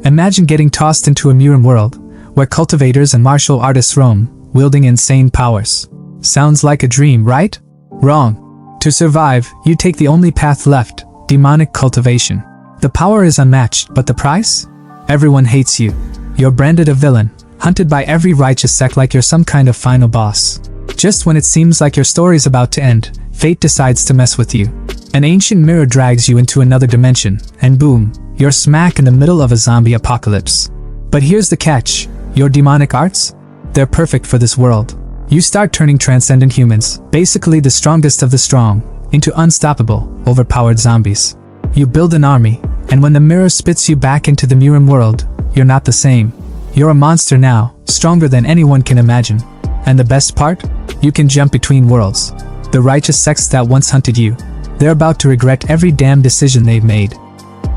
Imagine getting tossed into a MURIM world, where cultivators and martial artists roam, wielding insane powers. Sounds like a dream, right? Wrong. To survive, you take the only path left, demonic cultivation. The power is unmatched, but the price? Everyone hates you. You're branded a villain, hunted by every righteous sect like you're some kind of final boss. Just when it seems like your story's about to end, fate decides to mess with you. An ancient mirror drags you into another dimension, and boom, you're smack in the middle of a zombie apocalypse. But here's the catch. Your demonic arts? They're perfect for this world. You start turning transcendent humans, basically the strongest of the strong, into unstoppable, overpowered zombies. You build an army, and when the mirror spits you back into the MURIM world, you're not the same. You're a monster now, stronger than anyone can imagine. And the best part? You can jump between worlds. The righteous sects that once hunted you, they're about to regret every damn decision they've made.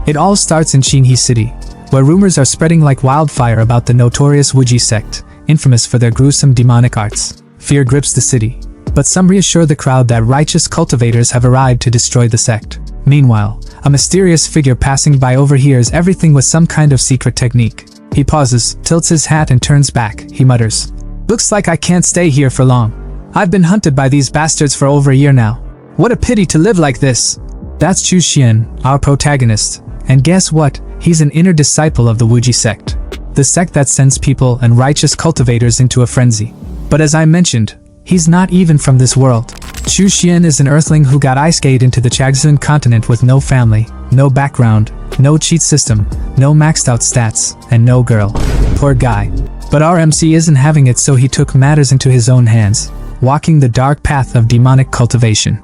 It all starts in Shinhee City, where rumors are spreading like wildfire about the notorious Wuji sect, infamous for their gruesome demonic arts. Fear grips the city, but some reassure the crowd that righteous cultivators have arrived to destroy the sect. Meanwhile, a mysterious figure passing by overhears everything with some kind of secret technique. He pauses, tilts his hat and turns back. He mutters, "Looks like I can't stay here for long. I've been hunted by these bastards for over a year now. What a pity to live like this." That's Chu Xian, our protagonist. And guess what? He's an inner disciple of the Wuji sect. The sect that sends people and righteous cultivators into a frenzy. But as I mentioned, he's not even from this world. Chu Xian is an earthling who got ice-skate into the Chagzun continent with no family, no background, no cheat system, no maxed out stats, and no girl. Poor guy. But our MC isn't having it, so he took matters into his own hands, walking the dark path of demonic cultivation.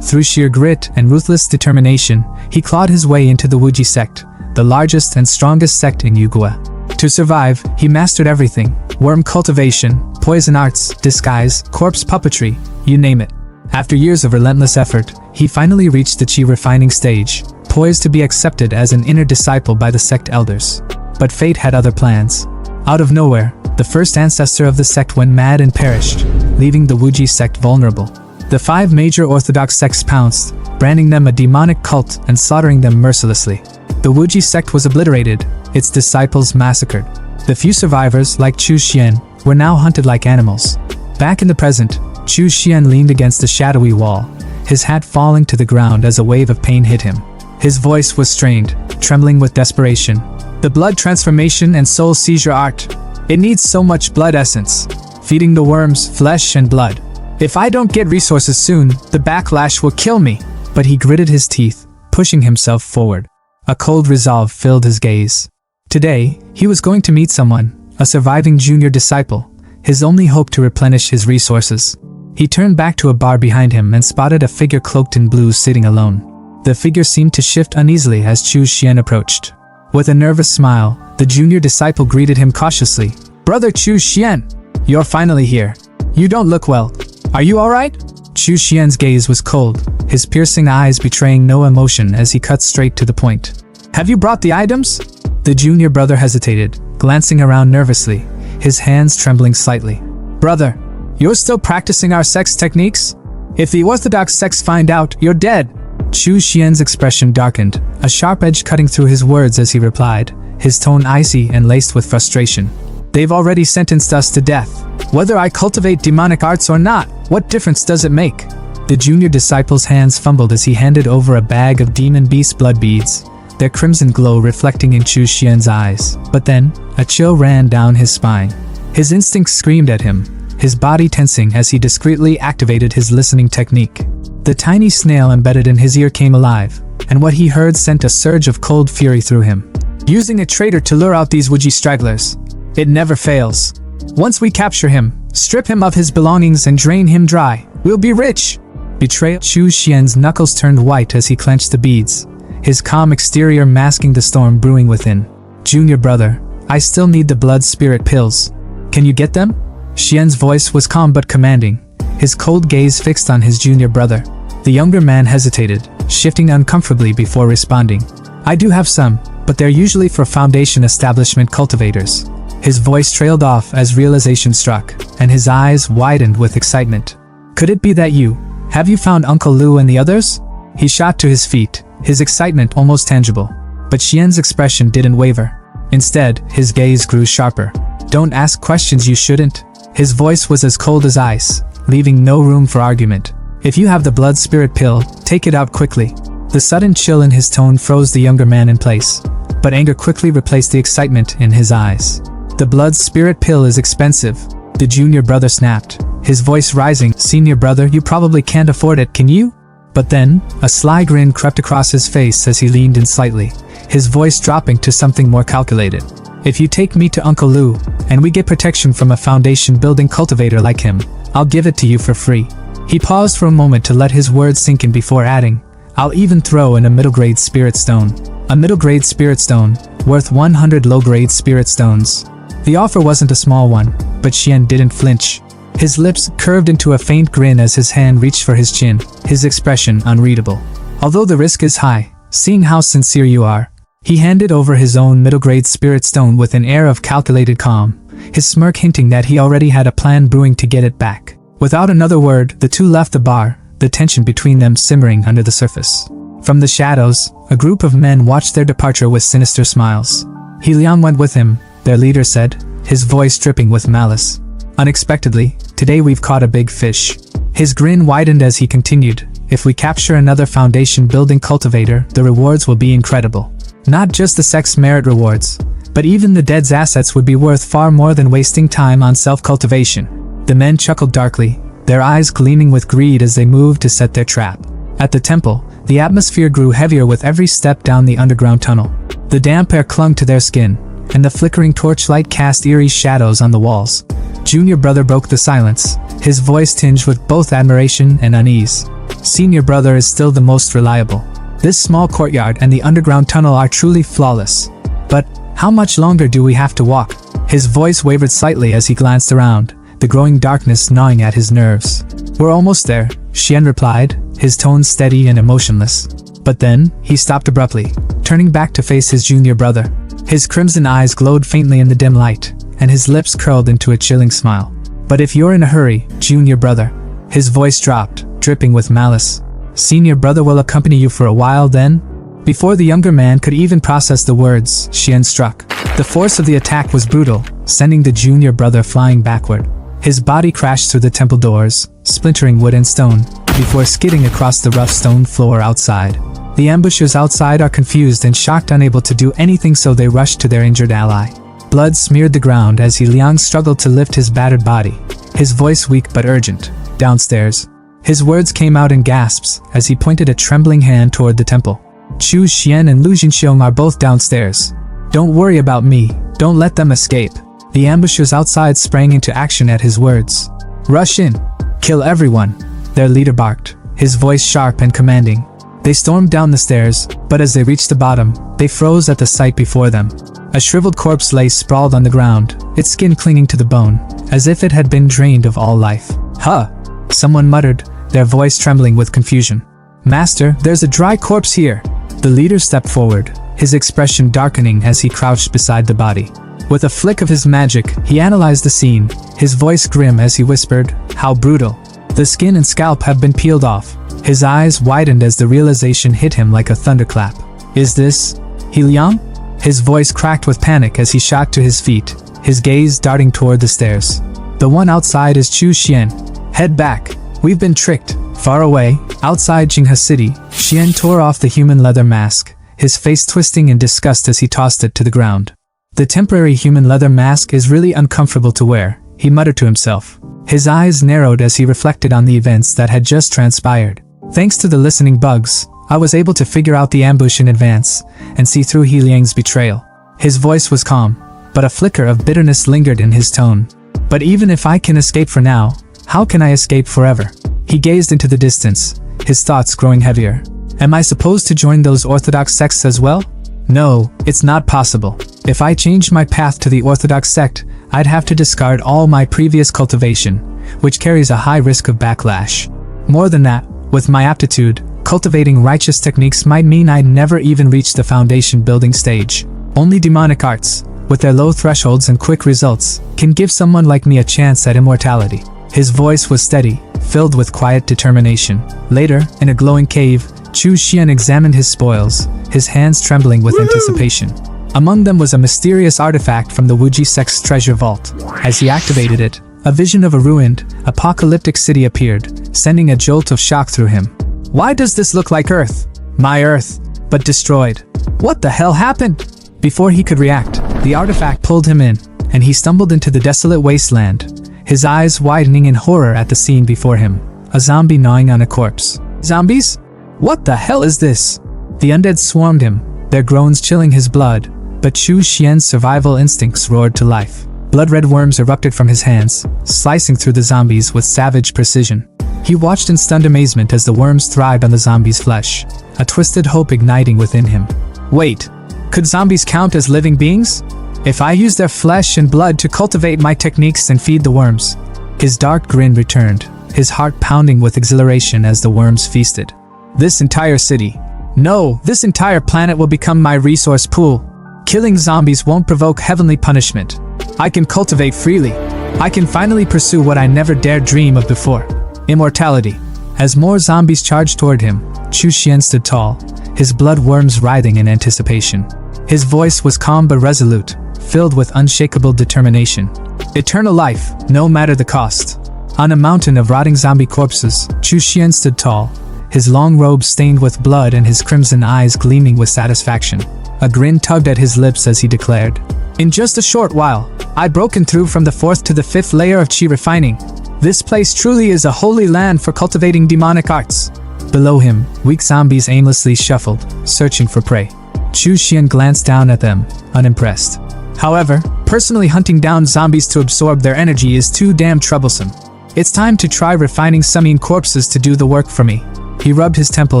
Through sheer grit and ruthless determination, he clawed his way into the Wuji sect, the largest and strongest sect in Yugua. To survive, he mastered everything: worm cultivation, poison arts, disguise, corpse puppetry, you name it. After years of relentless effort, he finally reached the chi refining stage, poised to be accepted as an inner disciple by the sect elders. But fate had other plans. Out of nowhere, the first ancestor of the sect went mad and perished, leaving the Wuji sect vulnerable. The 5 major orthodox sects pounced, branding them a demonic cult and slaughtering them mercilessly. The Wuji sect was obliterated, its disciples massacred. The few survivors, like Chu Xian, were now hunted like animals. Back in the present, Chu Xian leaned against a shadowy wall, his hat falling to the ground as a wave of pain hit him. His voice was strained, trembling with desperation. "The blood transformation and soul seizure art. It needs so much blood essence. Feeding the worms, flesh and blood. If I don't get resources soon, the backlash will kill me." But he gritted his teeth, pushing himself forward. A cold resolve filled his gaze. Today, he was going to meet someone, a surviving junior disciple, his only hope to replenish his resources. He turned back to a bar behind him and spotted a figure cloaked in blue sitting alone. The figure seemed to shift uneasily as Chu Xian approached. With a nervous smile, the junior disciple greeted him cautiously. "Brother Chu Xian, you're finally here. You don't look well. Are you alright?" Chu Xian's gaze was cold, his piercing eyes betraying no emotion as he cut straight to the point. "Have you brought the items?" The junior brother hesitated, glancing around nervously, his hands trembling slightly. "Brother, you're still practicing our sex techniques? If the orthodox sects find out, you're dead." Chu Xian's expression darkened, a sharp edge cutting through his words as he replied, his tone icy and laced with frustration. "They've already sentenced us to death. Whether I cultivate demonic arts or not, what difference does it make?" The junior disciple's hands fumbled as he handed over a bag of demon beast blood beads, their crimson glow reflecting in Chu Xian's eyes. But then, a chill ran down his spine. His instincts screamed at him, his body tensing as he discreetly activated his listening technique. The tiny snail embedded in his ear came alive, and what he heard sent a surge of cold fury through him. "Using a traitor to lure out these Wuji stragglers. It never fails. Once we capture him, strip him of his belongings and drain him dry, we'll be rich." Betrayal. Chu Xian's knuckles turned white as he clenched the beads, his calm exterior masking the storm brewing within. "Junior brother, I still need the blood spirit pills. Can you get them?" Xian's voice was calm but commanding, his cold gaze fixed on his junior brother. The younger man hesitated, shifting uncomfortably before responding. "I do have some, but they're usually for Foundation establishment cultivators." His voice trailed off as realization struck, and his eyes widened with excitement. "Could it be that you? Have you found Uncle Lu and the others?" He shot to his feet, his excitement almost tangible. But Xian's expression didn't waver. Instead, his gaze grew sharper. Don't ask questions you shouldn't. His voice was as cold as ice, leaving no room for argument. If you have the blood spirit pill, take it out quickly. The sudden chill in his tone froze the younger man in place, but anger quickly replaced the excitement in his eyes. The blood spirit pill is expensive. The junior brother snapped, his voice rising. Senior brother, you probably can't afford it, can you? But then, a sly grin crept across his face as he leaned in slightly, his voice dropping to something more calculated. If you take me to Uncle Lou, and we get protection from a foundation-building cultivator like him, I'll give it to you for free. He paused for a moment to let his words sink in before adding, I'll even throw in a middle-grade spirit stone. A middle-grade spirit stone, worth 100 low-grade spirit stones. The offer wasn't a small one, but Xian didn't flinch. His lips curved into a faint grin as his hand reached for his chin, his expression unreadable. Although the risk is high, seeing how sincere you are, he handed over his own middle-grade spirit stone with an air of calculated calm, his smirk hinting that he already had a plan brewing to get it back. Without another word, the two left the bar, the tension between them simmering under the surface. From the shadows, a group of men watched their departure with sinister smiles. He Liang went with him, their leader said, his voice dripping with malice. Unexpectedly, today we've caught a big fish. His grin widened as he continued, if we capture another foundation-building cultivator, the rewards will be incredible. Not just the sex merit rewards, but even the dead's assets would be worth far more than wasting time on self-cultivation. The men chuckled darkly, their eyes gleaming with greed as they moved to set their trap. At the temple, the atmosphere grew heavier with every step down the underground tunnel. The damp air clung to their skin, and the flickering torchlight cast eerie shadows on the walls. Junior brother broke the silence, his voice tinged with both admiration and unease. Senior brother is still the most reliable. This small courtyard and the underground tunnel are truly flawless. But how much longer do we have to walk? His voice wavered slightly as he glanced around, the growing darkness gnawing at his nerves. We're almost there, Xian replied, his tone steady and emotionless. But then, he stopped abruptly, turning back to face his junior brother. His crimson eyes glowed faintly in the dim light, and his lips curled into a chilling smile. But if you're in a hurry, junior brother. His voice dropped, dripping with malice. Senior brother will accompany you for a while then? Before the younger man could even process the words, Xian struck. The force of the attack was brutal, sending the junior brother flying backward. His body crashed through the temple doors, splintering wood and stone, before skidding across the rough stone floor outside. The ambushers outside are confused and shocked, unable to do anything, so they rush to their injured ally. Blood smeared the ground as Liang struggled to lift his battered body, his voice weak but urgent. Downstairs. His words came out in gasps as he pointed a trembling hand toward the temple. Chu Xian and Lu Jinxiong are both downstairs. Don't worry about me, don't let them escape. The ambushers outside sprang into action at his words. Rush in. Kill everyone, their leader barked, his voice sharp and commanding. They stormed down the stairs, but as they reached the bottom, they froze at the sight before them. A shriveled corpse lay sprawled on the ground, its skin clinging to the bone, as if it had been drained of all life. Huh! Someone muttered, their voice trembling with confusion. Master, there's a dry corpse here. The leader stepped forward, his expression darkening as he crouched beside the body. With a flick of his magic, he analyzed the scene, his voice grim as he whispered, how brutal. The skin and scalp have been peeled off. His eyes widened as the realization hit him like a thunderclap. Is this Liang? His voice cracked with panic as he shot to his feet, his gaze darting toward the stairs. The one outside is Chu Xian. Head back. We've been tricked. Far away, outside Jinghe City, Xian tore off the human leather mask, his face twisting in disgust as he tossed it to the ground. The temporary human leather mask is really uncomfortable to wear, he muttered to himself. His eyes narrowed as he reflected on the events that had just transpired. Thanks to the listening bugs, I was able to figure out the ambush in advance and see through He Liang's betrayal. His voice was calm, but a flicker of bitterness lingered in his tone. But even if I can escape for now, how can I escape forever? He gazed into the distance, his thoughts growing heavier. Am I supposed to join those orthodox sects as well? No, it's not possible. If I changed my path to the orthodox sect, I'd have to discard all my previous cultivation, which carries a high risk of backlash. More than that, with my aptitude, cultivating righteous techniques might mean I'd never even reach the foundation building stage. Only demonic arts, with their low thresholds and quick results, can give someone like me a chance at immortality. His voice was steady, filled with quiet determination. Later, in a glowing cave, Chu Xian examined his spoils, his hands trembling with anticipation. Among them was a mysterious artifact from the Wuji sect's treasure vault. As he activated it, a vision of a ruined, apocalyptic city appeared, sending a jolt of shock through him. Why does this look like Earth? My Earth, but destroyed. What the hell happened? Before he could react, the artifact pulled him in, and he stumbled into the desolate wasteland, his eyes widening in horror at the scene before him. A zombie gnawing on a corpse. Zombies? What the hell is this? The undead swarmed him, their groans chilling his blood, but Chu Xian's survival instincts roared to life. Blood-red worms erupted from his hands, slicing through the zombies with savage precision. He watched in stunned amazement as the worms thrived on the zombies' flesh, a twisted hope igniting within him. Wait, could zombies count as living beings? If I use their flesh and blood to cultivate my techniques and feed the worms? His dark grin returned, his heart pounding with exhilaration as the worms feasted. This entire city, no, this entire planet will become my resource pool. Killing zombies won't provoke heavenly punishment. I can cultivate freely. I can finally pursue what I never dared dream of before. Immortality. As more zombies charged toward him, Chu Xian stood tall, his blood worms writhing in anticipation. His voice was calm but resolute, filled with unshakable determination. Eternal life, no matter the cost. On a mountain of rotting zombie corpses, Chu Xian stood tall, his long robe stained with blood and his crimson eyes gleaming with satisfaction. A grin tugged at his lips as he declared, "In just a short while, I've broken through from the 4th to the 5th layer of qi refining. This place truly is a holy land for cultivating demonic arts." Below him, weak zombies aimlessly shuffled, searching for prey. Chu Xian glanced down at them, unimpressed. However, personally hunting down zombies to absorb their energy is too damn troublesome. It's time to try refining some corpses to do the work for me. He rubbed his temple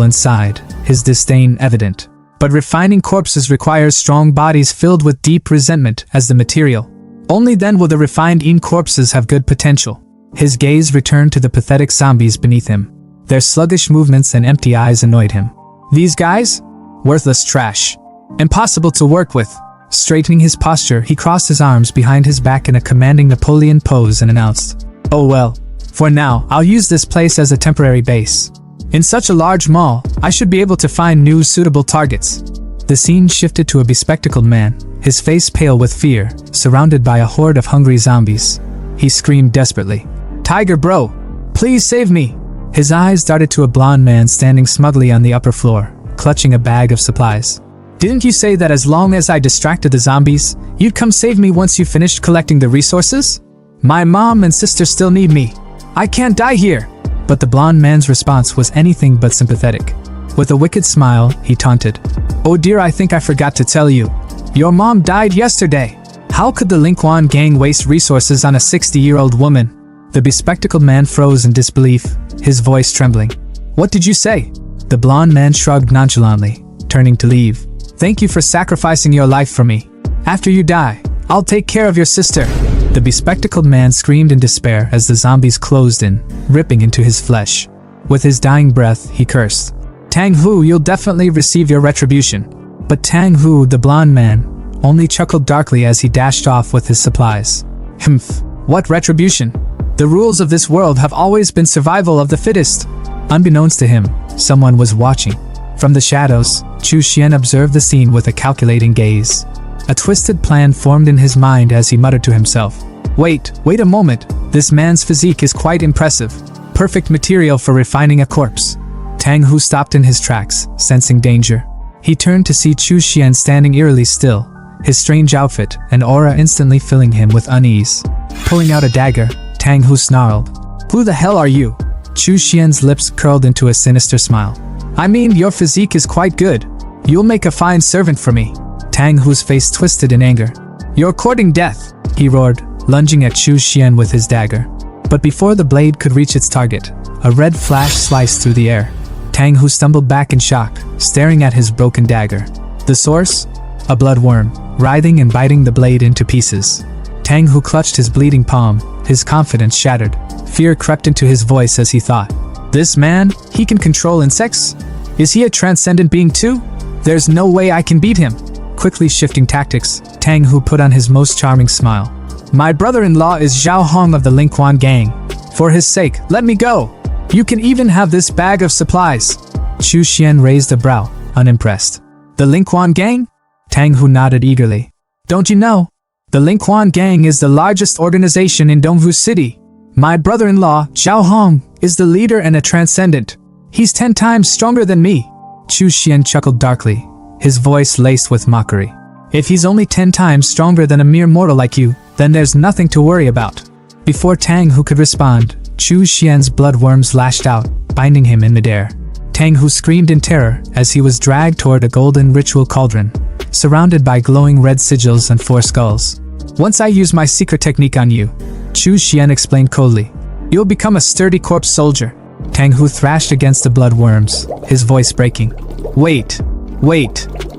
and sighed, his disdain evident. But refining corpses requires strong bodies filled with deep resentment as the material. Only then will the refined corpses have good potential. His gaze returned to the pathetic zombies beneath him. Their sluggish movements and empty eyes annoyed him. These guys? Worthless trash. Impossible to work with. Straightening his posture, he crossed his arms behind his back in a commanding Napoleon pose and announced, "Oh well, for now, I'll use this place as a temporary base. In such a large mall, I should be able to find new suitable targets." The scene shifted to a bespectacled man, his face pale with fear, surrounded by a horde of hungry zombies. He screamed desperately, "Tiger bro, please save me!" His eyes darted to a blonde man standing smugly on the upper floor, clutching a bag of supplies. "Didn't you say that as long as I distracted the zombies, you'd come save me once you finished collecting the resources? My mom and sister still need me. I can't die here." But the blonde man's response was anything but sympathetic. With a wicked smile, he taunted, "Oh dear, I think I forgot to tell you. Your mom died yesterday. How could the Linquan gang waste resources on a 60-year-old woman?" The bespectacled man froze in disbelief, his voice trembling. "What did you say?" The blonde man shrugged nonchalantly, turning to leave. "Thank you for sacrificing your life for me. After you die, I'll take care of your sister." The bespectacled man screamed in despair as the zombies closed in, ripping into his flesh. With his dying breath, he cursed, "Tang Hu, you'll definitely receive your retribution." But Tang Hu, the blonde man, only chuckled darkly as he dashed off with his supplies. "Humph, what retribution? The rules of this world have always been survival of the fittest." Unbeknownst to him, someone was watching. From the shadows, Chu Xian observed the scene with a calculating gaze. A twisted plan formed in his mind as he muttered to himself, Wait a moment, this man's physique is quite impressive. Perfect material for refining a corpse." Tang Hu stopped in his tracks, sensing danger. He turned to see Chu Xian standing eerily still, his strange outfit and aura instantly filling him with unease. Pulling out a dagger, Tang Hu snarled, "Who the hell are you?" Chu Xian's lips curled into a sinister smile. "I mean, your physique is quite good. You'll make a fine servant for me." Tang Hu's face twisted in anger. "You're courting death," he roared, lunging at Chu Xian with his dagger. But before the blade could reach its target, a red flash sliced through the air. Tang Hu stumbled back in shock, staring at his broken dagger. The source? A bloodworm, writhing and biting the blade into pieces. Tang Hu clutched his bleeding palm, his confidence shattered. Fear crept into his voice as he thought, "This man, he can control insects? Is he a transcendent being too? There's no way I can beat him." Quickly shifting tactics, Tang Hu put on his most charming smile. "My brother-in-law is Zhao Hong of the Linquan gang. For his sake, let me go. You can even have this bag of supplies." Chu Xian raised a brow, unimpressed. "The Linquan gang? Tang Hu nodded eagerly. Don't you know? The Lingquan gang is the largest organization in Dongwu City. My brother-in-law, Zhao Hong, is the leader and a transcendent. He's 10 times stronger than me. Chu Xian chuckled darkly, his voice laced with mockery. If he's only 10 times stronger than a mere mortal like you, then there's nothing to worry about. Before Tang Hu could respond, Chu Xian's bloodworms lashed out, binding him in midair. Tang Hu screamed in terror as he was dragged toward a golden ritual cauldron, surrounded by glowing red sigils and 4 skulls. Once I use my secret technique on you, Chu Xian explained coldly, you'll become a sturdy corpse soldier. Tang Hu thrashed against the bloodworms, his voice breaking. Wait.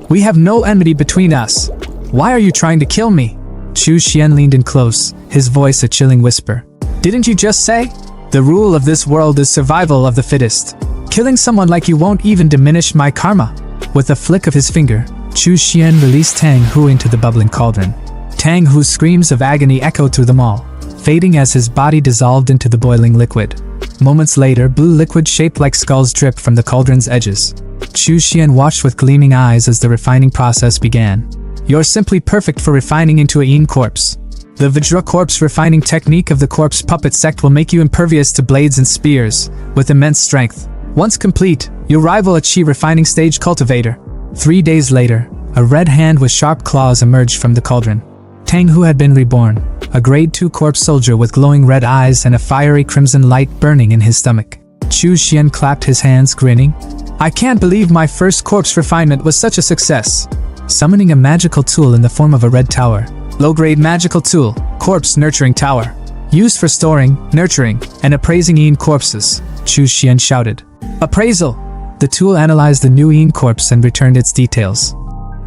We have no enmity between us. Why are you trying to kill me? Chu Xian leaned in close, his voice a chilling whisper. Didn't you just say? The rule of this world is survival of the fittest. Killing someone like you won't even diminish my karma. With a flick of his finger, Chu Xian released Tang Hu into the bubbling cauldron. Tang Hu's screams of agony echoed through them all, fading as his body dissolved into the boiling liquid. Moments later, blue liquid shaped like skulls dripped from the cauldron's edges. Chu Xian watched with gleaming eyes as the refining process began. You're simply perfect for refining into a yin corpse. The Vajra corpse refining technique of the corpse puppet sect will make you impervious to blades and spears, with immense strength. Once complete, you'll rival a chi refining stage cultivator. 3 days later, a red hand with sharp claws emerged from the cauldron. Tang Hu had been reborn, a grade 2 corpse soldier with glowing red eyes and a fiery crimson light burning in his stomach. Chu Xian clapped his hands, grinning. I can't believe my first corpse refinement was such a success. Summoning a magical tool in the form of a red tower. Low-grade magical tool, corpse nurturing tower. Used for storing, nurturing, and appraising yin corpses, Chu Xian shouted. Appraisal! The tool analyzed the new yin corpse and returned its details.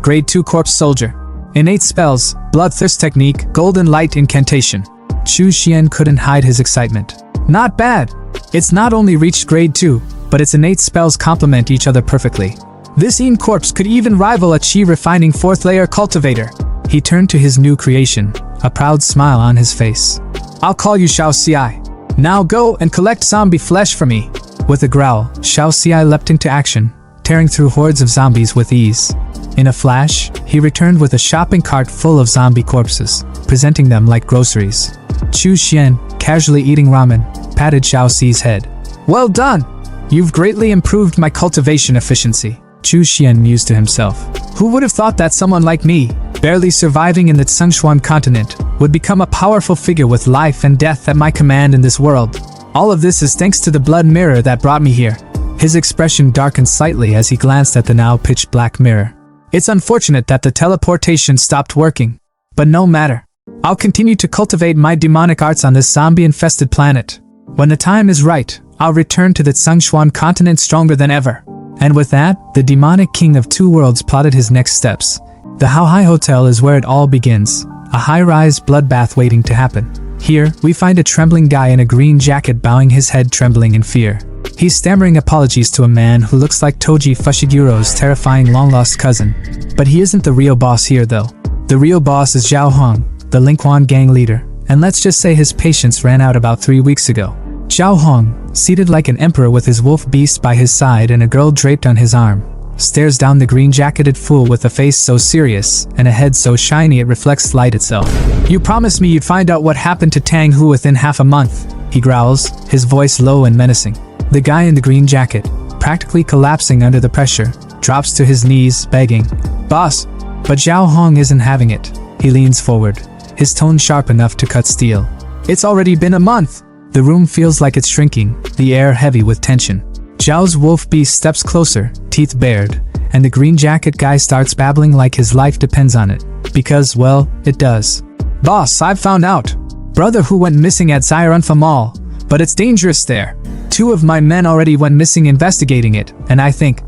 Grade 2 corpse soldier. Innate spells, bloodthirst technique, golden light incantation. Chu Xian couldn't hide his excitement. Not bad! It's not only reached grade 2, but its innate spells complement each other perfectly. This yin corpse could even rival a chi refining 4th layer cultivator. He turned to his new creation, a proud smile on his face. I'll call you Xiao Xi. Now go and collect zombie flesh for me. With a growl, Xiao Xi leapt into action, tearing through hordes of zombies with ease. In a flash, he returned with a shopping cart full of zombie corpses, presenting them like groceries. Chu Xian, casually eating ramen, patted Xiao Xi's head. Well done! You've greatly improved my cultivation efficiency. Chu Xian mused to himself. Who would have thought that someone like me, barely surviving in the Tsengshuan continent, would become a powerful figure with life and death at my command in this world? All of this is thanks to the blood mirror that brought me here. His expression darkened slightly as he glanced at the now pitch-black mirror. It's unfortunate that the teleportation stopped working, but no matter. I'll continue to cultivate my demonic arts on this zombie-infested planet. When the time is right, I'll return to the Tsengshuan continent stronger than ever. And with that, the demonic king of 2 worlds plotted his next steps. The Haohai Hotel is where it all begins, a high-rise bloodbath waiting to happen. Here, we find a trembling guy in a green jacket bowing his head trembling in fear. He's stammering apologies to a man who looks like Toji Fushiguro's terrifying long-lost cousin. But he isn't the real boss here though. The real boss is Zhao Hong, the Lingquan gang leader, and let's just say his patience ran out about 3 weeks ago. Zhao Hong, seated like an emperor with his wolf beast by his side and a girl draped on his arm, stares down the green-jacketed fool with a face so serious and a head so shiny it reflects light itself. You promised me you'd find out what happened to Tang Hu within half a month, he growls, his voice low and menacing. The guy in the green jacket, practically collapsing under the pressure, drops to his knees, begging, Boss! But Zhao Hong isn't having it. He leans forward, his tone sharp enough to cut steel. It's already been a month! The room feels like it's shrinking, the air heavy with tension. Zhao's wolf beast steps closer, teeth bared, and the green jacket guy starts babbling like his life depends on it. Because, well, it does. Boss, I've found out. Brother who went missing at Zairanfa Mall, but it's dangerous there. 2 of my men already went missing investigating it, and I think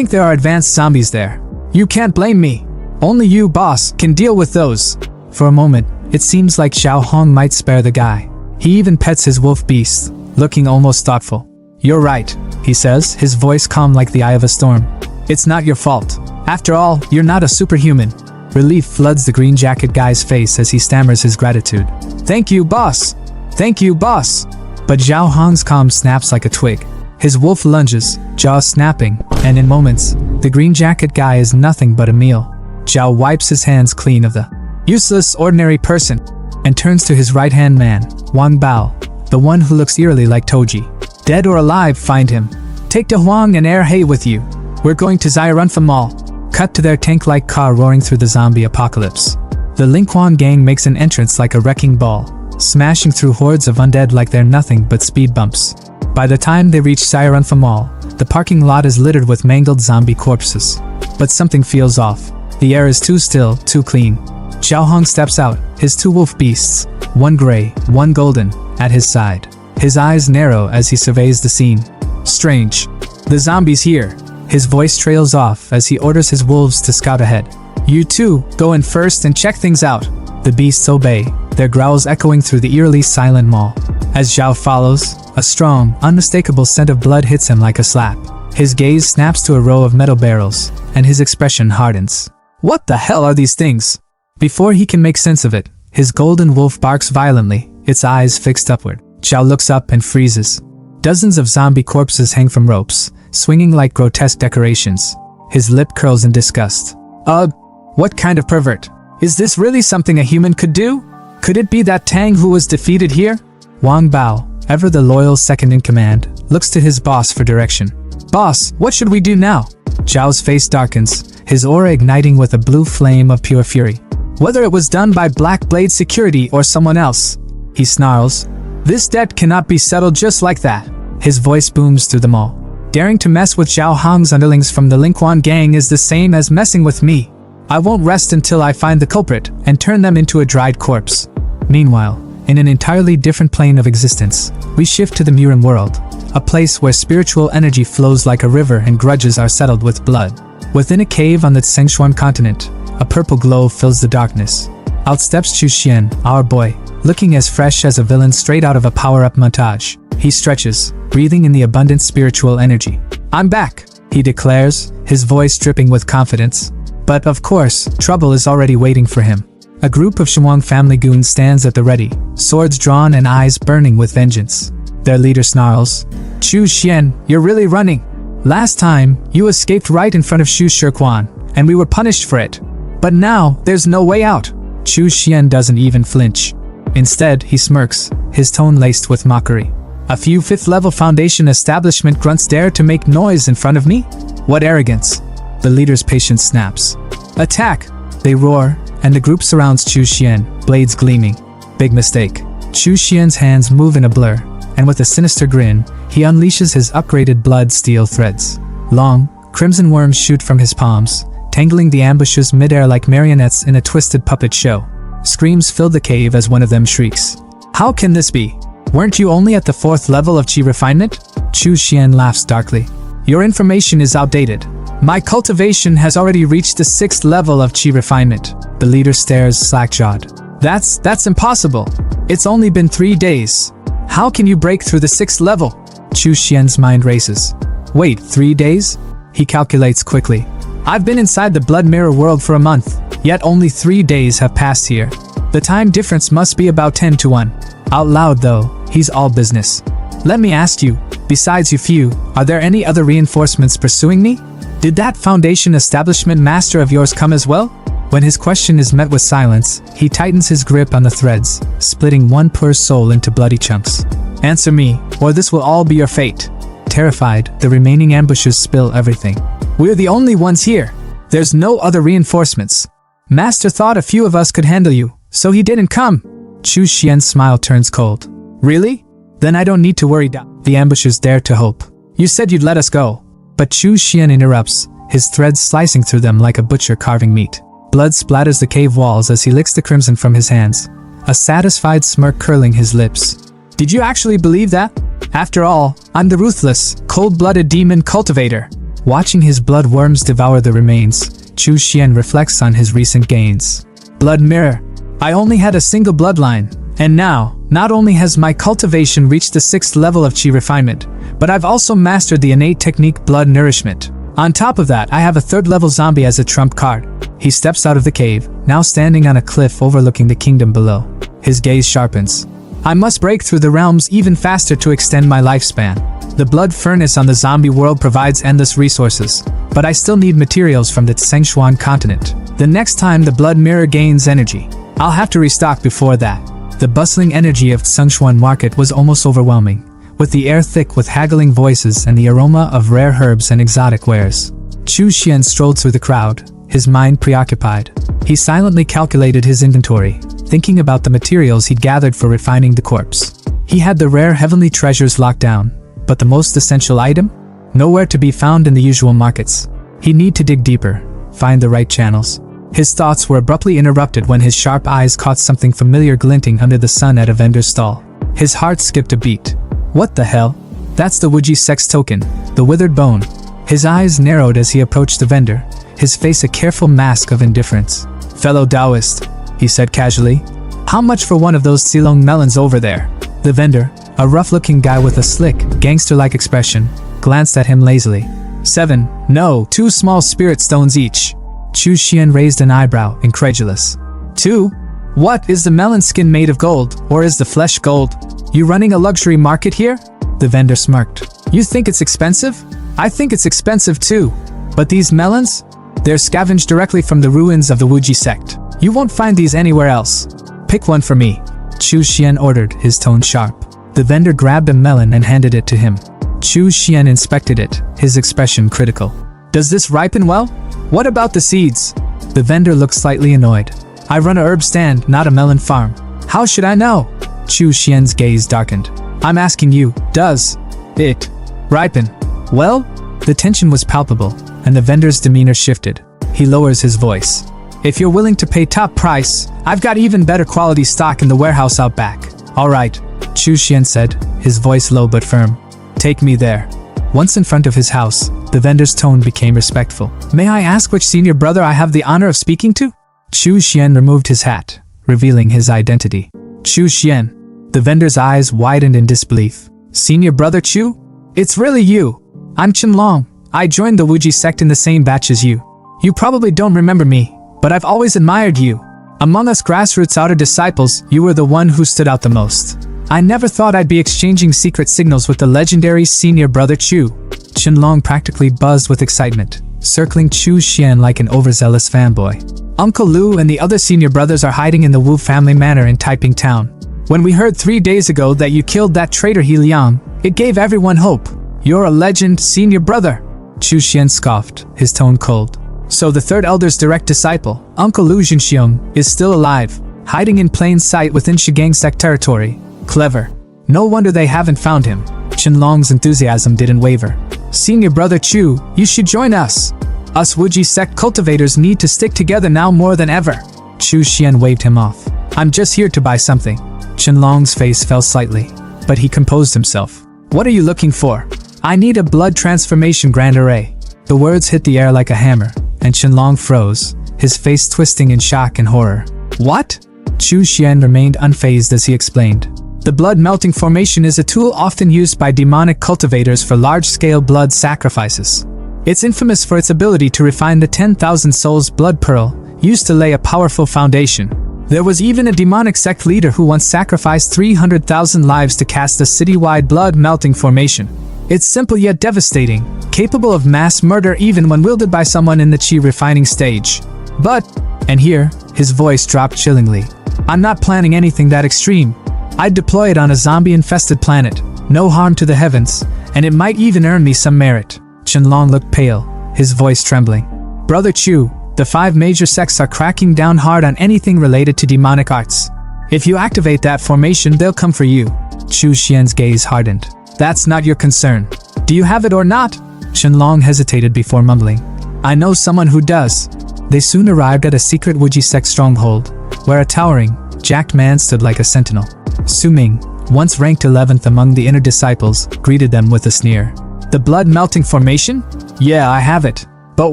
there are advanced zombies there. You can't blame me. Only you, boss, can deal with those. For a moment, it seems like Zhao Hong might spare the guy. He even pets his wolf beast, looking almost thoughtful. You're right, he says, his voice calm like the eye of a storm. It's not your fault. After all, you're not a superhuman. Relief floods the green jacket guy's face as he stammers his gratitude. Thank you, boss. Thank you, boss. But Zhao Hong's calm snaps like a twig. His wolf lunges, jaws snapping, and in moments, the green jacket guy is nothing but a meal. Zhao wipes his hands clean of the useless ordinary person and turns to his right-hand man, Wang Bao, the one who looks eerily like Toji. Dead or alive, find him. Take De Huang and Air Hay with you. We're going to Zairanfa Mall. Cut to their tank-like car roaring through the zombie apocalypse. The Linquan gang makes an entrance like a wrecking ball, smashing through hordes of undead like they're nothing but speed bumps. By the time they reach Zairanfa Mall, the parking lot is littered with mangled zombie corpses. But something feels off. The air is too still, too clean. Zhao Hong steps out, his 2 wolf beasts, one gray, one golden, at his side. His eyes narrow as he surveys the scene. Strange. The zombie's here. His voice trails off as he orders his wolves to scout ahead. You two, go in first and check things out. The beasts obey, their growls echoing through the eerily silent mall. As Zhao follows, a strong, unmistakable scent of blood hits him like a slap. His gaze snaps to a row of metal barrels, and his expression hardens. What the hell are these things? Before he can make sense of it, his golden wolf barks violently, its eyes fixed upward. Zhao looks up and freezes. Dozens of zombie corpses hang from ropes, swinging like grotesque decorations. His lip curls in disgust. Ugh, what kind of pervert? Is this really something a human could do? Could it be that Tang who was defeated here? Wang Bao, ever the loyal second in command, looks to his boss for direction. Boss, what should we do now? Zhao's face darkens, his aura igniting with a blue flame of pure fury. Whether it was done by Black Blade Security or someone else, he snarls. This debt cannot be settled just like that. His voice booms through the mall. Daring to mess with Zhao Hong's underlings from the Linquan gang is the same as messing with me. I won't rest until I find the culprit and turn them into a dried corpse. Meanwhile, in an entirely different plane of existence, we shift to the MURIM world, a place where spiritual energy flows like a river and grudges are settled with blood. Within a cave on the Tsengshuan continent, a purple glow fills the darkness. Out steps Chu Xian, our boy, looking as fresh as a villain straight out of a power-up montage. He stretches, breathing in the abundant spiritual energy. I'm back, he declares, his voice dripping with confidence. But of course, trouble is already waiting for him. A group of Shenwang family goons stands at the ready, swords drawn and eyes burning with vengeance. Their leader snarls, Chu Xian, you're really running. Last time, you escaped right in front of Xu Shirquan, and we were punished for it. But now, there's no way out. Chu Xian doesn't even flinch. Instead, he smirks, his tone laced with mockery. A few 5th-level Foundation establishment grunts dare to make noise in front of me? What arrogance! The leader's patience snaps. Attack! They roar, and the group surrounds Chu Xian, blades gleaming. Big mistake. Chu Xian's hands move in a blur, and with a sinister grin, he unleashes his upgraded blood steel threads. Long, crimson worms shoot from his palms, tangling the ambushes midair like marionettes in a twisted puppet show. Screams fill the cave as one of them shrieks. How can this be? Weren't you only at the 4th level of chi refinement? Chu Xian laughs darkly. Your information is outdated. My cultivation has already reached the 6th level of chi refinement. The leader stares slack-jawed. That's impossible. It's only been 3 days. How can you break through the 6th level? Chu Xian's mind races. Wait, 3 days? He calculates quickly. I've been inside the Blood Mirror world for a month, yet only 3 days have passed here. The time difference must be about 10 to 1. Out loud though, he's all business. Let me ask you, besides you few, are there any other reinforcements pursuing me? Did that Foundation establishment master of yours come as well? When his question is met with silence, he tightens his grip on the threads, splitting one poor soul into bloody chunks. Answer me, or this will all be your fate. Terrified, the remaining ambushers spill everything. We're the only ones here. There's no other reinforcements. Master thought a few of us could handle you, so he didn't come. Chu Xian's smile turns cold. Really? Then I don't need to worry. The ambushers dare to hope. You said you'd let us go. But Chu Xian interrupts, his threads slicing through them like a butcher carving meat. Blood splatters the cave walls as he licks the crimson from his hands, a satisfied smirk curling his lips. Did you actually believe that? After all, I'm the ruthless, cold-blooded demon Cultivator. Watching his blood worms devour the remains, Chu Xian reflects on his recent gains. Blood Mirror. I only had a single bloodline, and now, not only has my cultivation reached the 6th level of chi refinement, but I've also mastered the innate technique Blood Nourishment. On top of that, I have a 3rd-level zombie as a trump card. He steps out of the cave, now standing on a cliff overlooking the kingdom below. His gaze sharpens. I must break through the realms even faster to extend my lifespan. The blood furnace on the zombie world provides endless resources, but I still need materials from the Tsengshuan continent. The next time the blood mirror gains energy, I'll have to restock before that. The bustling energy of Tsengshuan market was almost overwhelming, with the air thick with haggling voices and the aroma of rare herbs and exotic wares. Chu Xian strolled through the crowd, his mind preoccupied. He silently calculated his inventory, thinking about the materials he'd gathered for refining the corpse. He had the rare heavenly treasures locked down, but the most essential item? Nowhere to be found in the usual markets. He'd need to dig deeper, find the right channels. His thoughts were abruptly interrupted when his sharp eyes caught something familiar glinting under the sun at a vendor's stall. His heart skipped a beat. What the hell? That's the Wuji sex token, the withered bone. His eyes narrowed as he approached the vendor, his face a careful mask of indifference. Fellow Taoist, he said casually. How much for one of those Silong melons over there? The vendor, a rough-looking guy with a slick, gangster-like expression, glanced at him lazily. 7, no, 2 small spirit stones each. Chu Xian raised an eyebrow, incredulous. 2? What, is the melon skin made of gold, or is the flesh gold? You running a luxury market here? The vendor smirked. You think it's expensive? I think it's expensive too. But these melons? They're scavenged directly from the ruins of the Wuji sect. You won't find these anywhere else. Pick one for me. Chu Xian ordered, his tone sharp. The vendor grabbed a melon and handed it to him. Chu Xian inspected it, his expression critical. Does this ripen well? What about the seeds? The vendor looked slightly annoyed. I run a herb stand, not a melon farm. How should I know? Chu Xian's gaze darkened. I'm asking you, does it ripen well? The tension was palpable, and the vendor's demeanor shifted. He lowers his voice. If you're willing to pay top price, I've got even better quality stock in the warehouse out back. All right, Chu Xian said, his voice low but firm. Take me there. Once in front of his house, the vendor's tone became respectful. May I ask which senior brother I have the honor of speaking to? Chu Xian removed his hat, revealing his identity. Chu Xian. The vendor's eyes widened in disbelief. Senior brother Chu? It's really you. I'm Qianlong. I joined the Wuji sect in the same batch as you. You probably don't remember me, but I've always admired you. Among us grassroots outer disciples, you were the one who stood out the most. I never thought I'd be exchanging secret signals with the legendary senior brother Chu. Qianlong practically buzzed with excitement, circling Chu Xian like an overzealous fanboy. Uncle Lu and the other senior brothers are hiding in the Wu family manor in Taiping Town. When we heard 3 days ago that you killed that traitor He Liang, it gave everyone hope. You're a legend, senior brother. Chu Xian scoffed, his tone cold. So the third elder's direct disciple, Uncle Lu Jinxiong, is still alive, hiding in plain sight within Shigang sect territory. Clever. No wonder they haven't found him. Qianlong's enthusiasm didn't waver. Senior brother Chu, you should join us. Us Wuji sect cultivators need to stick together now more than ever. Chu Xian waved him off. I'm just here to buy something. Qianlong's face fell slightly, but he composed himself. What are you looking for? I need a blood transformation grand array. The words hit the air like a hammer, and Qianlong froze, his face twisting in shock and horror. What? Chu Xian remained unfazed as he explained. The blood melting formation is a tool often used by demonic cultivators for large-scale blood sacrifices. It's infamous for its ability to refine the 10,000 souls blood pearl, used to lay a powerful foundation. There was even a demonic sect leader who once sacrificed 300,000 lives to cast a citywide blood melting formation. It's simple yet devastating, capable of mass murder even when wielded by someone in the chi refining stage. But, and here, his voice dropped chillingly, I'm not planning anything that extreme. I'd deploy it on a zombie-infested planet, no harm to the heavens, and it might even earn me some merit. Qianlong looked pale, his voice trembling. Brother Chu, the 5 major sects are cracking down hard on anything related to demonic arts. If you activate that formation, they'll come for you. Chu Xian's gaze hardened. That's not your concern. Do you have it or not? Qianlong hesitated before mumbling. I know someone who does. They soon arrived at a secret Wuji sect stronghold, where a towering, jacked man stood like a sentinel. Su Ming, once ranked 11th among the inner disciples, greeted them with a sneer. The blood melting formation? Yeah, I have it. But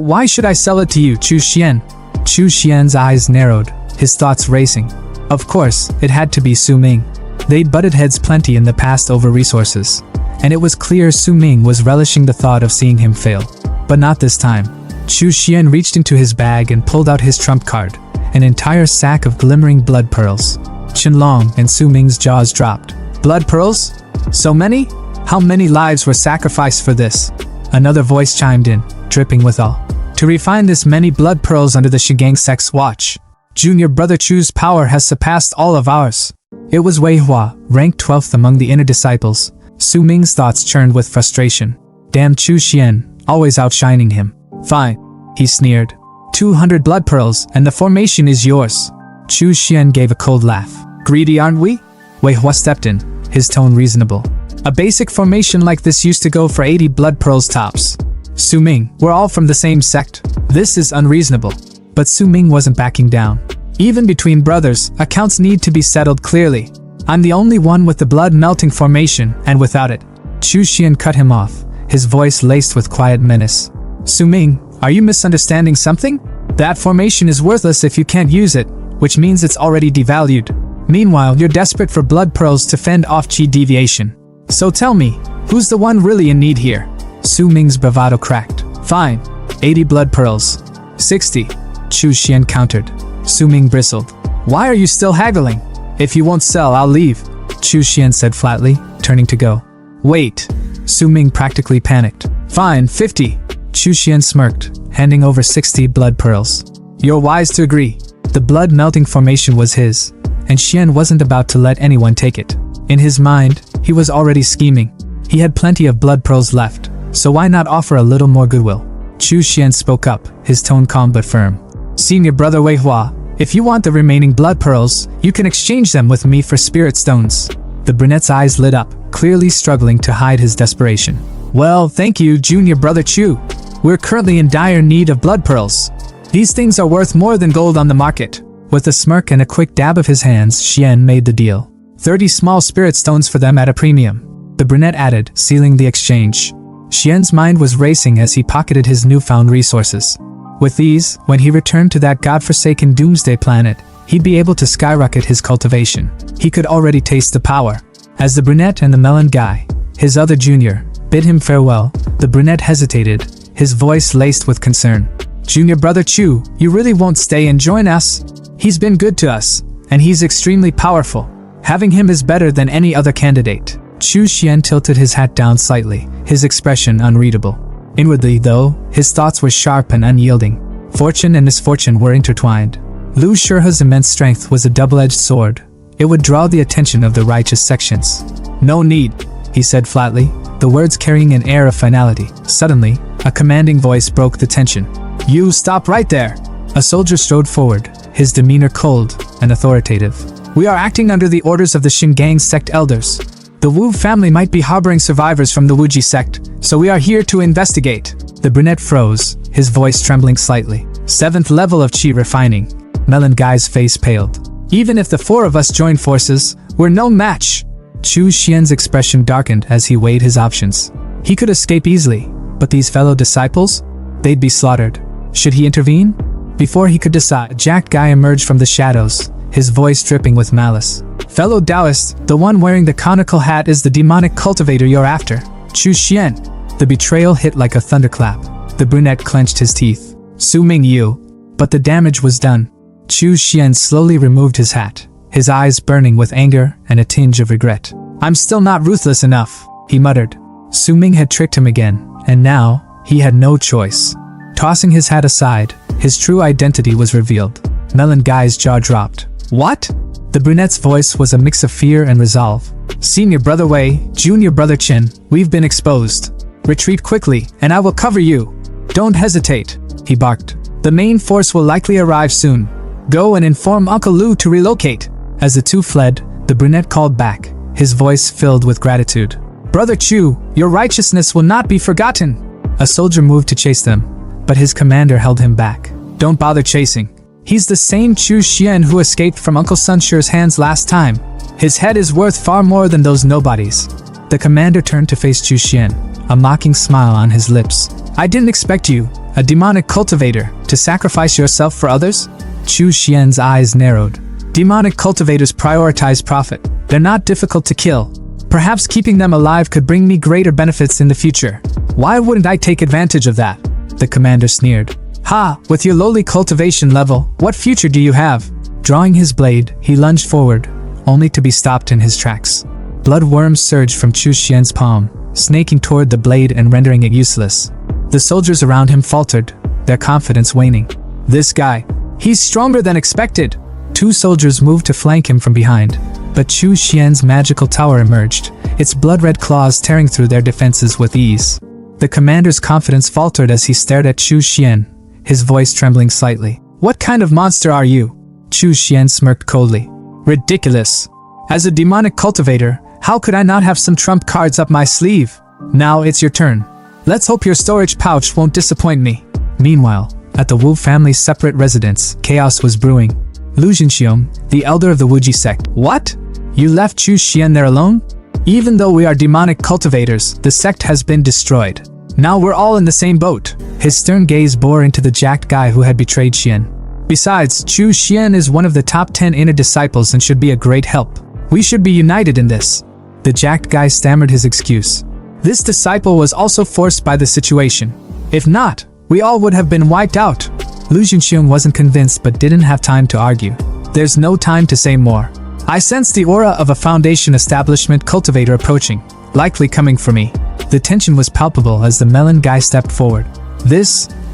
why should I sell it to you, Chu Xian? Chu Xian's eyes narrowed, his thoughts racing. Of course, it had to be Su Ming. They'd butted heads plenty in the past over resources, and it was clear Su Ming was relishing the thought of seeing him fail. But not this time. Chu Xian reached into his bag and pulled out his trump card, an entire sack of glimmering blood pearls. Qianlong and Su Ming's jaws dropped. Blood pearls? So many? How many lives were sacrificed for this? Another voice chimed in, dripping with awe. To refine this many blood pearls under the Shigang sect's watch, Junior Brother Chu's power has surpassed all of ours. It was Wei Hua, ranked 12th among the inner disciples. Su Ming's thoughts churned with frustration. Damn Chu Xian, always outshining him. Fine, he sneered. 200 blood pearls, and the formation is yours. Chu Xian gave a cold laugh. Greedy, aren't we? Wei Hua stepped in, his tone reasonable. A basic formation like this used to go for 80 blood pearls tops. Su Ming, we're all from the same sect. This is unreasonable. But Su Ming wasn't backing down. Even between brothers, accounts need to be settled clearly. I'm the only one with the blood-melting formation, and without it. Chu Xian cut him off, his voice laced with quiet menace. Su Ming, are you misunderstanding something? That formation is worthless if you can't use it, which means it's already devalued. Meanwhile, you're desperate for blood pearls to fend off chi deviation. So tell me, who's the one really in need here? Su Ming's bravado cracked. Fine, 80 blood pearls. 60. Chu Xian countered. Su Ming bristled. Why are you still haggling? If you won't sell, I'll leave. Chu Xian said flatly, turning to go. Wait. Su Ming practically panicked. Fine, 50. Chu Xian smirked, handing over 60 blood pearls. You're wise to agree. The blood-melting formation was his, and Xian wasn't about to let anyone take it. In his mind, he was already scheming. He had plenty of blood pearls left, so why not offer a little more goodwill? Chu Xian spoke up, his tone calm but firm. Senior Brother Wei Hua, if you want the remaining blood pearls, you can exchange them with me for spirit stones. The brunette's eyes lit up, clearly struggling to hide his desperation. Well, thank you, Junior Brother Chu. We're currently in dire need of blood pearls. These things are worth more than gold on the market. With a smirk and a quick dab of his hands, Xian made the deal. 30 small spirit stones for them at a premium. The brunette added, sealing the exchange. Xian's mind was racing as he pocketed his newfound resources. With these, when he returned to that godforsaken doomsday planet, he'd be able to skyrocket his cultivation. He could already taste the power. As the brunette and the melon guy, his other junior, bid him farewell, the brunette hesitated, his voice laced with concern. Junior Brother Chu, you really won't stay and join us? He's been good to us, and he's extremely powerful. Having him is better than any other candidate. Chu Xian tilted his hat down slightly, his expression unreadable. Inwardly, though, his thoughts were sharp and unyielding. Fortune and misfortune were intertwined. Lu Shihe's immense strength was a double-edged sword. It would draw the attention of the righteous sections. No need, he said flatly, the words carrying an air of finality. Suddenly, a commanding voice broke the tension. You stop right there! A soldier strode forward, his demeanor cold and authoritative. We are acting under the orders of the Shingang sect elders. The Wu family might be harboring survivors from the Wuji sect, so we are here to investigate. The brunette froze, his voice trembling slightly. 7th level of chi refining. Melon Guy's face paled. Even if the 4 of us join forces, we're no match. Chu Xian's expression darkened as he weighed his options. He could escape easily, but these fellow disciples? They'd be slaughtered. Should he intervene? Before he could decide, a jacked guy emerged from the shadows, his voice dripping with malice. Fellow Taoist, the one wearing the conical hat is the demonic cultivator you're after. Chu Xian. The betrayal hit like a thunderclap. The brunette clenched his teeth. Su Ming you. But the damage was done. Chu Xian slowly removed his hat, his eyes burning with anger and a tinge of regret. I'm still not ruthless enough, he muttered. Su Ming had tricked him again, and now, he had no choice. Tossing his hat aside, his true identity was revealed. Melon Guy's jaw dropped. What? The brunette's voice was a mix of fear and resolve. Senior Brother Wei, Junior Brother Qin, we've been exposed. Retreat quickly, and I will cover you. Don't hesitate, he barked. The main force will likely arrive soon. Go and inform Uncle Lu to relocate. As the two fled, the brunette called back, his voice filled with gratitude. Brother Chu, your righteousness will not be forgotten. A soldier moved to chase them, but his commander held him back. Don't bother chasing. He's the same Chu Xian who escaped from Uncle Sunshire's hands last time. His head is worth far more than those nobodies. The commander turned to face Chu Xian, a mocking smile on his lips. I didn't expect you, a demonic cultivator, to sacrifice yourself for others? Chu Xian's eyes narrowed. Demonic cultivators prioritize profit. They're not difficult to kill. Perhaps keeping them alive could bring me greater benefits in the future. Why wouldn't I take advantage of that? The commander sneered. Ha! With your lowly cultivation level, what future do you have? Drawing his blade, he lunged forward, only to be stopped in his tracks. Blood worms surged from Chu Xian's palm, snaking toward the blade and rendering it useless. The soldiers around him faltered, their confidence waning. This guy, he's stronger than expected. 2 soldiers moved to flank him from behind, but Chu Xian's magical tower emerged, its blood-red claws tearing through their defenses with ease. The commander's confidence faltered as he stared at Chu Xian, his voice trembling slightly. What kind of monster are you? Chu Xian smirked coldly. Ridiculous. As a demonic cultivator, how could I not have some trump cards up my sleeve? Now it's your turn. Let's hope your storage pouch won't disappoint me. Meanwhile, at the Wu family's separate residence, chaos was brewing. Lu Jinxiong, the elder of the Wuji sect. What? You left Chu Xian there alone? Even though we are demonic cultivators, the sect has been destroyed. Now we're all in the same boat. His stern gaze bore into the jacked guy who had betrayed Xian. Besides, Chu Xian is one of the top 10 inner disciples and should be a great help. We should be united in this. The jacked guy stammered his excuse. This disciple was also forced by the situation. If not, we all would have been wiped out. Lu Jinxiong wasn't convinced but didn't have time to argue. There's no time to say more. I sensed the aura of a Foundation establishment cultivator approaching, likely coming for me. The tension was palpable as the melon guy stepped forward.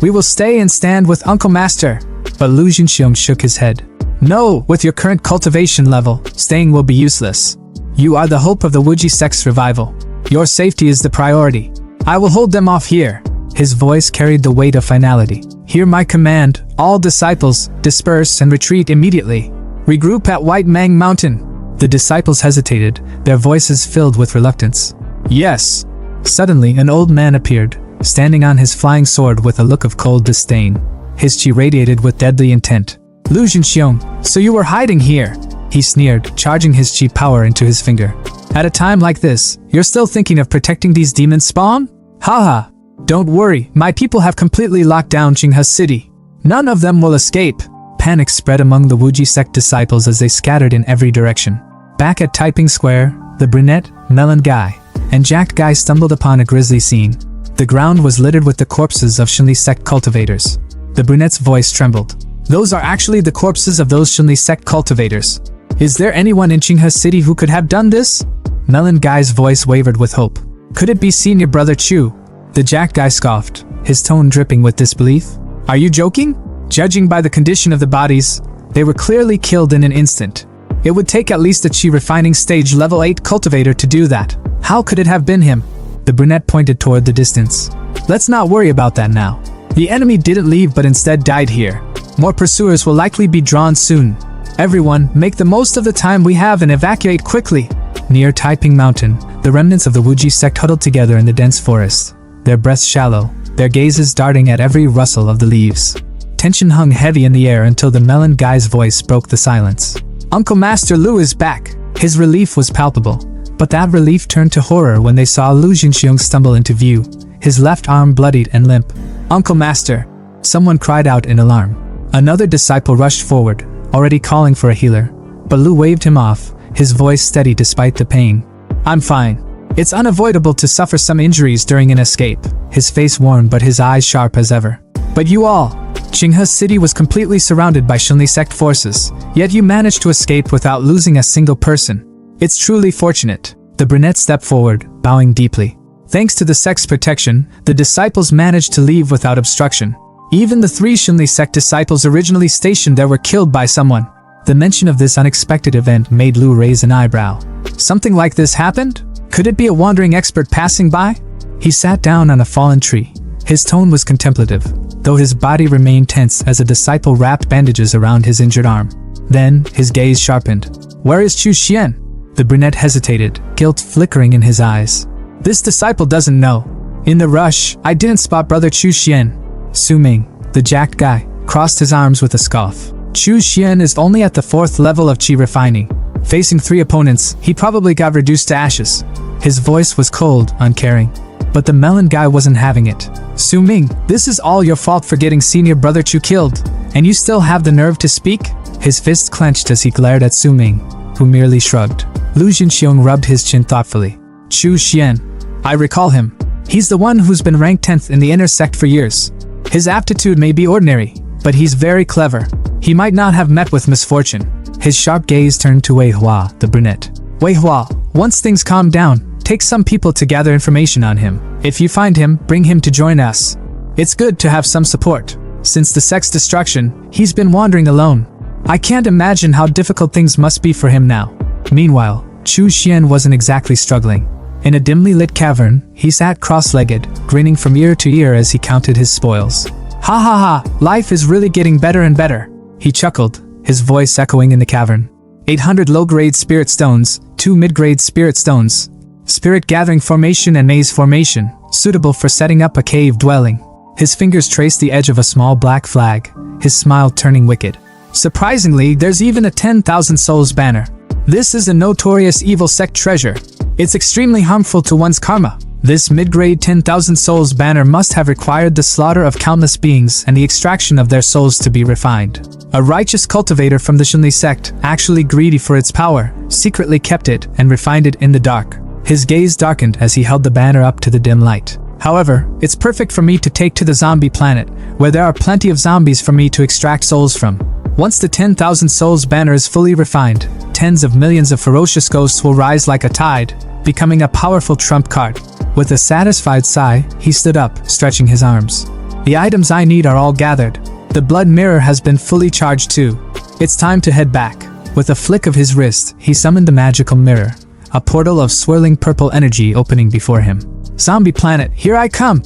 We will stay and stand with Uncle Master. But Lu Jinxiong shook his head. No, with your current cultivation level, staying will be useless. You are the hope of the Wuji sect's revival. Your safety is the priority. I will hold them off here. His voice carried the weight of finality. Hear my command, all disciples, disperse and retreat immediately. Regroup at White Mang Mountain. The disciples hesitated, their voices filled with reluctance. Yes. Suddenly, an old man appeared, standing on his flying sword with a look of cold disdain. His chi radiated with deadly intent. Lu Jinxiong, so you were hiding here? He sneered, charging his chi power into his finger. At a time like this, you're still thinking of protecting these demon spawn? Haha. Don't worry, my people have completely locked down Qinghe City. None of them will escape. Panic spread among the Wuji sect disciples as they scattered in every direction. Back at Taiping Square, the brunette, melon guy, and jacked guy stumbled upon a grisly scene. The ground was littered with the corpses of Xinli sect cultivators. The brunette's voice trembled. Those are actually the corpses of those Xinli sect cultivators. Is there anyone in Qinghe City who could have done this? Melon guy's voice wavered with hope. Could it be senior brother Chu? The jacked guy scoffed, his tone dripping with disbelief. Are you joking? Judging by the condition of the bodies, they were clearly killed in an instant. It would take at least a chi refining stage level 8 cultivator to do that. How could it have been him? The brunette pointed toward the distance. Let's not worry about that now. The enemy didn't leave but instead died here. More pursuers will likely be drawn soon. Everyone, make the most of the time we have and evacuate quickly. Near Taiping Mountain, the remnants of the Wuji sect huddled together in the dense forest, their breaths shallow, their gazes darting at every rustle of the leaves. Tension hung heavy in the air until the melon guy's voice broke the silence. Uncle Master Lu is back. His relief was palpable, but that relief turned to horror when they saw Lu Jinxiong stumble into view, his left arm bloodied and limp. Uncle Master! Someone cried out in alarm. Another disciple rushed forward, already calling for a healer, but Lu waved him off, his voice steady despite the pain. I'm fine. It's unavoidable to suffer some injuries during an escape, his face worn but his eyes sharp as ever. But you all! Qinghe City was completely surrounded by Xinli sect forces, yet you managed to escape without losing a single person. It's truly fortunate. The brunette stepped forward, bowing deeply. Thanks to the sect's protection, the disciples managed to leave without obstruction. Even the 3 Xinli sect disciples originally stationed there were killed by someone. The mention of this unexpected event made Lu raise an eyebrow. Something like this happened? Could it be a wandering expert passing by? He sat down on a fallen tree. His tone was contemplative, though his body remained tense as a disciple wrapped bandages around his injured arm. Then, his gaze sharpened. Where is Chu Xian? The brunette hesitated, guilt flickering in his eyes. This disciple doesn't know. In the rush, I didn't spot brother Chu Xian. Su Ming, the jacked guy, crossed his arms with a scoff. Chu Xian is only at the 4th level of chi refining. Facing 3 opponents, he probably got reduced to ashes. His voice was cold, uncaring. But the melon guy wasn't having it. Su Ming, this is all your fault for getting senior brother Chu killed. And you still have the nerve to speak? His fists clenched as he glared at Su Ming, who merely shrugged. Lu Jinxiong rubbed his chin thoughtfully. Chu Xian. I recall him. He's the one who's been ranked 10th in the inner sect for years. His aptitude may be ordinary, but he's very clever. He might not have met with misfortune. His sharp gaze turned to Wei Hua, the brunette. Wei Hua, once things calm down, take some people to gather information on him. If you find him, bring him to join us. It's good to have some support. Since the sex destruction, he's been wandering alone. I can't imagine how difficult things must be for him now. Meanwhile, Chu Xian wasn't exactly struggling. In a dimly lit cavern, he sat cross-legged, grinning from ear to ear as he counted his spoils. Ha ha ha, life is really getting better and better. He chuckled, his voice echoing in the cavern. 800 low-grade spirit stones, 2 mid-grade spirit stones. Spirit gathering formation and maze formation, suitable for setting up a cave dwelling. His fingers traced the edge of a small black flag, his smile turning wicked. Surprisingly, there's even a 10,000 souls banner. This is a notorious evil sect treasure. It's extremely harmful to one's karma. This mid-grade 10,000 souls banner must have required the slaughter of countless beings and the extraction of their souls to be refined. A righteous cultivator from the Shunli sect, actually greedy for its power, secretly kept it and refined it in the dark. His gaze darkened as he held the banner up to the dim light. However, it's perfect for me to take to the zombie planet, where there are plenty of zombies for me to extract souls from. Once the 10,000 souls banner is fully refined, tens of millions of ferocious ghosts will rise like a tide, becoming a powerful trump card. With a satisfied sigh, he stood up, stretching his arms. The items I need are all gathered. The blood mirror has been fully charged too. It's time to head back. With a flick of his wrist, he summoned the magical mirror, a portal of swirling purple energy opening before him. Zombie planet, here I come!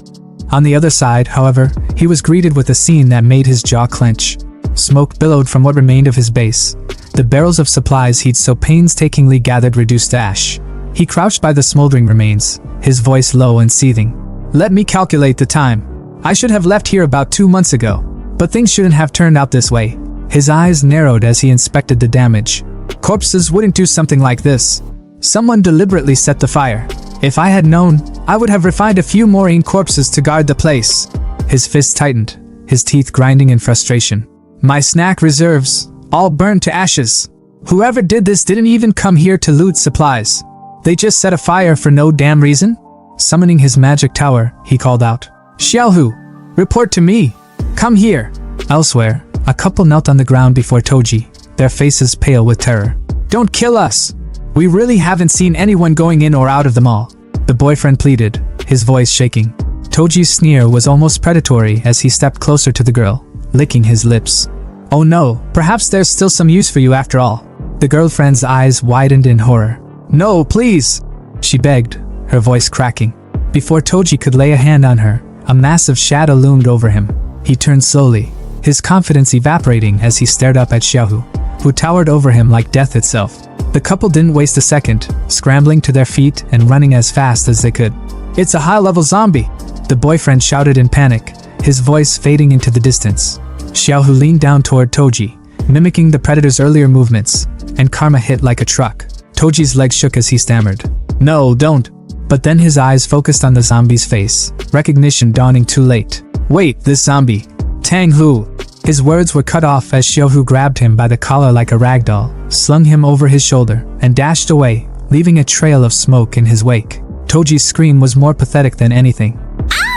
On the other side, however, he was greeted with a scene that made his jaw clench. Smoke billowed from what remained of his base. The barrels of supplies he'd so painstakingly gathered reduced to ash. He crouched by the smoldering remains, his voice low and seething. Let me calculate the time. I should have left here about 2 months ago. But things shouldn't have turned out this way. His eyes narrowed as he inspected the damage. Corpses wouldn't do something like this. Someone deliberately set the fire. If I had known, I would have refined a few more corpses to guard the place. His fist tightened, his teeth grinding in frustration. My snack reserves, all burned to ashes. Whoever did this didn't even come here to loot supplies. They just set a fire for no damn reason? Summoning his magic tower, he called out. Xiaohu, report to me. Come here. Elsewhere, a couple knelt on the ground before Toji, their faces pale with terror. Don't kill us. We really haven't seen anyone going in or out of the mall. The boyfriend pleaded, his voice shaking. Toji's sneer was almost predatory as he stepped closer to the girl, licking his lips. Oh no, perhaps there's still some use for you after all. The girlfriend's eyes widened in horror. No, please, she begged, her voice cracking. Before Toji could lay a hand on her, a massive shadow loomed over him. He turned slowly, his confidence evaporating as he stared up at Xiaohu, who towered over him like death itself. The couple didn't waste a second, scrambling to their feet and running as fast as they could. It's a high-level zombie, the boyfriend shouted in panic, his voice fading into the distance. Xiaohu leaned down toward Toji, mimicking the predator's earlier movements, and karma hit like a truck. Toji's legs shook as he stammered. No, don't. But then his eyes focused on the zombie's face, recognition dawning too late. Wait, this zombie. Tang Hu. His words were cut off as Xiaohu grabbed him by the collar like a rag doll, slung him over his shoulder, and dashed away, leaving a trail of smoke in his wake. Toji's scream was more pathetic than anything.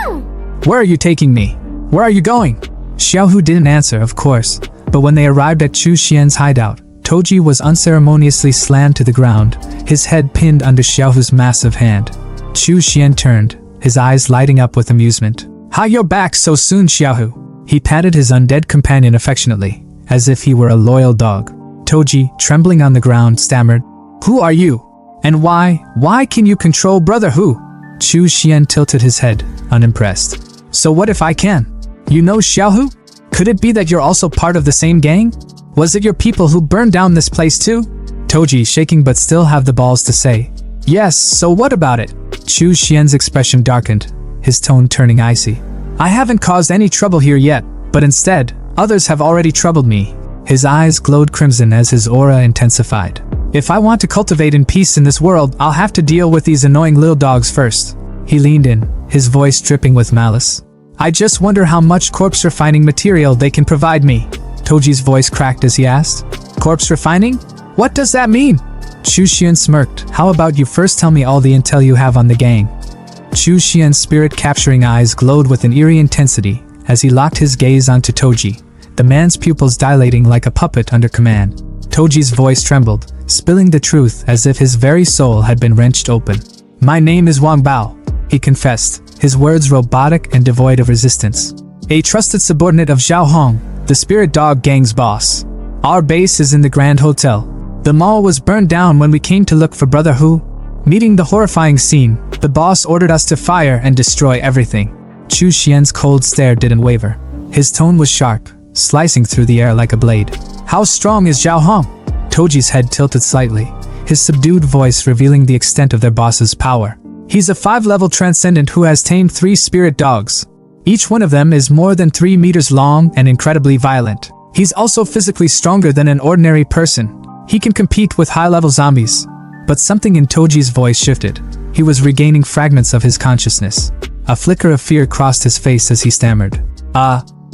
Ow! Where are you taking me? Where are you going? Xiaohu didn't answer, of course, but when they arrived at Chu Xian's hideout, Toji was unceremoniously slammed to the ground, his head pinned under Xiaohu's massive hand. Chu Xian turned, his eyes lighting up with amusement. How you're back so soon, Xiaohu? He patted his undead companion affectionately, as if he were a loyal dog. Toji, trembling on the ground, stammered, Who are you? And why can you control Brother Hu? Chu Xian tilted his head, unimpressed. So what if I can? You know Xiaohu? Could it be that you're also part of the same gang? Was it your people who burned down this place too? Toji, shaking but still have the balls to say, Yes, so what about it? Chu Xian's expression darkened, his tone turning icy. I haven't caused any trouble here yet, but instead, others have already troubled me. His eyes glowed crimson as his aura intensified. If I want to cultivate in peace in this world, I'll have to deal with these annoying little dogs first. He leaned in, his voice dripping with malice. I just wonder how much corpse refining material they can provide me. Toji's voice cracked as he asked, Corpse refining? What does that mean? Chu Xian smirked. How about you first tell me all the intel you have on the gang? Chu Xian's spirit-capturing eyes glowed with an eerie intensity as he locked his gaze onto Toji, the man's pupils dilating like a puppet under command. Toji's voice trembled, spilling the truth as if his very soul had been wrenched open. "My name is Wang Bao," he confessed, his words robotic and devoid of resistance. "A trusted subordinate of Zhao Hong, the Spirit Dog Gang's boss. Our base is in the Grand Hotel. The mall was burned down when we came to look for Brother Hu. Meeting the horrifying scene, the boss ordered us to fire and destroy everything." Chu Xian's cold stare didn't waver. His tone was sharp, slicing through the air like a blade. "How strong is Zhao Hong?" Toji's head tilted slightly, his subdued voice revealing the extent of their boss's power. "He's a 5-level transcendent who has tamed 3 spirit dogs. Each one of them is more than 3 meters long and incredibly violent. He's also physically stronger than an ordinary person. He can compete with high-level zombies." But something in Toji's voice shifted. He was regaining fragments of his consciousness. A flicker of fear crossed his face as he stammered.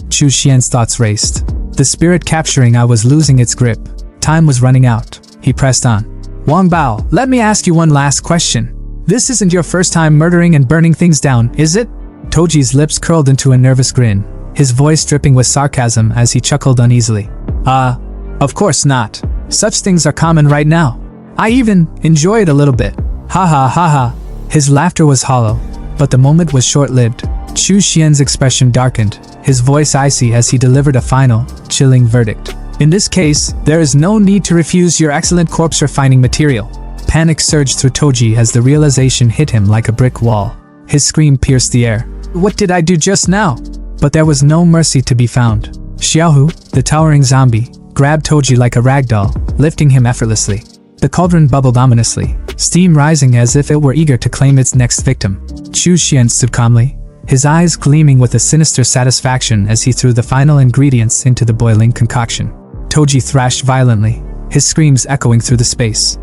Chu Xian's thoughts raced. The spirit capturing I was losing its grip. Time was running out. He pressed on. "Wang Bao, let me ask you one last question. This isn't your first time murdering and burning things down, is it?" Toji's lips curled into a nervous grin, his voice dripping with sarcasm as he chuckled uneasily. Of course not. Such things are common right now. I even enjoy it a little bit. Ha ha ha ha." His laughter was hollow, but the moment was short-lived. Chu Xian's expression darkened, his voice icy as he delivered a final, chilling verdict. "In this case, there is no need to refuse your excellent corpse refining material." Panic surged through Toji as the realization hit him like a brick wall. His scream pierced the air. "What did I do just now?" But there was no mercy to be found. Xiaohu, the towering zombie, grabbed Toji like a ragdoll, lifting him effortlessly. The cauldron bubbled ominously, steam rising as if it were eager to claim its next victim. Chu Xian stood calmly, his eyes gleaming with a sinister satisfaction as he threw the final ingredients into the boiling concoction. Toji thrashed violently, his screams echoing through the space.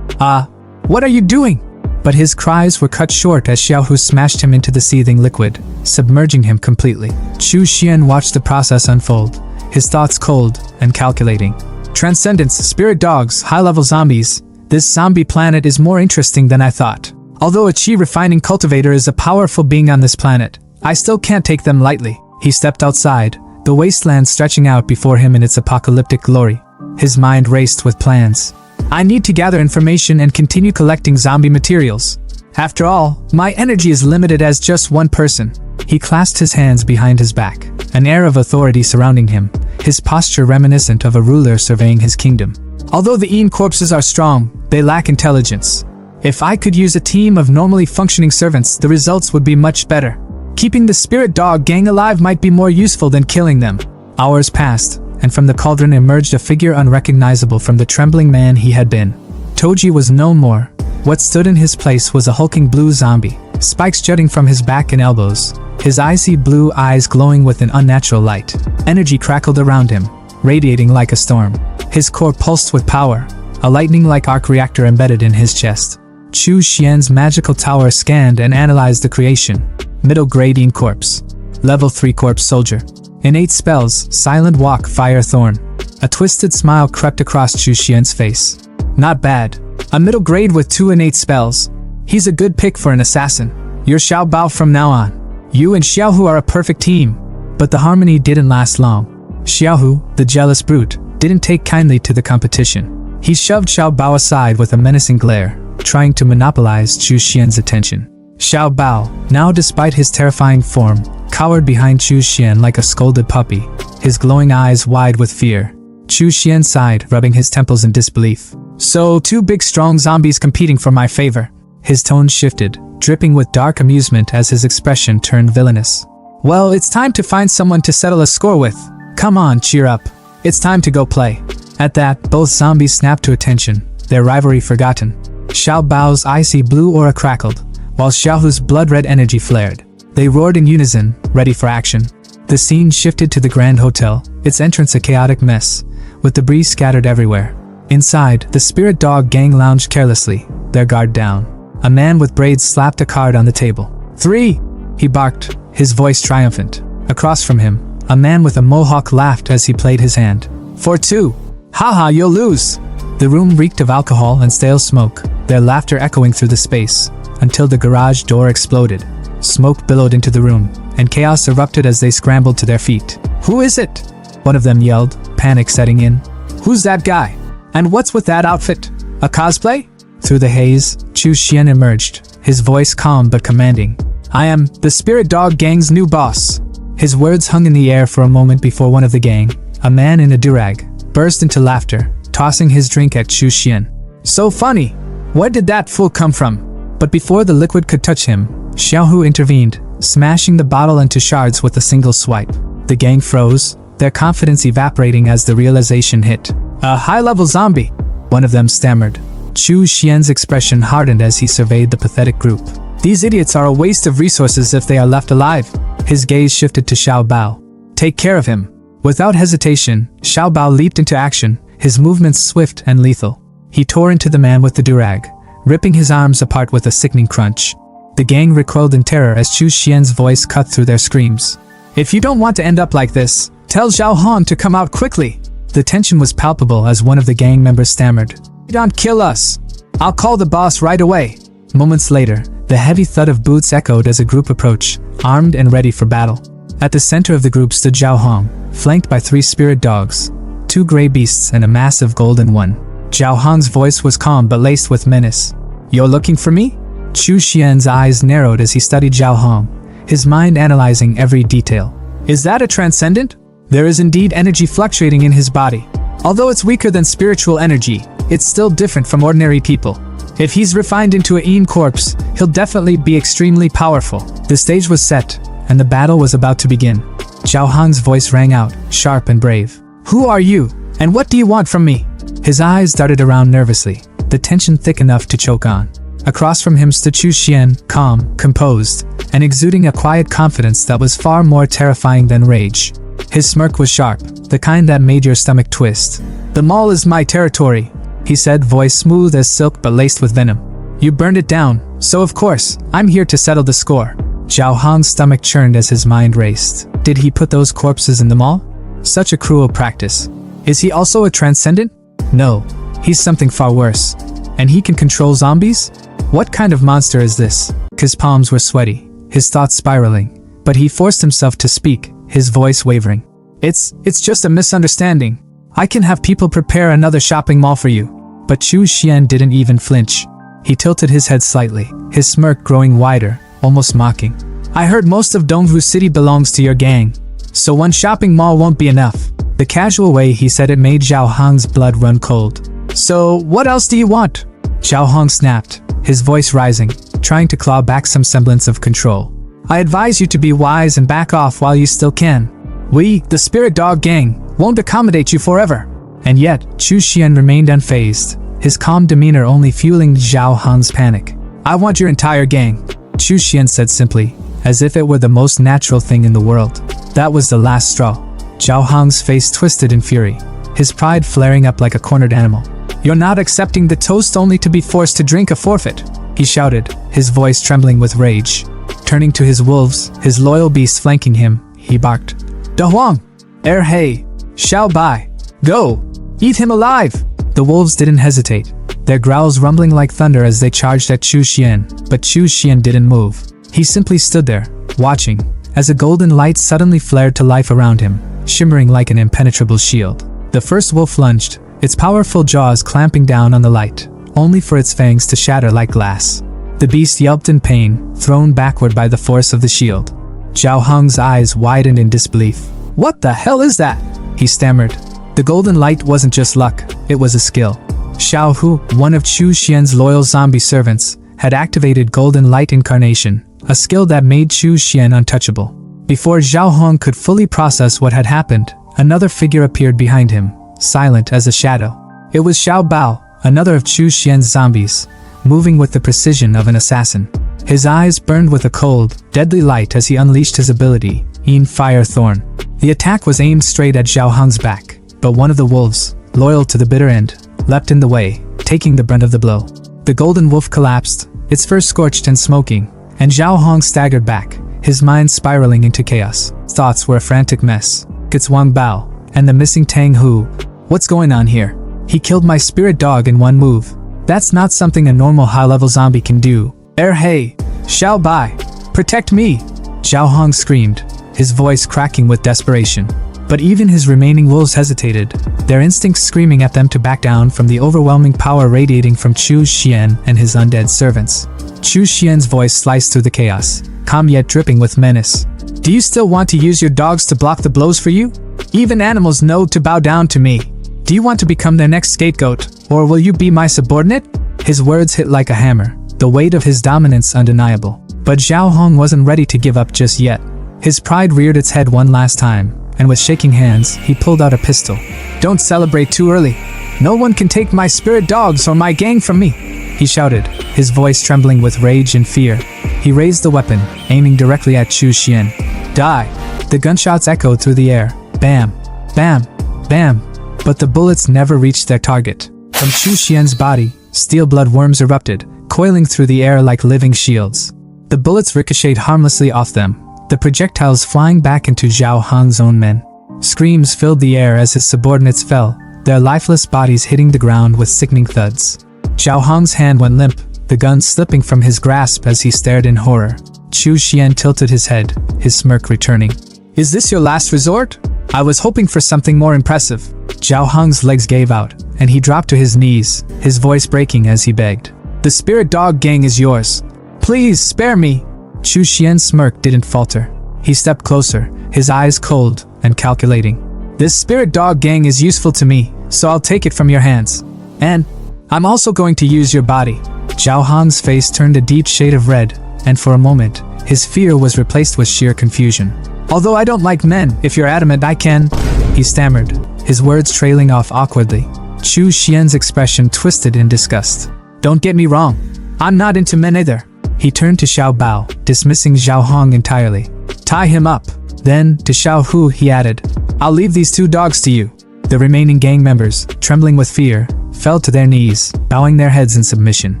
What are you doing?" But his cries were cut short as Xiaohu smashed him into the seething liquid, submerging him completely. Chu Xian watched the process unfold, his thoughts cold and calculating. "Transcendence, spirit dogs, high-level zombies. This zombie planet is more interesting than I thought. Although a chi refining cultivator is a powerful being on this planet, I still can't take them lightly." He stepped outside, the wasteland stretching out before him in its apocalyptic glory. His mind raced with plans. "I need to gather information and continue collecting zombie materials. After all, my energy is limited as just one person." He clasped his hands behind his back, an air of authority surrounding him, his posture reminiscent of a ruler surveying his kingdom. "Although the Ian corpses are strong, they lack intelligence. If I could use a team of normally functioning servants, the results would be much better. Keeping the spirit dog gang alive might be more useful than killing them." Hours passed, and from the cauldron emerged a figure unrecognizable from the trembling man he had been. Toji was no more. What stood in his place was a hulking blue zombie, spikes jutting from his back and elbows, his icy blue eyes glowing with an unnatural light. Energy crackled around him, radiating like a storm. His core pulsed with power, a lightning-like arc reactor embedded in his chest. Chu Xian's magical tower scanned and analyzed the creation. Middle-grade Ian corpse. Level 3 corpse soldier. Innate spells, silent walk, fire thorn. A twisted smile crept across Chu Xian's face. "Not bad. A middle grade with 2 innate spells. He's a good pick for an assassin. You're Xiao Bao from now on. You and Xiaohu are a perfect team." But the harmony didn't last long. Xiaohu, the jealous brute, didn't take kindly to the competition. He shoved Xiao Bao aside with a menacing glare, trying to monopolize Chu Xian's attention. Xiao Bao, now despite his terrifying form, cowered behind Chu Xian like a scolded puppy, his glowing eyes wide with fear. Chu Xian sighed, rubbing his temples in disbelief. "So 2 big strong zombies competing for my favor." His tone shifted, dripping with dark amusement as his expression turned villainous. "Well, it's time to find someone to settle a score with. Come on, cheer up. It's time to go play." At that, both zombies snapped to attention, their rivalry forgotten. Xiao Bao's icy blue aura crackled, while Xiaohu's blood-red energy flared. They roared in unison, ready for action. The scene shifted to the Grand Hotel, its entrance a chaotic mess, with debris scattered everywhere. Inside, the spirit dog gang lounged carelessly, their guard down. A man with braids slapped a card on the table. 3! He barked, his voice triumphant. Across from him, a man with a mohawk laughed as he played his hand. 4-2! Haha, you'll lose! The room reeked of alcohol and stale smoke, their laughter echoing through the space, until the garage door exploded. Smoke billowed into the room, and chaos erupted as they scrambled to their feet. "Who is it?" one of them yelled, panic setting in. "Who's that guy?" And what's with that outfit? A cosplay? Through the haze, Chu Xian emerged, his voice calm but commanding. I am the Spirit Dog Gang's new boss. His words hung in the air for a moment before one of the gang, a man in a durag, burst into laughter, tossing his drink at Chu Xian. So funny! Where did that fool come from? But before the liquid could touch him, Xiaohu intervened, smashing the bottle into shards with a single swipe. The gang froze, their confidence evaporating as the realization hit. A high-level zombie, one of them stammered. Chu Xian's expression hardened as he surveyed the pathetic group. These idiots are a waste of resources if they are left alive. His gaze shifted to Xiao Bao. Take care of him. Without hesitation, Xiao Bao leaped into action, his movements swift and lethal. He tore into the man with the durag, ripping his arms apart with a sickening crunch. The gang recoiled in terror as Chu Xian's voice cut through their screams. If you don't want to end up like this, tell Zhao Han to come out quickly. The tension was palpable as one of the gang members stammered. Don't kill us. I'll call the boss right away. Moments later, the heavy thud of boots echoed as a group approached, armed and ready for battle. At the center of the group stood Zhao Hong, flanked by 3 spirit dogs, 2 gray beasts and a massive golden one. Zhao Hong's voice was calm but laced with menace. You're looking for me? Chu Xian's eyes narrowed as he studied Zhao Hong, his mind analyzing every detail. Is that a transcendent? There is indeed energy fluctuating in his body. Although it's weaker than spiritual energy, it's still different from ordinary people. If he's refined into a Yin corpse, he'll definitely be extremely powerful. The stage was set, and the battle was about to begin. Zhao Hong's voice rang out, sharp and brave. Who are you, and what do you want from me? His eyes darted around nervously, the tension thick enough to choke on. Across from him stood Chu Xian, calm, composed, and exuding a quiet confidence that was far more terrifying than rage. His smirk was sharp, the kind that made your stomach twist. The mall is my territory, he said, voice smooth as silk but laced with venom. You burned it down, so of course, I'm here to settle the score. Zhao Hong's stomach churned as his mind raced. Did he put those corpses in the mall? Such a cruel practice. Is he also a transcendent? No, he's something far worse. And he can control zombies? What kind of monster is this? His palms were sweaty, his thoughts spiraling, but he forced himself to speak, his voice wavering. It's just a misunderstanding. I can have people prepare another shopping mall for you. But Chu Xian didn't even flinch. He tilted his head slightly, his smirk growing wider, almost mocking. I heard most of Dongwu City belongs to your gang, so one shopping mall won't be enough. The casual way he said it made Zhao Hong's blood run cold. So what else do you want? Zhao Hong snapped, his voice rising, trying to claw back some semblance of control. I advise you to be wise and back off while you still can. We, the Spirit Dog Gang, won't accommodate you forever. And yet, Chu Xian remained unfazed, his calm demeanor only fueling Zhao Han's panic. I want your entire gang, Chu Xian said simply, as if it were the most natural thing in the world. That was the last straw. Zhao Hong's face twisted in fury, his pride flaring up like a cornered animal. You're not accepting the toast only to be forced to drink a forfeit, he shouted, his voice trembling with rage. Turning to his wolves, his loyal beasts flanking him, he barked. Da Huang! Hey! Xiao Bai! Go! Eat him alive! The wolves didn't hesitate, their growls rumbling like thunder as they charged at Chu Xian, but Chu Xian didn't move. He simply stood there, watching, as a golden light suddenly flared to life around him, shimmering like an impenetrable shield. The first wolf lunged, its powerful jaws clamping down on the light, only for its fangs to shatter like glass. The beast yelped in pain, thrown backward by the force of the shield. Zhao Hong's eyes widened in disbelief. What the hell is that? He stammered. The golden light wasn't just luck, it was a skill. Xiao Hu, one of Chu Xian's loyal zombie servants, had activated Golden Light Incarnation, a skill that made Chu Xian untouchable. Before Zhao Hong could fully process what had happened, another figure appeared behind him, silent as a shadow. It was Xiao Bao, another of Chu Xian's zombies, moving with the precision of an assassin. His eyes burned with a cold, deadly light as he unleashed his ability, Yin Fire Thorn. The attack was aimed straight at Zhao Hong's back, but one of the wolves, loyal to the bitter end, leapt in the way, taking the brunt of the blow. The golden wolf collapsed, its fur scorched and smoking, and Zhao Hong staggered back, his mind spiraling into chaos. Thoughts were a frantic mess. It's Wang Bao, and the missing Tang Hu. What's going on here? He killed my spirit dog in one move. That's not something a normal high-level zombie can do. Hey! Xiao Bai! Protect me! Zhao Hong screamed, his voice cracking with desperation. But even his remaining wolves hesitated, their instincts screaming at them to back down from the overwhelming power radiating from Chu Xian and his undead servants. Chu Xian's voice sliced through the chaos, calm yet dripping with menace. Do you still want to use your dogs to block the blows for you? Even animals know to bow down to me. Do you want to become their next scapegoat, or will you be my subordinate? His words hit like a hammer, the weight of his dominance undeniable. But Zhao Hong wasn't ready to give up just yet. His pride reared its head one last time, and with shaking hands, he pulled out a pistol. Don't celebrate too early. No one can take my spirit dogs or my gang from me, he shouted, his voice trembling with rage and fear. He raised the weapon, aiming directly at Chu Xian. Die! The gunshots echoed through the air. Bam! Bam! Bam! But the bullets never reached their target. From Chu Xian's body, steel blood worms erupted, coiling through the air like living shields. The bullets ricocheted harmlessly off them, the projectiles flying back into Zhao Hong's own men. Screams filled the air as his subordinates fell, their lifeless bodies hitting the ground with sickening thuds. Zhao Hong's hand went limp, the gun slipping from his grasp as he stared in horror. Chu Xian tilted his head, his smirk returning. Is this your last resort? I was hoping for something more impressive. Zhao Hong's legs gave out, and he dropped to his knees, his voice breaking as he begged. The spirit dog gang is yours. Please spare me. Chu Xian's smirk didn't falter. He stepped closer, his eyes cold and calculating. This spirit dog gang is useful to me, so I'll take it from your hands. And I'm also going to use your body. Zhao Hong's face turned a deep shade of red, and for a moment, his fear was replaced with sheer confusion. Although I don't like men, if you're adamant I can, he stammered, his words trailing off awkwardly. Chu Xian's expression twisted in disgust. Don't get me wrong, I'm not into men either. He turned to Xiao Bao, dismissing Zhao Hong entirely. Tie him up. Then, to Xiao Hu he added, I'll leave these 2 dogs to you. The remaining gang members, trembling with fear, fell to their knees, bowing their heads in submission.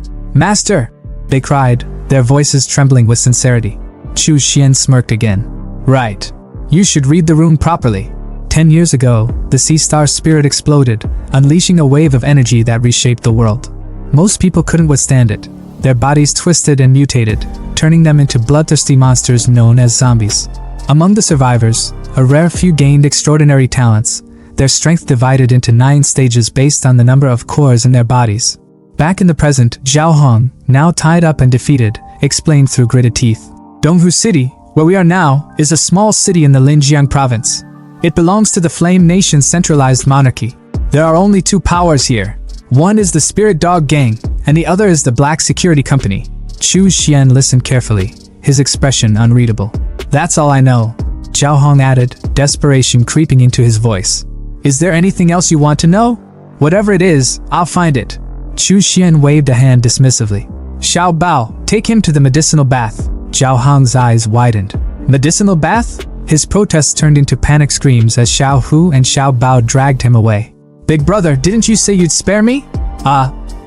Master! They cried, their voices trembling with sincerity. Chu Xian smirked again. Right. You should read the rune properly. 10 years ago, the Sea Star spirit exploded, unleashing a wave of energy that reshaped the world. Most people couldn't withstand it. Their bodies twisted and mutated, turning them into bloodthirsty monsters known as zombies. Among the survivors, a rare few gained extraordinary talents, their strength divided into 9 stages based on the number of cores in their bodies. Back in the present, Zhao Hong, now tied up and defeated, explained through gritted teeth. Donghu City, where we are now, is a small city in the Linjiang province. It belongs to the Flame Nation's centralized monarchy. There are only 2 powers here. One is the Spirit Dog Gang, and the other is the Black Security Company. Chu Xian listened carefully, his expression unreadable. That's all I know, Zhao Hong added, desperation creeping into his voice. Is there anything else you want to know? Whatever it is, I'll find it. Chu Xian waved a hand dismissively. Xiao Bao, take him to the medicinal bath. Zhao Hong's eyes widened. Medicinal bath? His protests turned into panic screams as Xiao Hu and Xiao Bao dragged him away. Big brother, didn't you say you'd spare me?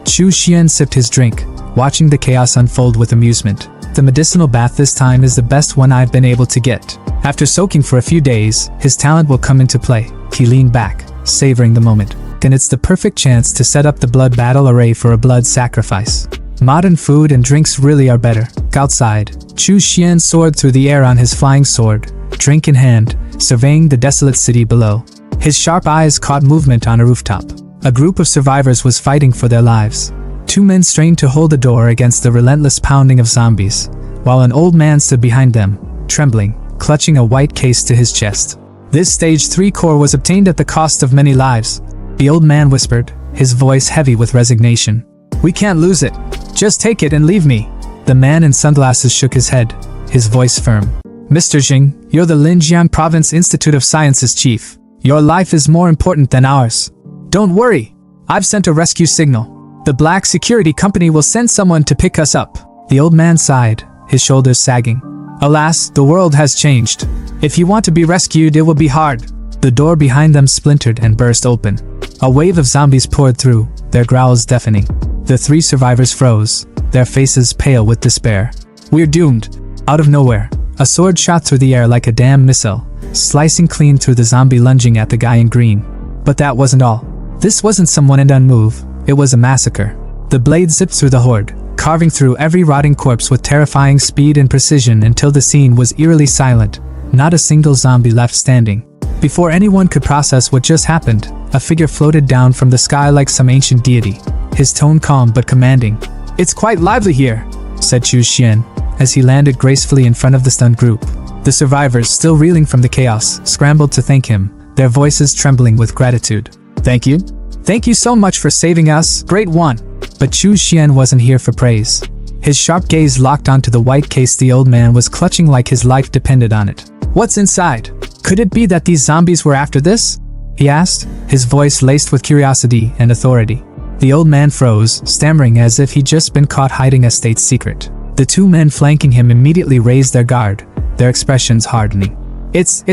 Chu Xian sipped his drink, watching the chaos unfold with amusement. The medicinal bath this time is the best one I've been able to get. After soaking for a few days, his talent will come into play. He leaned back, savoring the moment. And it's the perfect chance to set up the blood battle array for a blood sacrifice. Modern food and drinks really are better. Outside, Chu Xian soared through the air on his flying sword, drink in hand, surveying the desolate city below. His sharp eyes caught movement on a rooftop. A group of survivors was fighting for their lives. 2 men strained to hold the door against the relentless pounding of zombies, while an old man stood behind them, trembling, clutching a white case to his chest. This stage 3 core was obtained at the cost of many lives. The old man whispered, his voice heavy with resignation. We can't lose it. Just take it and leave me. The man in sunglasses shook his head, his voice firm. Mr. Jing, you're the Linjiang Province Institute of Sciences chief. Your life is more important than ours. Don't worry. I've sent a rescue signal. The Black Security Company will send someone to pick us up. The old man sighed, his shoulders sagging. Alas, the world has changed. If you want to be rescued, it will be hard. The door behind them splintered and burst open. A wave of zombies poured through, their growls deafening. The 3 survivors froze, their faces pale with despair. We're doomed. Out of nowhere, a sword shot through the air like a damn missile, slicing clean through the zombie lunging at the guy in green. But that wasn't all. This wasn't some one-and-done move, it was a massacre. The blade zipped through the horde, carving through every rotting corpse with terrifying speed and precision until the scene was eerily silent, not a single zombie left standing. Before anyone could process what just happened, a figure floated down from the sky like some ancient deity, his tone calm but commanding. "It's quite lively here," said Chu Xian, as he landed gracefully in front of the stunned group. The survivors, still reeling from the chaos, scrambled to thank him, their voices trembling with gratitude. "Thank you. Thank you so much for saving us, great one." But Chu Xian wasn't here for praise. His sharp gaze locked onto the white case the old man was clutching like his life depended on it. "What's inside? Could it be that these zombies were after this?" he asked, his voice laced with curiosity and authority. The old man froze, stammering as if he'd just been caught hiding a state secret. The two men flanking him immediately raised their guard, their expressions hardening. It's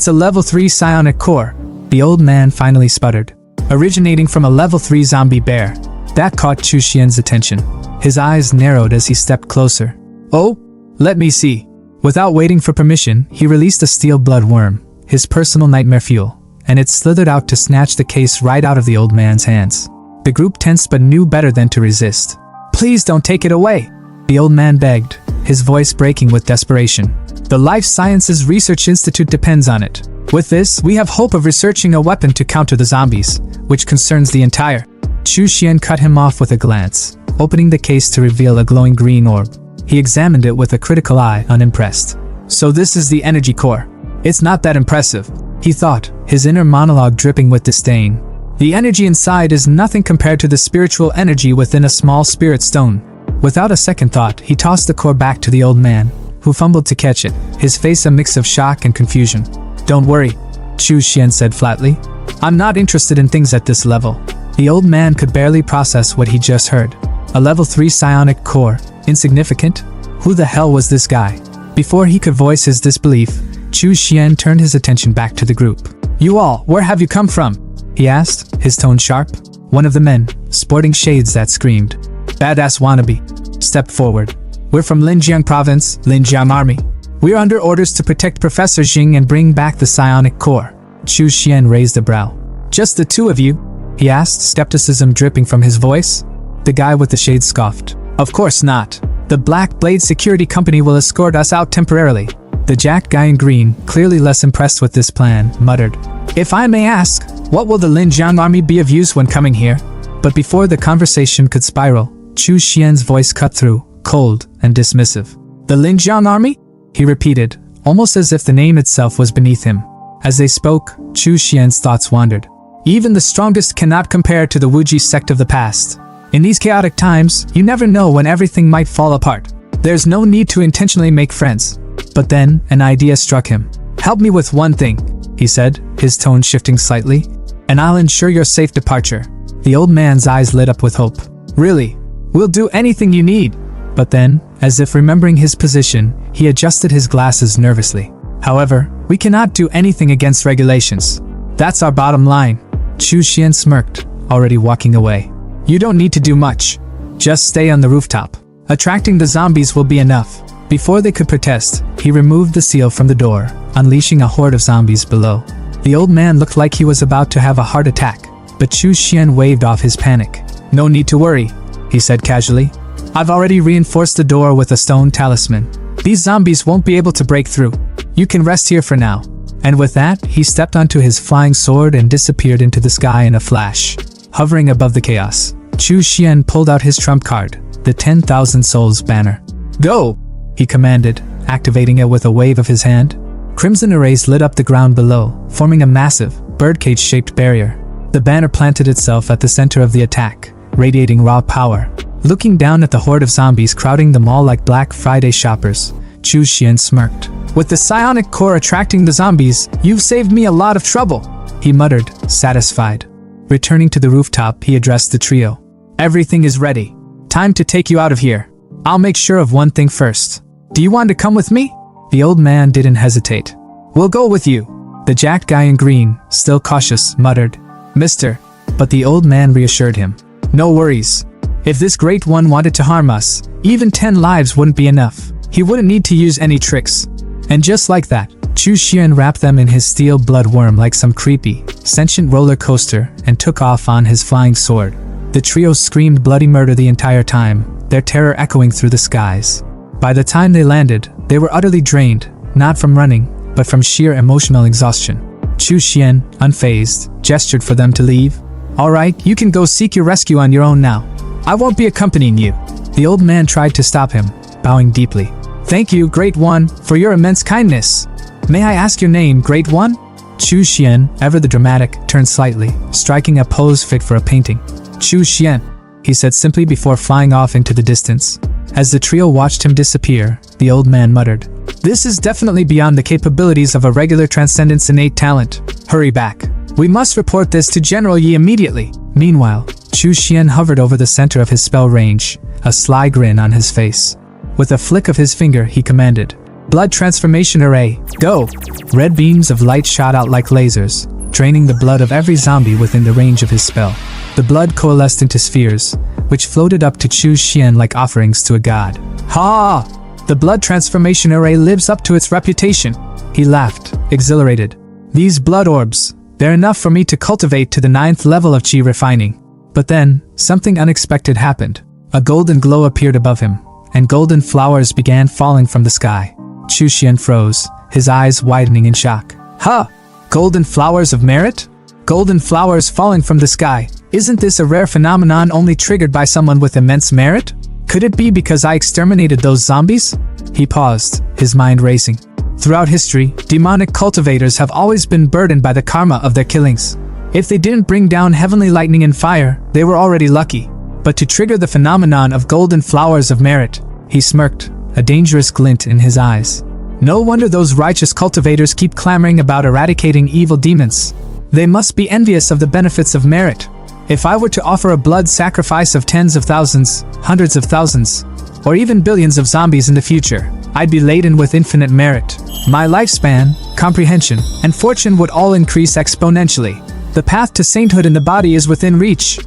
a level 3 psionic core," the old man finally sputtered. "Originating from a level 3 zombie bear." That caught Chu Xian's attention. His eyes narrowed as he stepped closer. "Oh? Let me see." Without waiting for permission, he released a steel blood worm, his personal nightmare fuel, and it slithered out to snatch the case right out of the old man's hands. The group tensed but knew better than to resist. "Please don't take it away," the old man begged, his voice breaking with desperation. "The Life Sciences Research Institute depends on it. With this, we have hope of researching a weapon to counter the zombies, which concerns the entire." Chu Xian cut him off with a glance, opening the case to reveal a glowing green orb. He examined it with a critical eye, unimpressed. "So this is the energy core. It's not that impressive," he thought, his inner monologue dripping with disdain. "The energy inside is nothing compared to the spiritual energy within a small spirit stone." Without a second thought, he tossed the core back to the old man, who fumbled to catch it, his face a mix of shock and confusion. "Don't worry," Chu Xian said flatly. "I'm not interested in things at this level." The old man could barely process what he just heard. A level 3 psionic core, insignificant? Who the hell was this guy? Before he could voice his disbelief, Chu Xian turned his attention back to the group. "You all, where have you come from?" he asked, his tone sharp. One of the men, sporting shades that screamed, "Badass wannabe," stepped forward. "We're from Linjiang Province, Linjiang Army. We're under orders to protect Professor Jing and bring back the psionic core." Chu Xian raised a brow. "Just the two of you?" he asked, skepticism dripping from his voice. The guy with the shades scoffed. "Of course not. The Black Blade Security Company will escort us out temporarily." The jacked guy in green, clearly less impressed with this plan, muttered, "If I may ask, what will the Linjiang Army be of use when coming here?" But before the conversation could spiral, Chu Xian's voice cut through, cold and dismissive. "The Linjiang Army?" he repeated, almost as if the name itself was beneath him. As they spoke, Chu Xian's thoughts wandered. Even the strongest cannot compare to the Wuji sect of the past. In these chaotic times, you never know when everything might fall apart. There's no need to intentionally make friends. But then, an idea struck him. "Help me with one thing," he said, his tone shifting slightly, "and I'll ensure your safe departure." The old man's eyes lit up with hope. "Really? We'll do anything you need." But then, as if remembering his position, he adjusted his glasses nervously. "However, we cannot do anything against regulations. That's our bottom line." Chu Xian smirked, already walking away. "You don't need to do much. Just stay on the rooftop. Attracting the zombies will be enough." Before they could protest, he removed the seal from the door, unleashing a horde of zombies below. The old man looked like he was about to have a heart attack, but Chu Xian waved off his panic. "No need to worry," he said casually. "I've already reinforced the door with a stone talisman. These zombies won't be able to break through. You can rest here for now." And with that, he stepped onto his flying sword and disappeared into the sky in a flash. Hovering above the chaos, Chu Xian pulled out his trump card, the 10,000 Souls banner. "Go!" he commanded, activating it with a wave of his hand. Crimson arrays lit up the ground below, forming a massive, birdcage-shaped barrier. The banner planted itself at the center of the attack, radiating raw power. Looking down at the horde of zombies crowding the mall like Black Friday shoppers, Chu Xian smirked. "With the psionic core attracting the zombies, you've saved me a lot of trouble," he muttered, satisfied. Returning to the rooftop, he addressed the trio. "Everything is ready. Time to take you out of here. I'll make sure of one thing first. Do you want to come with me?" The old man didn't hesitate. "We'll go with you." The jacked guy in green, still cautious, muttered, "Mister." But the old man reassured him. "No worries. If this great one wanted to harm us, even 10 lives wouldn't be enough. He wouldn't need to use any tricks." And just like that, Chu Xian wrapped them in his steel blood worm like some creepy, sentient roller coaster and took off on his flying sword. The trio screamed bloody murder the entire time, their terror echoing through the skies. By the time they landed, they were utterly drained, not from running, but from sheer emotional exhaustion. Chu Xian, unfazed, gestured for them to leave. Alright, you can go seek your rescue on your own now. I won't be accompanying you. The old man tried to stop him, bowing deeply. Thank you, Great One, for your immense kindness. May I ask your name, Great One? Chu Xian, ever the dramatic, turned slightly, striking a pose fit for a painting. Chu Xian, he said simply before flying off into the distance. As the trio watched him disappear, the old man muttered, This is definitely beyond the capabilities of a regular transcendent's innate talent. Hurry back. We must report this to General Yi immediately. Meanwhile, Chu Xian hovered over the center of his spell range, a sly grin on his face. With a flick of his finger, he commanded, Blood Transformation Array, go! Red beams of light shot out like lasers, draining the blood of every zombie within the range of his spell. The blood coalesced into spheres, which floated up to Chu Xian like offerings to a god. Ha! The Blood Transformation Array lives up to its reputation. He laughed, exhilarated. These blood orbs, they're enough for me to cultivate to the 9th level of chi refining. But then, something unexpected happened. A golden glow appeared above him, and golden flowers began falling from the sky. Chu Xian froze, his eyes widening in shock. Huh! Golden flowers of merit? Golden flowers falling from the sky. Isn't this a rare phenomenon only triggered by someone with immense merit? Could it be because I exterminated those zombies? He paused, his mind racing. Throughout history, demonic cultivators have always been burdened by the karma of their killings. If they didn't bring down heavenly lightning and fire, they were already lucky. But to trigger the phenomenon of golden flowers of merit, he smirked, a dangerous glint in his eyes. No wonder those righteous cultivators keep clamoring about eradicating evil demons. They must be envious of the benefits of merit. If I were to offer a blood sacrifice of tens of thousands, hundreds of thousands, or even billions of zombies in the future, I'd be laden with infinite merit. My lifespan, comprehension, and fortune would all increase exponentially. The path to sainthood in the body is within reach.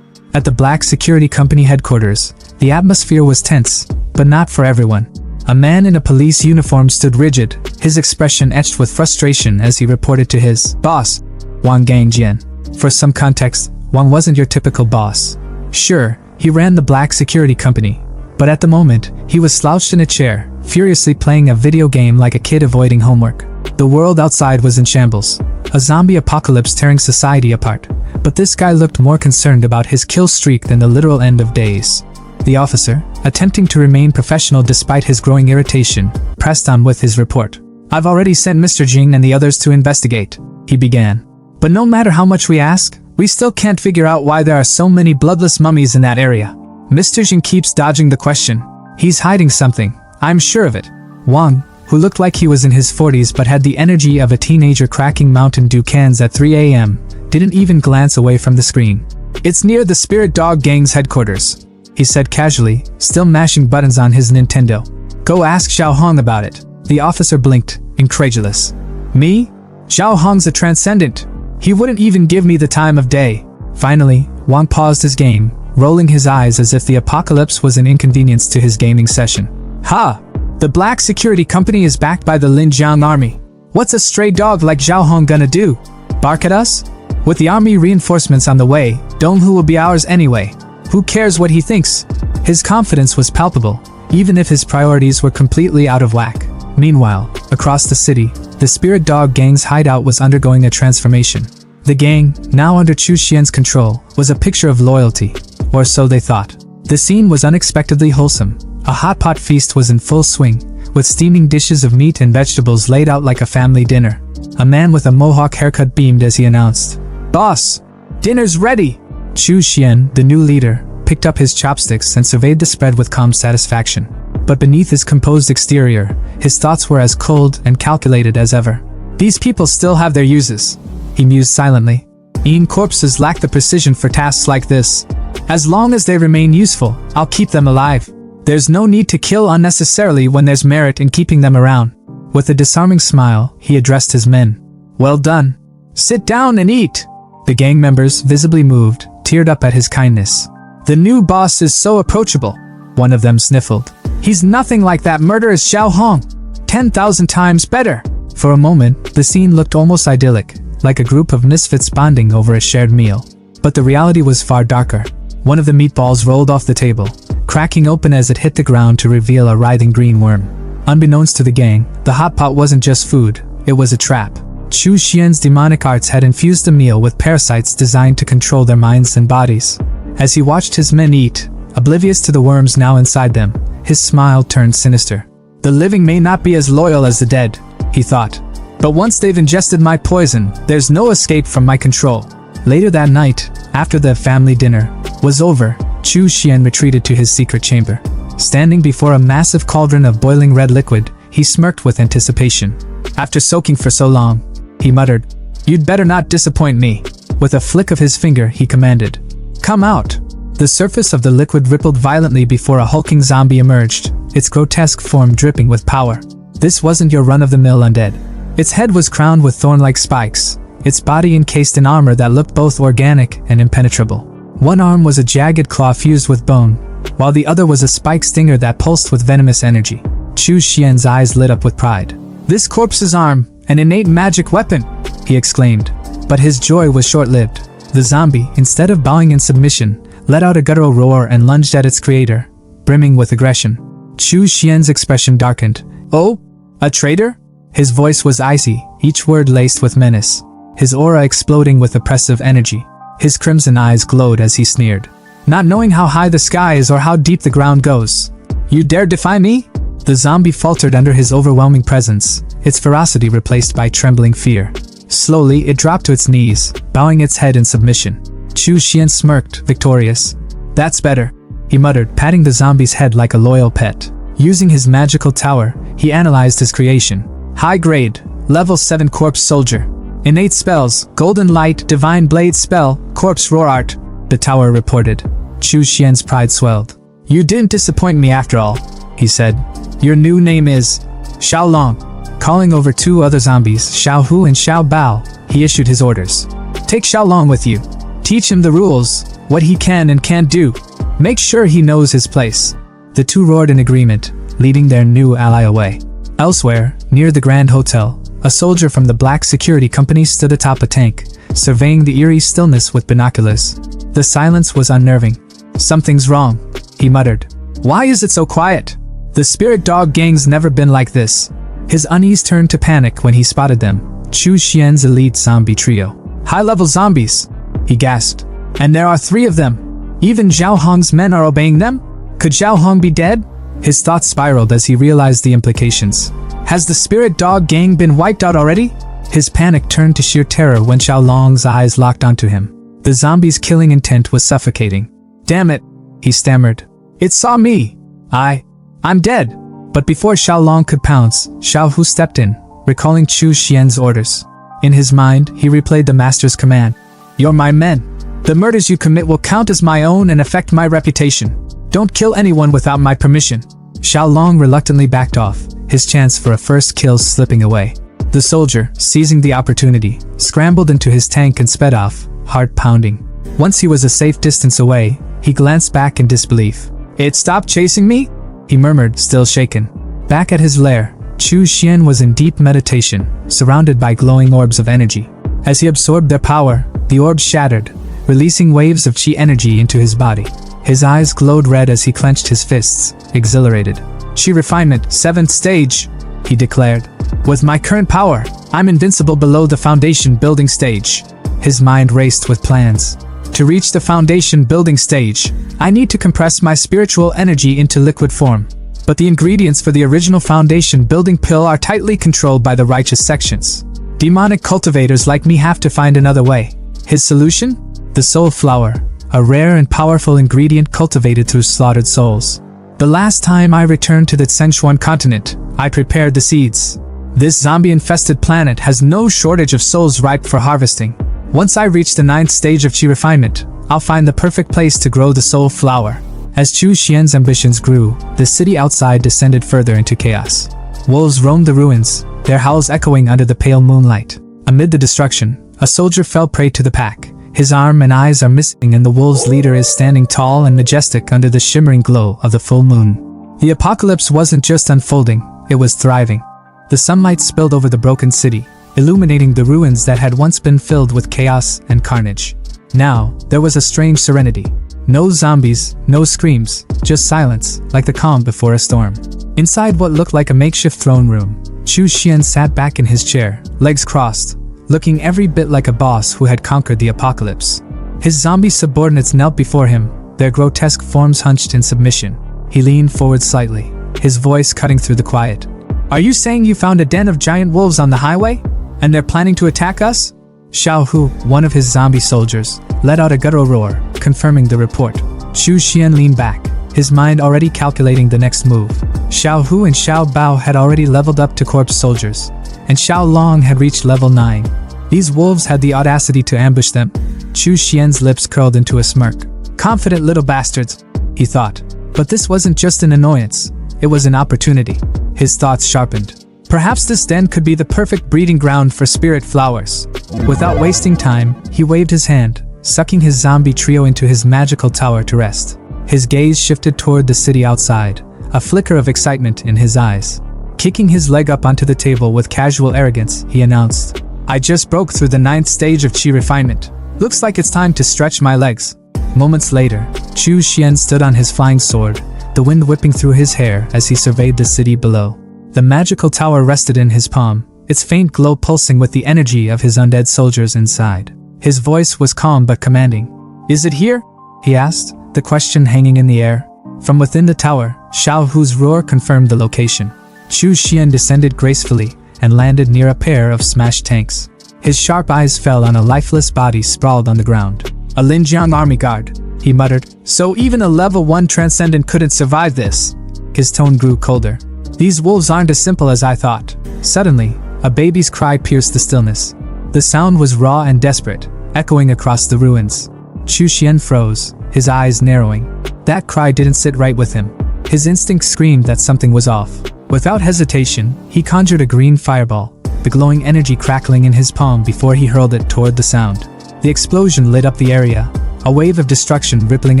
At the Black Security Company headquarters, the atmosphere was tense, but not for everyone. A man in a police uniform stood rigid, his expression etched with frustration as he reported to his boss, Wang Gangjian. For some context, Wang wasn't your typical boss. Sure, he ran the Black Security Company, but at the moment, he was slouched in a chair, furiously playing a video game like a kid avoiding homework. The world outside was in shambles, a zombie apocalypse tearing society apart, but this guy looked more concerned about his kill streak than the literal end of days. The officer, attempting to remain professional despite his growing irritation, pressed on with his report. I've already sent Mr. Jing and the others to investigate, he began. But no matter how much we ask, we still can't figure out why there are so many bloodless mummies in that area. Mr. Jing keeps dodging the question. He's hiding something, I'm sure of it. Wang, who looked like he was in his 40s but had the energy of a teenager cracking Mountain Dew cans at 3 a.m., didn't even glance away from the screen. It's near the Spirit Dog Gang's headquarters, he said casually, still mashing buttons on his Nintendo. Go ask Xiao Hong about it. The officer blinked, incredulous. Me? Xiao Hong's a transcendent. He wouldn't even give me the time of day. Finally, Wang paused his game, rolling his eyes as if the apocalypse was an inconvenience to his gaming session. Ha! The Black Security Company is backed by the Linjiang Army. What's a stray dog like Xiao Hong gonna do? Bark at us? With the army reinforcements on the way, Donghu will be ours anyway. Who cares what he thinks? His confidence was palpable, even if his priorities were completely out of whack. Meanwhile, across the city, the Spirit Dog Gang's hideout was undergoing a transformation. The gang, now under Chu Xian's control, was a picture of loyalty, or so they thought. The scene was unexpectedly wholesome. A hot pot feast was in full swing, with steaming dishes of meat and vegetables laid out like a family dinner. A man with a mohawk haircut beamed as he announced, "Boss, dinner's ready!" Chu Xian, the new leader, picked up his chopsticks and surveyed the spread with calm satisfaction. But beneath his composed exterior, his thoughts were as cold and calculated as ever. These people still have their uses, he mused silently. Ean corpses lack the precision for tasks like this. As long as they remain useful, I'll keep them alive. There's no need to kill unnecessarily when there's merit in keeping them around. With a disarming smile, he addressed his men. Well done. Sit down and eat. The gang members, visibly moved, teared up at his kindness. The new boss is so approachable, one of them sniffled. He's nothing like that murderous Xiao Hong. 10,000 times better. For a moment, the scene looked almost idyllic, like a group of misfits bonding over a shared meal. But the reality was far darker. One of the meatballs rolled off the table, cracking open as it hit the ground to reveal a writhing green worm. Unbeknownst to the gang, the hot pot wasn't just food, it was a trap. Chu Xian's demonic arts had infused the meal with parasites designed to control their minds and bodies. As he watched his men eat, oblivious to the worms now inside them, his smile turned sinister. The living may not be as loyal as the dead, he thought. But once they've ingested my poison, there's no escape from my control. Later that night, after the family dinner was over, Chu Xian retreated to his secret chamber. Standing before a massive cauldron of boiling red liquid, he smirked with anticipation. After soaking for so long, he muttered, "You'd better not disappoint me." With a flick of his finger, he commanded, "Come out." The surface of the liquid rippled violently before a hulking zombie emerged, its grotesque form dripping with power. This wasn't your run-of-the-mill undead. Its head was crowned with thorn-like spikes, its body encased in armor that looked both organic and impenetrable. One arm was a jagged claw fused with bone, while the other was a spike stinger that pulsed with venomous energy. Chu Xian's eyes lit up with pride. "This corpse's arm, an innate magic weapon!" he exclaimed. But his joy was short-lived. The zombie, instead of bowing in submission, let out a guttural roar and lunged at its creator, brimming with aggression. Chu Xian's expression darkened. "Oh? A traitor?" His voice was icy, each word laced with menace, his aura exploding with oppressive energy. His crimson eyes glowed as he sneered. "Not knowing how high the sky is or how deep the ground goes, you dare defy me?" The zombie faltered under his overwhelming presence, its ferocity replaced by trembling fear. Slowly, it dropped to its knees, bowing its head in submission. Chu Xian smirked, victorious. "That's better," he muttered, patting the zombie's head like a loyal pet. Using his magical tower, he analyzed his creation. High grade, level 7 corpse soldier. Innate spells, golden light, divine blade spell, corpse roar art, the tower reported. Chu Xian's pride swelled. "You didn't disappoint me after all," he said. "Your new name is Xiao Long." Calling over two other zombies, Xiao Hu and Xiao Bao, he issued his orders. "Take Xiao Long with you. Teach him the rules, what he can and can't do. Make sure he knows his place." The two roared in agreement, leading their new ally away. Elsewhere, near the Grand Hotel, a soldier from the Black Security Company stood atop a tank, surveying the eerie stillness with binoculars. The silence was unnerving. "Something's wrong," he muttered. "Why is it so quiet? The spirit dog gang's never been like this." His unease turned to panic when he spotted them, Chu Xian's elite zombie trio. "High-level zombies," he gasped. "And there are 3 of them. Even Zhao Hong's men are obeying them? Could Zhao Hong be dead?" His thoughts spiraled as he realized the implications. Has the spirit dog gang been wiped out already? His panic turned to sheer terror when Xiao Long's eyes locked onto him. The zombie's killing intent was suffocating. "Damn it," he stammered. "It saw me. I'm dead." But before Xiao Long could pounce, Xiao Hu stepped in, recalling Chu Xian's orders. In his mind, he replayed the master's command. "You're my men. The murders you commit will count as my own and affect my reputation. Don't kill anyone without my permission." Xiao Long reluctantly backed off, his chance for a first kill slipping away. The soldier, seizing the opportunity, scrambled into his tank and sped off, heart pounding. Once he was a safe distance away, he glanced back in disbelief. "It stopped chasing me?" he murmured, still shaken. Back at his lair, Chu Xian was in deep meditation, surrounded by glowing orbs of energy. As he absorbed their power, the orbs shattered, releasing waves of chi energy into his body. His eyes glowed red as he clenched his fists, exhilarated. "Chi refinement, 7th stage," he declared. "With my current power, I'm invincible below the foundation building stage." His mind raced with plans. To reach the foundation building stage, I need to compress my spiritual energy into liquid form. But the ingredients for the original foundation building pill are tightly controlled by the righteous sections. Demonic cultivators like me have to find another way. His solution? The soul flower, a rare and powerful ingredient cultivated through slaughtered souls. The last time I returned to the Sichuan continent, I prepared the seeds. This zombie-infested planet has no shortage of souls ripe for harvesting. Once I reach the 9th stage of chi refinement, I'll find the perfect place to grow the soul flower. As Chu Xian's ambitions grew, the city outside descended further into chaos. Wolves roamed the ruins, their howls echoing under the pale moonlight. Amid the destruction, a soldier fell prey to the pack. His arm and eyes are missing and the wolves' leader is standing tall and majestic under the shimmering glow of the full moon. The apocalypse wasn't just unfolding, it was thriving. The sunlight spilled over the broken city, illuminating the ruins that had once been filled with chaos and carnage. Now, there was a strange serenity. No zombies, no screams, just silence, like the calm before a storm. Inside what looked like a makeshift throne room, Chu Xian sat back in his chair, legs crossed, looking every bit like a boss who had conquered the apocalypse. His zombie subordinates knelt before him, their grotesque forms hunched in submission. He leaned forward slightly, his voice cutting through the quiet. "Are you saying you found a den of giant wolves on the highway? And they're planning to attack us?" Xiao Hu, one of his zombie soldiers, let out a guttural roar, confirming the report. Chu Xian leaned back, his mind already calculating the next move. Xiao Hu and Xiao Bao had already leveled up to corpse soldiers, and Xiao Long had reached level 9. These wolves had the audacity to ambush them. Chu Xian's lips curled into a smirk. "Confident little bastards," he thought. But this wasn't just an annoyance, it was an opportunity. His thoughts sharpened. Perhaps this den could be the perfect breeding ground for spirit flowers. Without wasting time, he waved his hand, sucking his zombie trio into his magical tower to rest. His gaze shifted toward the city outside, a flicker of excitement in his eyes. Kicking his leg up onto the table with casual arrogance, he announced, "I just broke through the 9th stage of chi refinement. Looks like it's time to stretch my legs." Moments later, Chu Xian stood on his flying sword, the wind whipping through his hair as he surveyed the city below. The magical tower rested in his palm, its faint glow pulsing with the energy of his undead soldiers inside. His voice was calm but commanding. "Is it here?" he asked, the question hanging in the air. From within the tower, Xiao Hu's roar confirmed the location. Chu Xian descended gracefully and landed near a pair of smashed tanks. His sharp eyes fell on a lifeless body sprawled on the ground. "A Linjiang army guard," he muttered. "So even a level 1 transcendent couldn't survive this." His tone grew colder. "These wolves aren't as simple as I thought." Suddenly, a baby's cry pierced the stillness. The sound was raw and desperate, echoing across the ruins. Chu Xian froze, his eyes narrowing. That cry didn't sit right with him. His instinct screamed that something was off. Without hesitation, he conjured a green fireball, the glowing energy crackling in his palm before he hurled it toward the sound. The explosion lit up the area, a wave of destruction rippling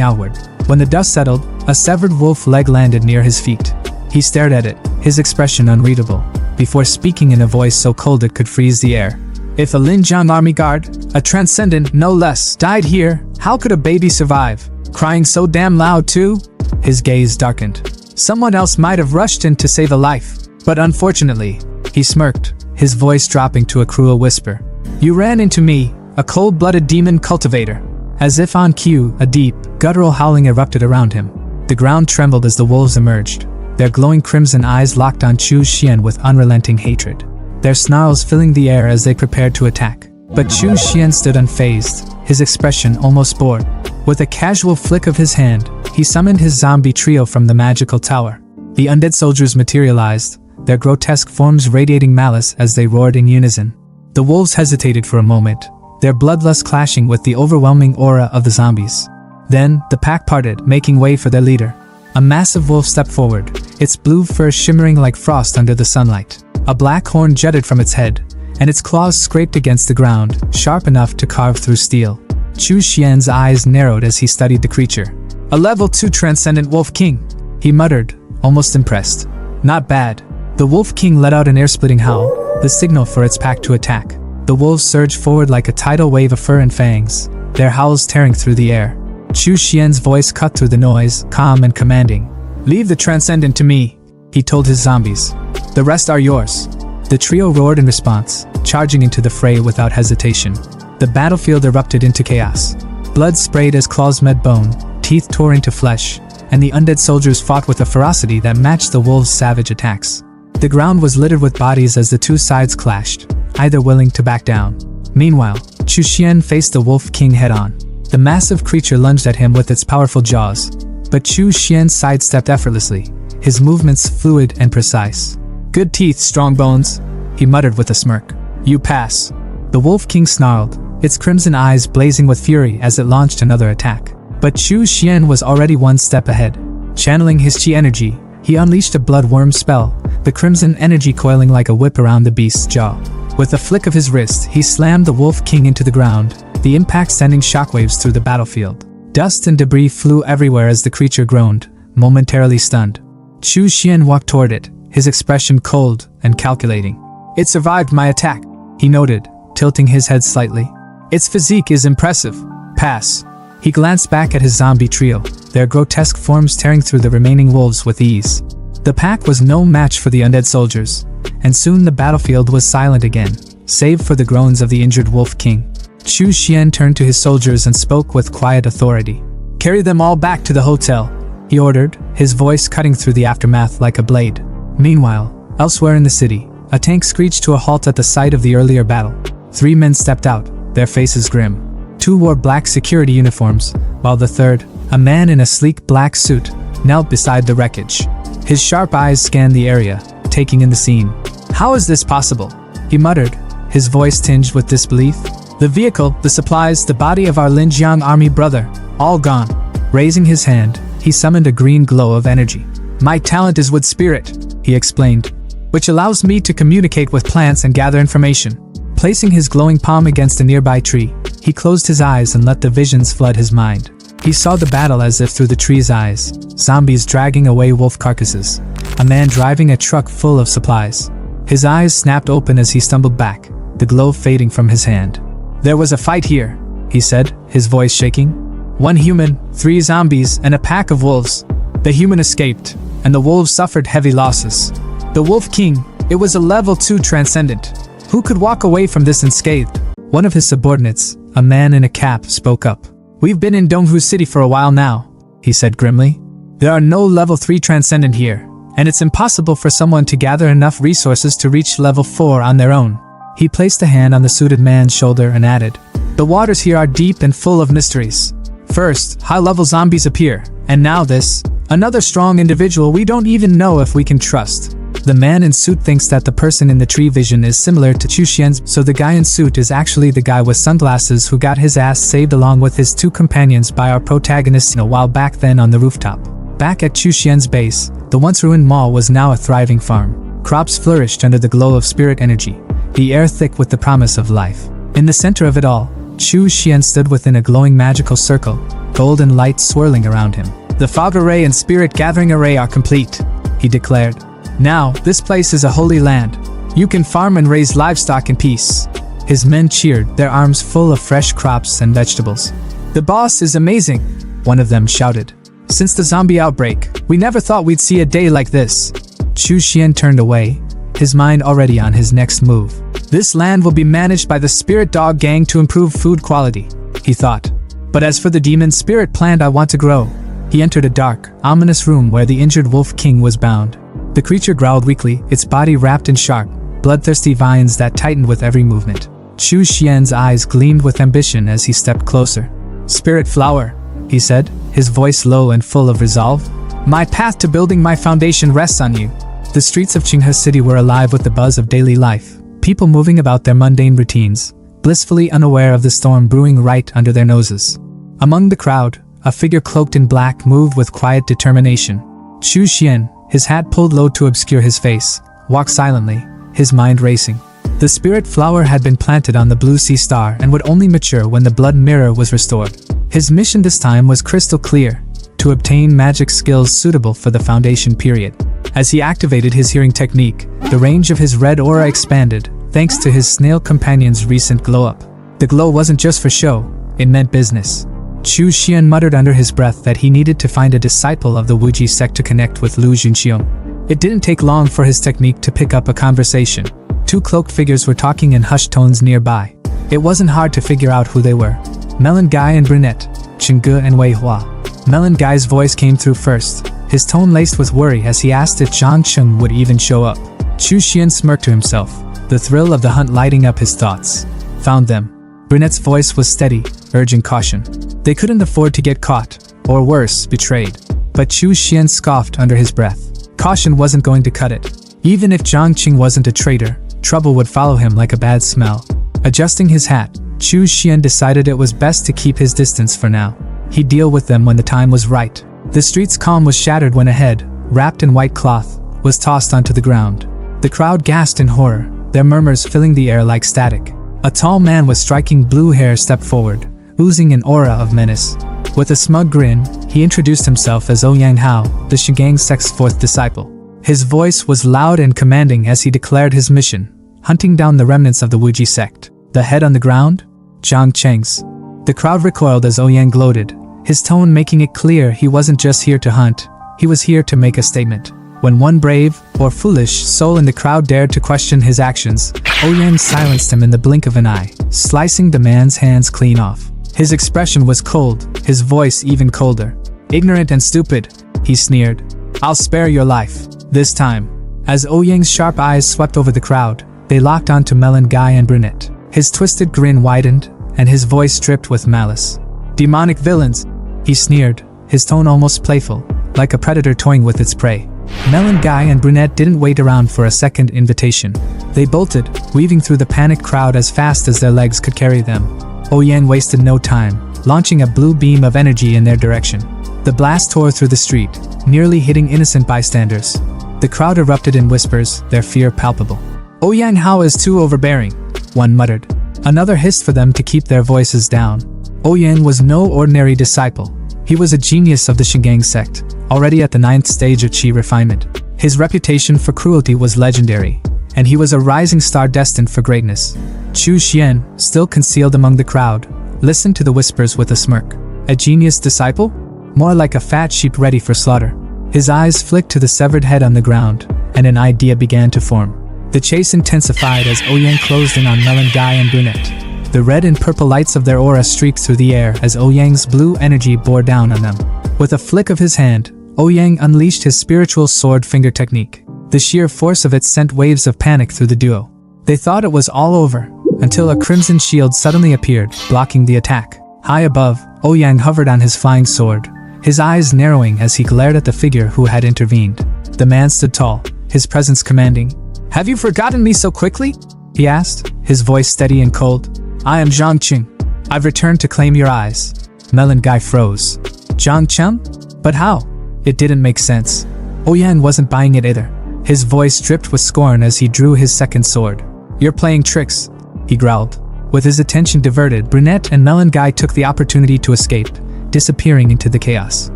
outward. When the dust settled, a severed wolf leg landed near his feet. He stared at it, his expression unreadable, before speaking in a voice so cold it could freeze the air. "If a Linjiang army guard, a transcendent no less, died here, how could a baby survive? Crying so damn loud too?" His gaze darkened. "Someone else might have rushed in to save a life. But unfortunately," he smirked, his voice dropping to a cruel whisper, "you ran into me, a cold-blooded demon cultivator." As if on cue, a deep, guttural howling erupted around him. The ground trembled as the wolves emerged, their glowing crimson eyes locked on Chu Xian with unrelenting hatred, their snarls filling the air as they prepared to attack. But Chu Xian stood unfazed, his expression almost bored. With a casual flick of his hand, he summoned his zombie trio from the magical tower. The undead soldiers materialized, their grotesque forms radiating malice as they roared in unison. The wolves hesitated for a moment, their bloodlust clashing with the overwhelming aura of the zombies. Then, the pack parted, making way for their leader. A massive wolf stepped forward, its blue fur shimmering like frost under the sunlight. A black horn jutted from its head, and its claws scraped against the ground, sharp enough to carve through steel. Chu Xian's eyes narrowed as he studied the creature. "A level 2 transcendent wolf king," he muttered, almost impressed. "Not bad." The wolf king let out an air-splitting howl, the signal for its pack to attack. The wolves surged forward like a tidal wave of fur and fangs, their howls tearing through the air. Chu Xian's voice cut through the noise, calm and commanding. "Leave the transcendent to me," he told his zombies. "The rest are yours." The trio roared in response, charging into the fray without hesitation. The battlefield erupted into chaos. Blood sprayed as claws met bone, teeth tore into flesh, and the undead soldiers fought with a ferocity that matched the wolves' savage attacks. The ground was littered with bodies as the two sides clashed, either willing to back down. Meanwhile, Chu Xian faced the Wolf King head-on. The massive creature lunged at him with its powerful jaws, but Chu Xian sidestepped effortlessly, his movements fluid and precise. "Good teeth, strong bones," he muttered with a smirk. "You pass." The Wolf King snarled, its crimson eyes blazing with fury as it launched another attack. But Chu Xian was already one step ahead. Channeling his chi energy, he unleashed a bloodworm spell, the crimson energy coiling like a whip around the beast's jaw. With a flick of his wrist, he slammed the Wolf King into the ground, the impact sending shockwaves through the battlefield. Dust and debris flew everywhere as the creature groaned, momentarily stunned. Chu Xian walked toward it, his expression cold and calculating. "It survived my attack," he noted, tilting his head slightly. "Its physique is impressive. Pass." He glanced back at his zombie trio, their grotesque forms tearing through the remaining wolves with ease. The pack was no match for the undead soldiers, and soon the battlefield was silent again, save for the groans of the injured Wolf King. Chu Xian turned to his soldiers and spoke with quiet authority. "Carry them all back to the hotel," he ordered, his voice cutting through the aftermath like a blade. Meanwhile, elsewhere in the city, a tank screeched to a halt at the site of the earlier battle. 3 men stepped out, their faces grim. 2 wore black security uniforms, while the third, a man in a sleek black suit, knelt beside the wreckage. His sharp eyes scanned the area, taking in the scene. "How is this possible?" he muttered, his voice tinged with disbelief. "The vehicle, the supplies, the body of our Linjiang army brother, all gone." Raising his hand, he summoned a green glow of energy. "My talent is wood spirit," he explained, "which allows me to communicate with plants and gather information." Placing his glowing palm against a nearby tree, he closed his eyes and let the visions flood his mind. He saw the battle as if through the tree's eyes, zombies dragging away wolf carcasses, a man driving a truck full of supplies. His eyes snapped open as he stumbled back, the glow fading from his hand. "There was a fight here," he said, his voice shaking. "1 human, 3 zombies, and a pack of wolves. The human escaped, and the wolves suffered heavy losses. The Wolf King, it was a level 2 transcendent. Who could walk away from this unscathed?" One of his subordinates, a man in a cap, spoke up. "We've been in Donghu City for a while now," he said grimly. "There are no level 3 transcendent here, and it's impossible for someone to gather enough resources to reach level 4 on their own." He placed a hand on the suited man's shoulder and added, "The waters here are deep and full of mysteries. First, high-level zombies appear, and now this, another strong individual we don't even know if we can trust." The man in suit thinks that the person in the tree vision is similar to Chu Xian's, so the guy in suit is actually the guy with sunglasses who got his ass saved along with his 2 companions by our protagonist a while back then on the rooftop. Back at Chu Xian's base, the once ruined mall was now a thriving farm. Crops flourished under the glow of spirit energy, the air thick with the promise of life. In the center of it all, Chu Xian stood within a glowing magical circle, golden light swirling around him. "The fog array and spirit gathering array are complete," he declared. "Now, this place is a holy land. You can farm and raise livestock in peace." His men cheered, their arms full of fresh crops and vegetables. "The boss is amazing," one of them shouted. "Since the zombie outbreak, we never thought we'd see a day like this." Chu Xian turned away, his mind already on his next move. "This land will be managed by the Spirit Dog Gang to improve food quality," he thought. "But as for the demon spirit plant I want to grow." He entered a dark, ominous room where the injured Wolf King was bound. The creature growled weakly, its body wrapped in sharp, bloodthirsty vines that tightened with every movement. Chu Xian's eyes gleamed with ambition as he stepped closer. "Spirit flower," he said, his voice low and full of resolve. "My path to building my foundation rests on you." The streets of Qinghe City were alive with the buzz of daily life, people moving about their mundane routines, blissfully unaware of the storm brewing right under their noses. Among the crowd, a figure cloaked in black moved with quiet determination. Chu Xian, his hat pulled low to obscure his face, walked silently, his mind racing. The spirit flower had been planted on the blue sea star and would only mature when the blood mirror was restored. His mission this time was crystal clear, to obtain magic skills suitable for the foundation period. As he activated his hearing technique, the range of his red aura expanded, thanks to his snail companion's recent glow-up. The glow wasn't just for show, it meant business. Chu Xian muttered under his breath that he needed to find a disciple of the Wuji sect to connect with Lu Junxiong. It didn't take long for his technique to pick up a conversation. 2 cloaked figures were talking in hushed tones nearby. It wasn't hard to figure out who they were. Melon Guy and Brunette, Chengge and Wei Hua. Melon Guy's voice came through first, his tone laced with worry as he asked if Zhang Cheng would even show up. Chu Xian smirked to himself, the thrill of the hunt lighting up his thoughts. "Found them." Brunette's voice was steady, urging caution. They couldn't afford to get caught, or worse, betrayed. But Chu Xian scoffed under his breath. Caution wasn't going to cut it. Even if Zhang Qing wasn't a traitor, trouble would follow him like a bad smell. Adjusting his hat, Chu Xian decided it was best to keep his distance for now. He'd deal with them when the time was right. The street's calm was shattered when a head, wrapped in white cloth, was tossed onto the ground. The crowd gasped in horror, their murmurs filling the air like static. A tall man with striking blue hair stepped forward, oozing an aura of menace. With a smug grin, he introduced himself as Ouyang Hao, the Shigang sect's 4th disciple. His voice was loud and commanding as he declared his mission, hunting down the remnants of the Wuji sect. The head on the ground? Zhang Cheng's. The crowd recoiled as Ouyang gloated, his tone making it clear he wasn't just here to hunt, he was here to make a statement. When one brave, or foolish, soul in the crowd dared to question his actions, Ouyang silenced him in the blink of an eye, slicing the man's hands clean off. His expression was cold, his voice even colder. "Ignorant and stupid," he sneered. "I'll spare your life, this time." As Ouyang's sharp eyes swept over the crowd, they locked onto Melon Guy and Brunette. His twisted grin widened, and his voice dripped with malice. "Demonic villains," he sneered, his tone almost playful, like a predator toying with its prey. Melon Guy and Brunette didn't wait around for a second invitation. They bolted, weaving through the panicked crowd as fast as their legs could carry them. Ouyang wasted no time, launching a blue beam of energy in their direction. The blast tore through the street, nearly hitting innocent bystanders. The crowd erupted in whispers, their fear palpable. "Ouyang Hao is too overbearing," one muttered. Another hissed for them to keep their voices down. Ouyang was no ordinary disciple. He was a genius of the Shingang sect, already at the 9th stage of Qi refinement. His reputation for cruelty was legendary, and he was a rising star destined for greatness. Chu Xian, still concealed among the crowd, listened to the whispers with a smirk. A genius disciple? More like a fat sheep ready for slaughter. His eyes flicked to the severed head on the ground, and an idea began to form. The chase intensified as Ouyang closed in on Melon Guy and Brunette. The red and purple lights of their aura streaked through the air as Ouyang's blue energy bore down on them. With a flick of his hand, Ouyang unleashed his spiritual sword finger technique. The sheer force of it sent waves of panic through the duo. They thought it was all over, until a crimson shield suddenly appeared, blocking the attack. High above, Ouyang hovered on his flying sword, his eyes narrowing as he glared at the figure who had intervened. The man stood tall, his presence commanding. "Have you forgotten me so quickly?" he asked, his voice steady and cold. "I am Zhang Qing. I've returned to claim your eyes." Melon Guy froze. "Zhang Qing? But how?" It didn't make sense. Ouyang wasn't buying it either. His voice dripped with scorn as he drew his second sword. "You're playing tricks," he growled. With his attention diverted, Brunette and Melon Guy took the opportunity to escape, disappearing into the chaos.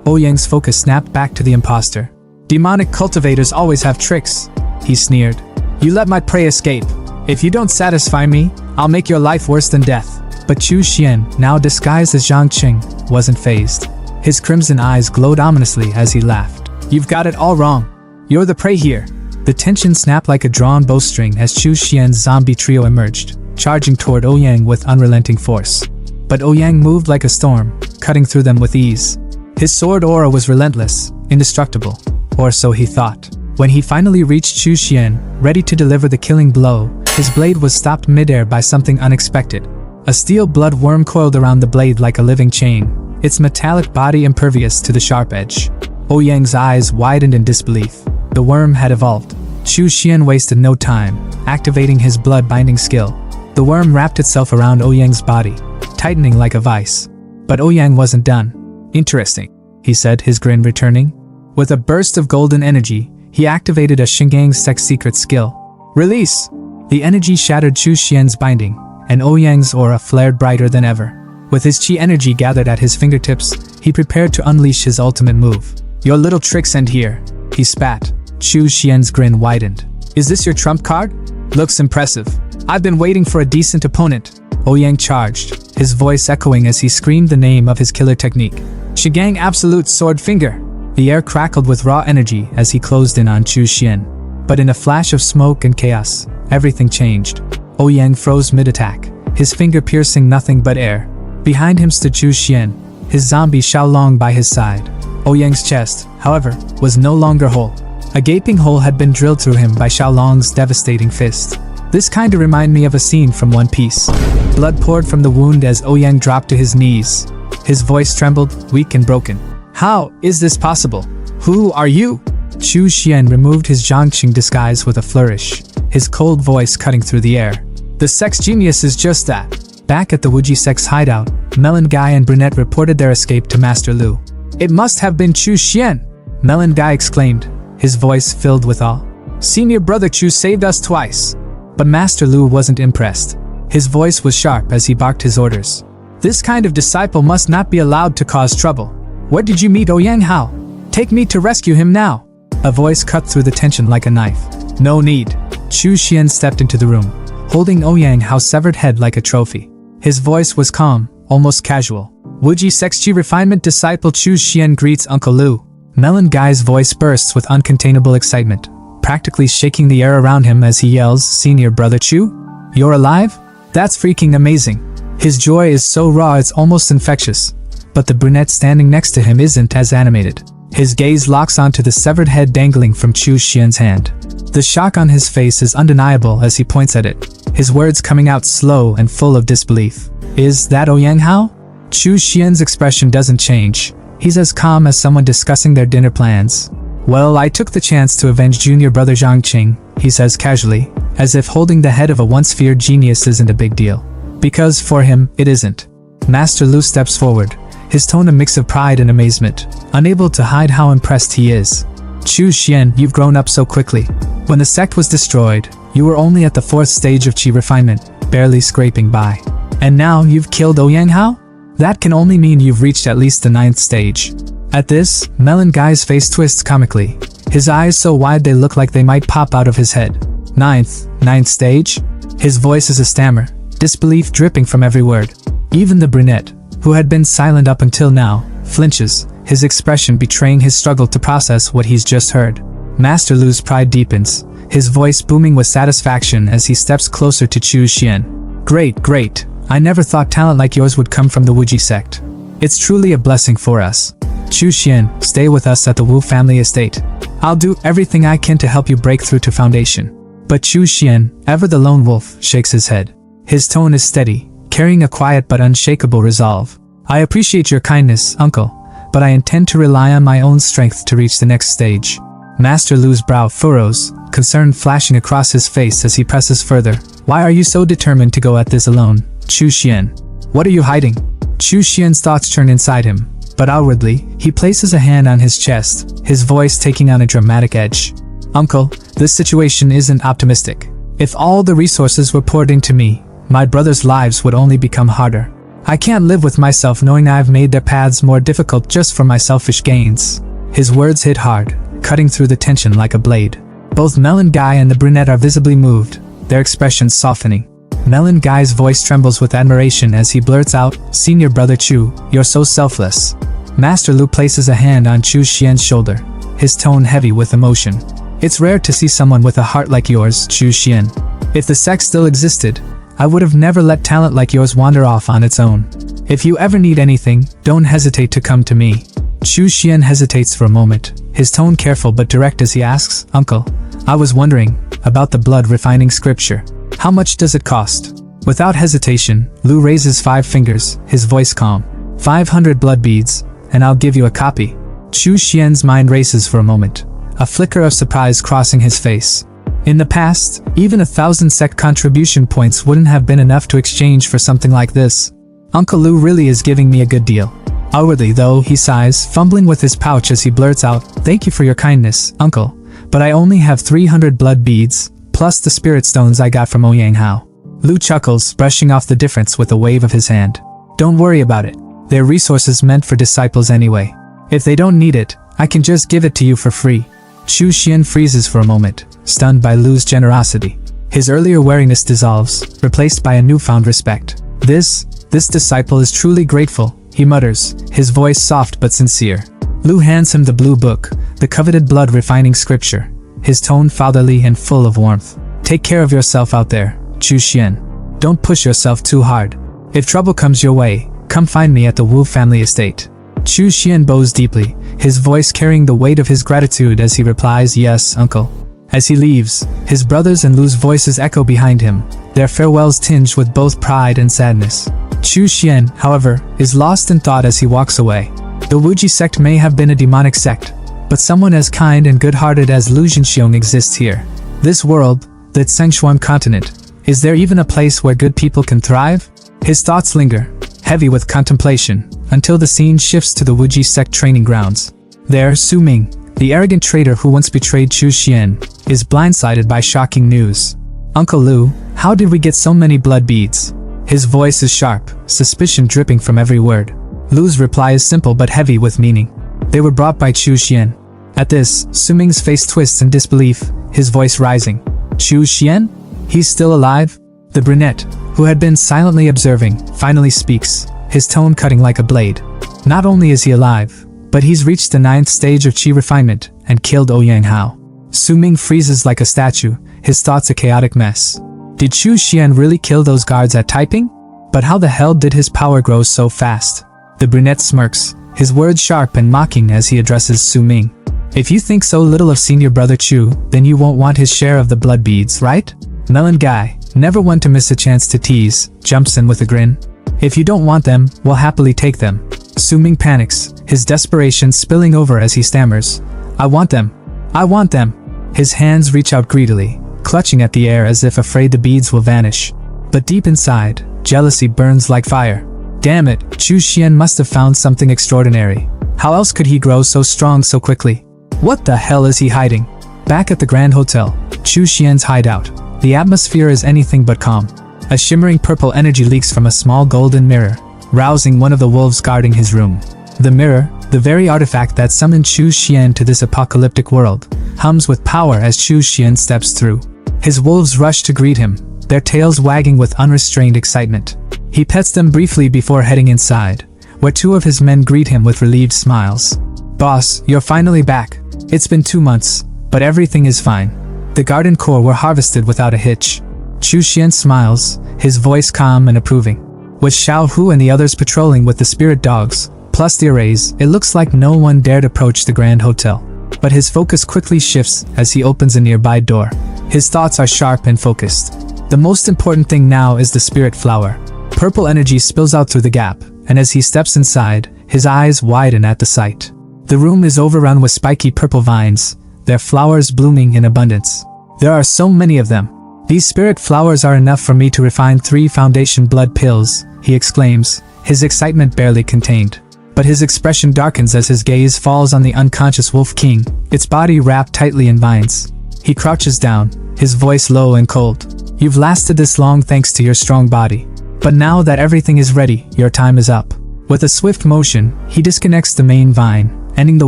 Ouyang's focus snapped back to the imposter. "Demonic cultivators always have tricks," he sneered. "You let my prey escape. If you don't satisfy me, I'll make your life worse than death." But Chu Xian, now disguised as Zhang Qing, wasn't fazed. His crimson eyes glowed ominously as he laughed. "You've got it all wrong. You're the prey here." The tension snapped like a drawn bowstring as Chu Xian's zombie trio emerged, charging toward Ouyang with unrelenting force. But Ouyang moved like a storm, cutting through them with ease. His sword aura was relentless, indestructible, or so he thought. When he finally reached Chu Xian, ready to deliver the killing blow, his blade was stopped midair by something unexpected. A steel blood worm coiled around the blade like a living chain, its metallic body impervious to the sharp edge. Ouyang's eyes widened in disbelief. The worm had evolved. Chu Xian wasted no time, activating his blood-binding skill. The worm wrapped itself around Ouyang's body, tightening like a vice. But Ouyang wasn't done. "Interesting," he said, his grin returning. With a burst of golden energy, he activated a Shingang sect secret skill. "Release!" The energy shattered Chu Xian's binding, and Ouyang's aura flared brighter than ever. With his chi energy gathered at his fingertips, he prepared to unleash his ultimate move. "Your little tricks end here," he spat. Chu Xian's grin widened. "Is this your trump card? Looks impressive. I've been waiting for a decent opponent." Ouyang charged, his voice echoing as he screamed the name of his killer technique. "Shingang Absolute Sword Finger!" The air crackled with raw energy as he closed in on Chu Xian. But in a flash of smoke and chaos, everything changed. Ouyang froze mid-attack, his finger piercing nothing but air. Behind him stood Chu Xian, his zombie Xiaolong by his side. Ouyang's chest, however, was no longer whole. A gaping hole had been drilled through him by Xiaolong's devastating fist. This kinda reminded me of a scene from One Piece. Blood poured from the wound as Ouyang dropped to his knees. His voice trembled, weak and broken. "How is this possible? Who are you?" Chu Xian removed his Zhangqing disguise with a flourish, his cold voice cutting through the air. "The sex genius is just that." Back at the Wuji sex hideout, Melon Guy and Brunette reported their escape to Master Lu. "It must have been Chu Xian!" Melon Guy exclaimed, his voice filled with awe. "Senior brother Chu saved us twice." But Master Lu wasn't impressed. His voice was sharp as he barked his orders. "This kind of disciple must not be allowed to cause trouble. Where did you meet Ouyang Hao? Take me to rescue him now." A voice cut through the tension like a knife. "No need." Chu Xian stepped into the room, holding Ouyang Hao's severed head like a trophy. His voice was calm, almost casual. "Wuji Sexji Refinement Disciple Chu Xian greets Uncle Lu." Melon Guy's voice bursts with uncontainable excitement, practically shaking the air around him as he yells, "Senior Brother Chu? You're alive? That's freaking amazing." His joy is so raw it's almost infectious. But the brunette standing next to him isn't as animated. His gaze locks onto the severed head dangling from Chu Xian's hand. The shock on his face is undeniable as he points at it, his words coming out slow and full of disbelief. "Is that Ouyang Hao?" Chu Xian's expression doesn't change. He's as calm as someone discussing their dinner plans. "Well, I took the chance to avenge junior brother Zhang Qing," he says casually, as if holding the head of a once feared genius isn't a big deal. Because for him, it isn't. Master Lu steps forward, his tone a mix of pride and amazement, unable to hide how impressed he is. "Chu Xian, you've grown up so quickly. When the sect was destroyed, you were only at the 4th stage of qi refinement, barely scraping by. And now you've killed Ouyang Hao? That can only mean you've reached at least the 9th stage." At this, Melon Guy's face twists comically, his eyes so wide they look like they might pop out of his head. Ninth stage? His voice is a stammer, disbelief dripping from every word. Even the brunette, who had been silent up until now, flinches, his expression betraying his struggle to process what he's just heard. Master Lu's pride deepens, his voice booming with satisfaction as he steps closer to Chu Xian. Great. I never thought talent like yours would come from the Wuji sect. It's truly a blessing for us. Chu Xian, stay with us at the Wu family estate. I'll do everything I can to help you break through to foundation." But Chu Xian, ever the lone wolf, shakes his head. His tone is steady, carrying a quiet but unshakable resolve. "I appreciate your kindness, uncle, but I intend to rely on my own strength to reach the next stage." Master Lu's brow furrows, concern flashing across his face as he presses further. "Why are you so determined to go at this alone, Chu Xian? What are you hiding?" Chu Xian's thoughts turn inside him, but outwardly, he places a hand on his chest, his voice taking on a dramatic edge. "Uncle, this situation isn't optimistic. If all the resources were poured into me, my brothers' lives would only become harder. I can't live with myself knowing I've made their paths more difficult just for my selfish gains." His words hit hard, cutting through the tension like a blade. Both Melon Guy and the brunette are visibly moved, their expressions softening. Melon Guy's voice trembles with admiration as he blurts out, "Senior Brother Chu, you're so selfless." Master Lu places a hand on Chu Xian's shoulder, his tone heavy with emotion. "It's rare to see someone with a heart like yours, Chu Xian. If the sect still existed, I would have never let talent like yours wander off on its own. If you ever need anything, don't hesitate to come to me." Chu Xian hesitates for a moment, his tone careful but direct as he asks, "Uncle, I was wondering about the blood refining scripture. How much does it cost?" Without hesitation, Lu raises 5 fingers, his voice calm. 500 blood beads, and I'll give you a copy." Chu Xian's mind races for a moment, a flicker of surprise crossing his face. In the past, even 1,000 sect contribution points wouldn't have been enough to exchange for something like this. Uncle Lu really is giving me a good deal. Outwardly though, he sighs, fumbling with his pouch as he blurts out, "Thank you for your kindness, uncle, but I only have 300 blood beads, plus the spirit stones I got from Ouyang Hao." Lu chuckles, brushing off the difference with a wave of his hand. "Don't worry about it. They're resources meant for disciples anyway. If they don't need it, I can just give it to you for free." Chu Xian freezes for a moment, stunned by Lu's generosity. His earlier wariness dissolves, replaced by a newfound respect. This disciple is truly grateful," he mutters, his voice soft but sincere. Lu hands him the blue book, the coveted blood refining scripture, his tone fatherly and full of warmth. "Take care of yourself out there, Chu Xian. Don't push yourself too hard. If trouble comes your way, come find me at the Wu family estate." Chu Xian bows deeply, his voice carrying the weight of his gratitude as he replies, "Yes, uncle." As he leaves, his brothers and Lu's voices echo behind him, their farewells tinged with both pride and sadness. Chu Xian, however, is lost in thought as he walks away. The Wuji sect may have been a demonic sect, but someone as kind and good-hearted as Lu Jinxiong exists here. This world, the Tsengchuan continent, is there even a place where good people can thrive? His thoughts linger, heavy with contemplation, until the scene shifts to the Wuji sect training grounds. There, Su Ming, the arrogant traitor who once betrayed Chu Xian, is blindsided by shocking news. "Uncle Lu, how did we get so many blood beads?" His voice is sharp, suspicion dripping from every word. Lu's reply is simple but heavy with meaning. "They were brought by Chu Xian." At this, Su Ming's face twists in disbelief, his voice rising. "Chu Xian? He's still alive?" The brunette, who had been silently observing, finally speaks, his tone cutting like a blade. "Not only is he alive, But he's reached the 9th stage of Qi refinement and killed Ouyang Hao. Su Ming freezes like a statue, his thoughts a chaotic mess. Did Chu Xian really kill those guards at typing? But how the hell did his power grow so fast? The brunette smirks, his words sharp and mocking as he addresses Su Ming. If you think so little of senior brother Chu, then you won't want his share of the blood beads, right? Melon guy, never one to miss a chance to tease, jumps in with a grin. If you don't want them, we'll happily take them. Su Ming panics, his desperation spilling over as he stammers. I want them. I want them. His hands reach out greedily, clutching at the air as if afraid the beads will vanish. But deep inside, jealousy burns like fire. Damn it, Chu Xian must have found something extraordinary. How else could he grow so strong so quickly? What the hell is he hiding? Back at the Grand Hotel, Chu Xian's hideout. The atmosphere is anything but calm. A shimmering purple energy leaks from a small golden mirror, rousing one of the wolves guarding his room. The mirror, the very artifact that summoned Chu Xian to this apocalyptic world, hums with power as Chu Xian steps through. His wolves rush to greet him, their tails wagging with unrestrained excitement. He pets them briefly before heading inside, where 2 of his men greet him with relieved smiles. Boss, you're finally back. It's been 2 months, but everything is fine. The garden core were harvested without a hitch. Chu Xian smiles, his voice calm and approving. With Xiao Hu and the others patrolling with the spirit dogs, plus the arrays, it looks like no one dared approach the Grand Hotel. But his focus quickly shifts as he opens a nearby door. His thoughts are sharp and focused. The most important thing now is the spirit flower. Purple energy spills out through the gap, and as he steps inside, his eyes widen at the sight. The room is overrun with spiky purple vines, their flowers blooming in abundance. There are so many of them. These spirit flowers are enough for me to refine 3 foundation blood pills, he exclaims, his excitement barely contained. But his expression darkens as his gaze falls on the unconscious Wolf King, its body wrapped tightly in vines. He crouches down, his voice low and cold. You've lasted this long thanks to your strong body. But now that everything is ready, your time is up. With a swift motion, he disconnects the main vine, ending the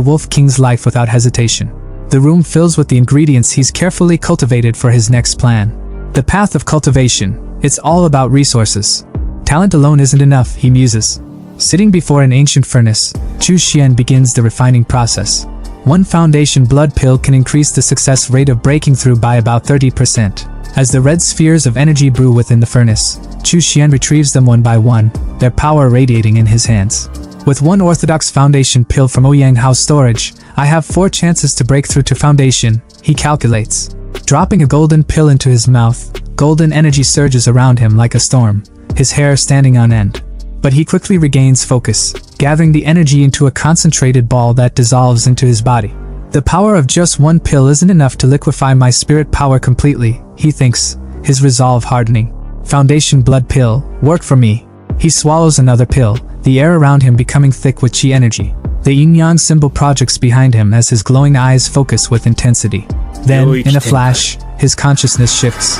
Wolf King's life without hesitation. The room fills with the ingredients he's carefully cultivated for his next plan. The path of cultivation, it's all about resources. Talent alone isn't enough, he muses. Sitting before an ancient furnace, Chu Xian begins the refining process. 1 foundation blood pill can increase the success rate of breaking through by about 30%. As the red spheres of energy brew within the furnace, Chu Xian retrieves them one by one, their power radiating in his hands. With 1 orthodox foundation pill from Ouyang Hao's storage, I have 4 chances to break through to foundation, he calculates. Dropping a golden pill into his mouth, golden energy surges around him like a storm, his hair standing on end. But he quickly regains focus, gathering the energy into a concentrated ball that dissolves into his body. The power of just 1 pill isn't enough to liquefy my spirit power completely, he thinks, his resolve hardening. Foundation blood pill, work for me. He swallows another pill, the air around him becoming thick with chi energy. The yin-yang symbol projects behind him as his glowing eyes focus with intensity. Then, in a flash, his consciousness shifts.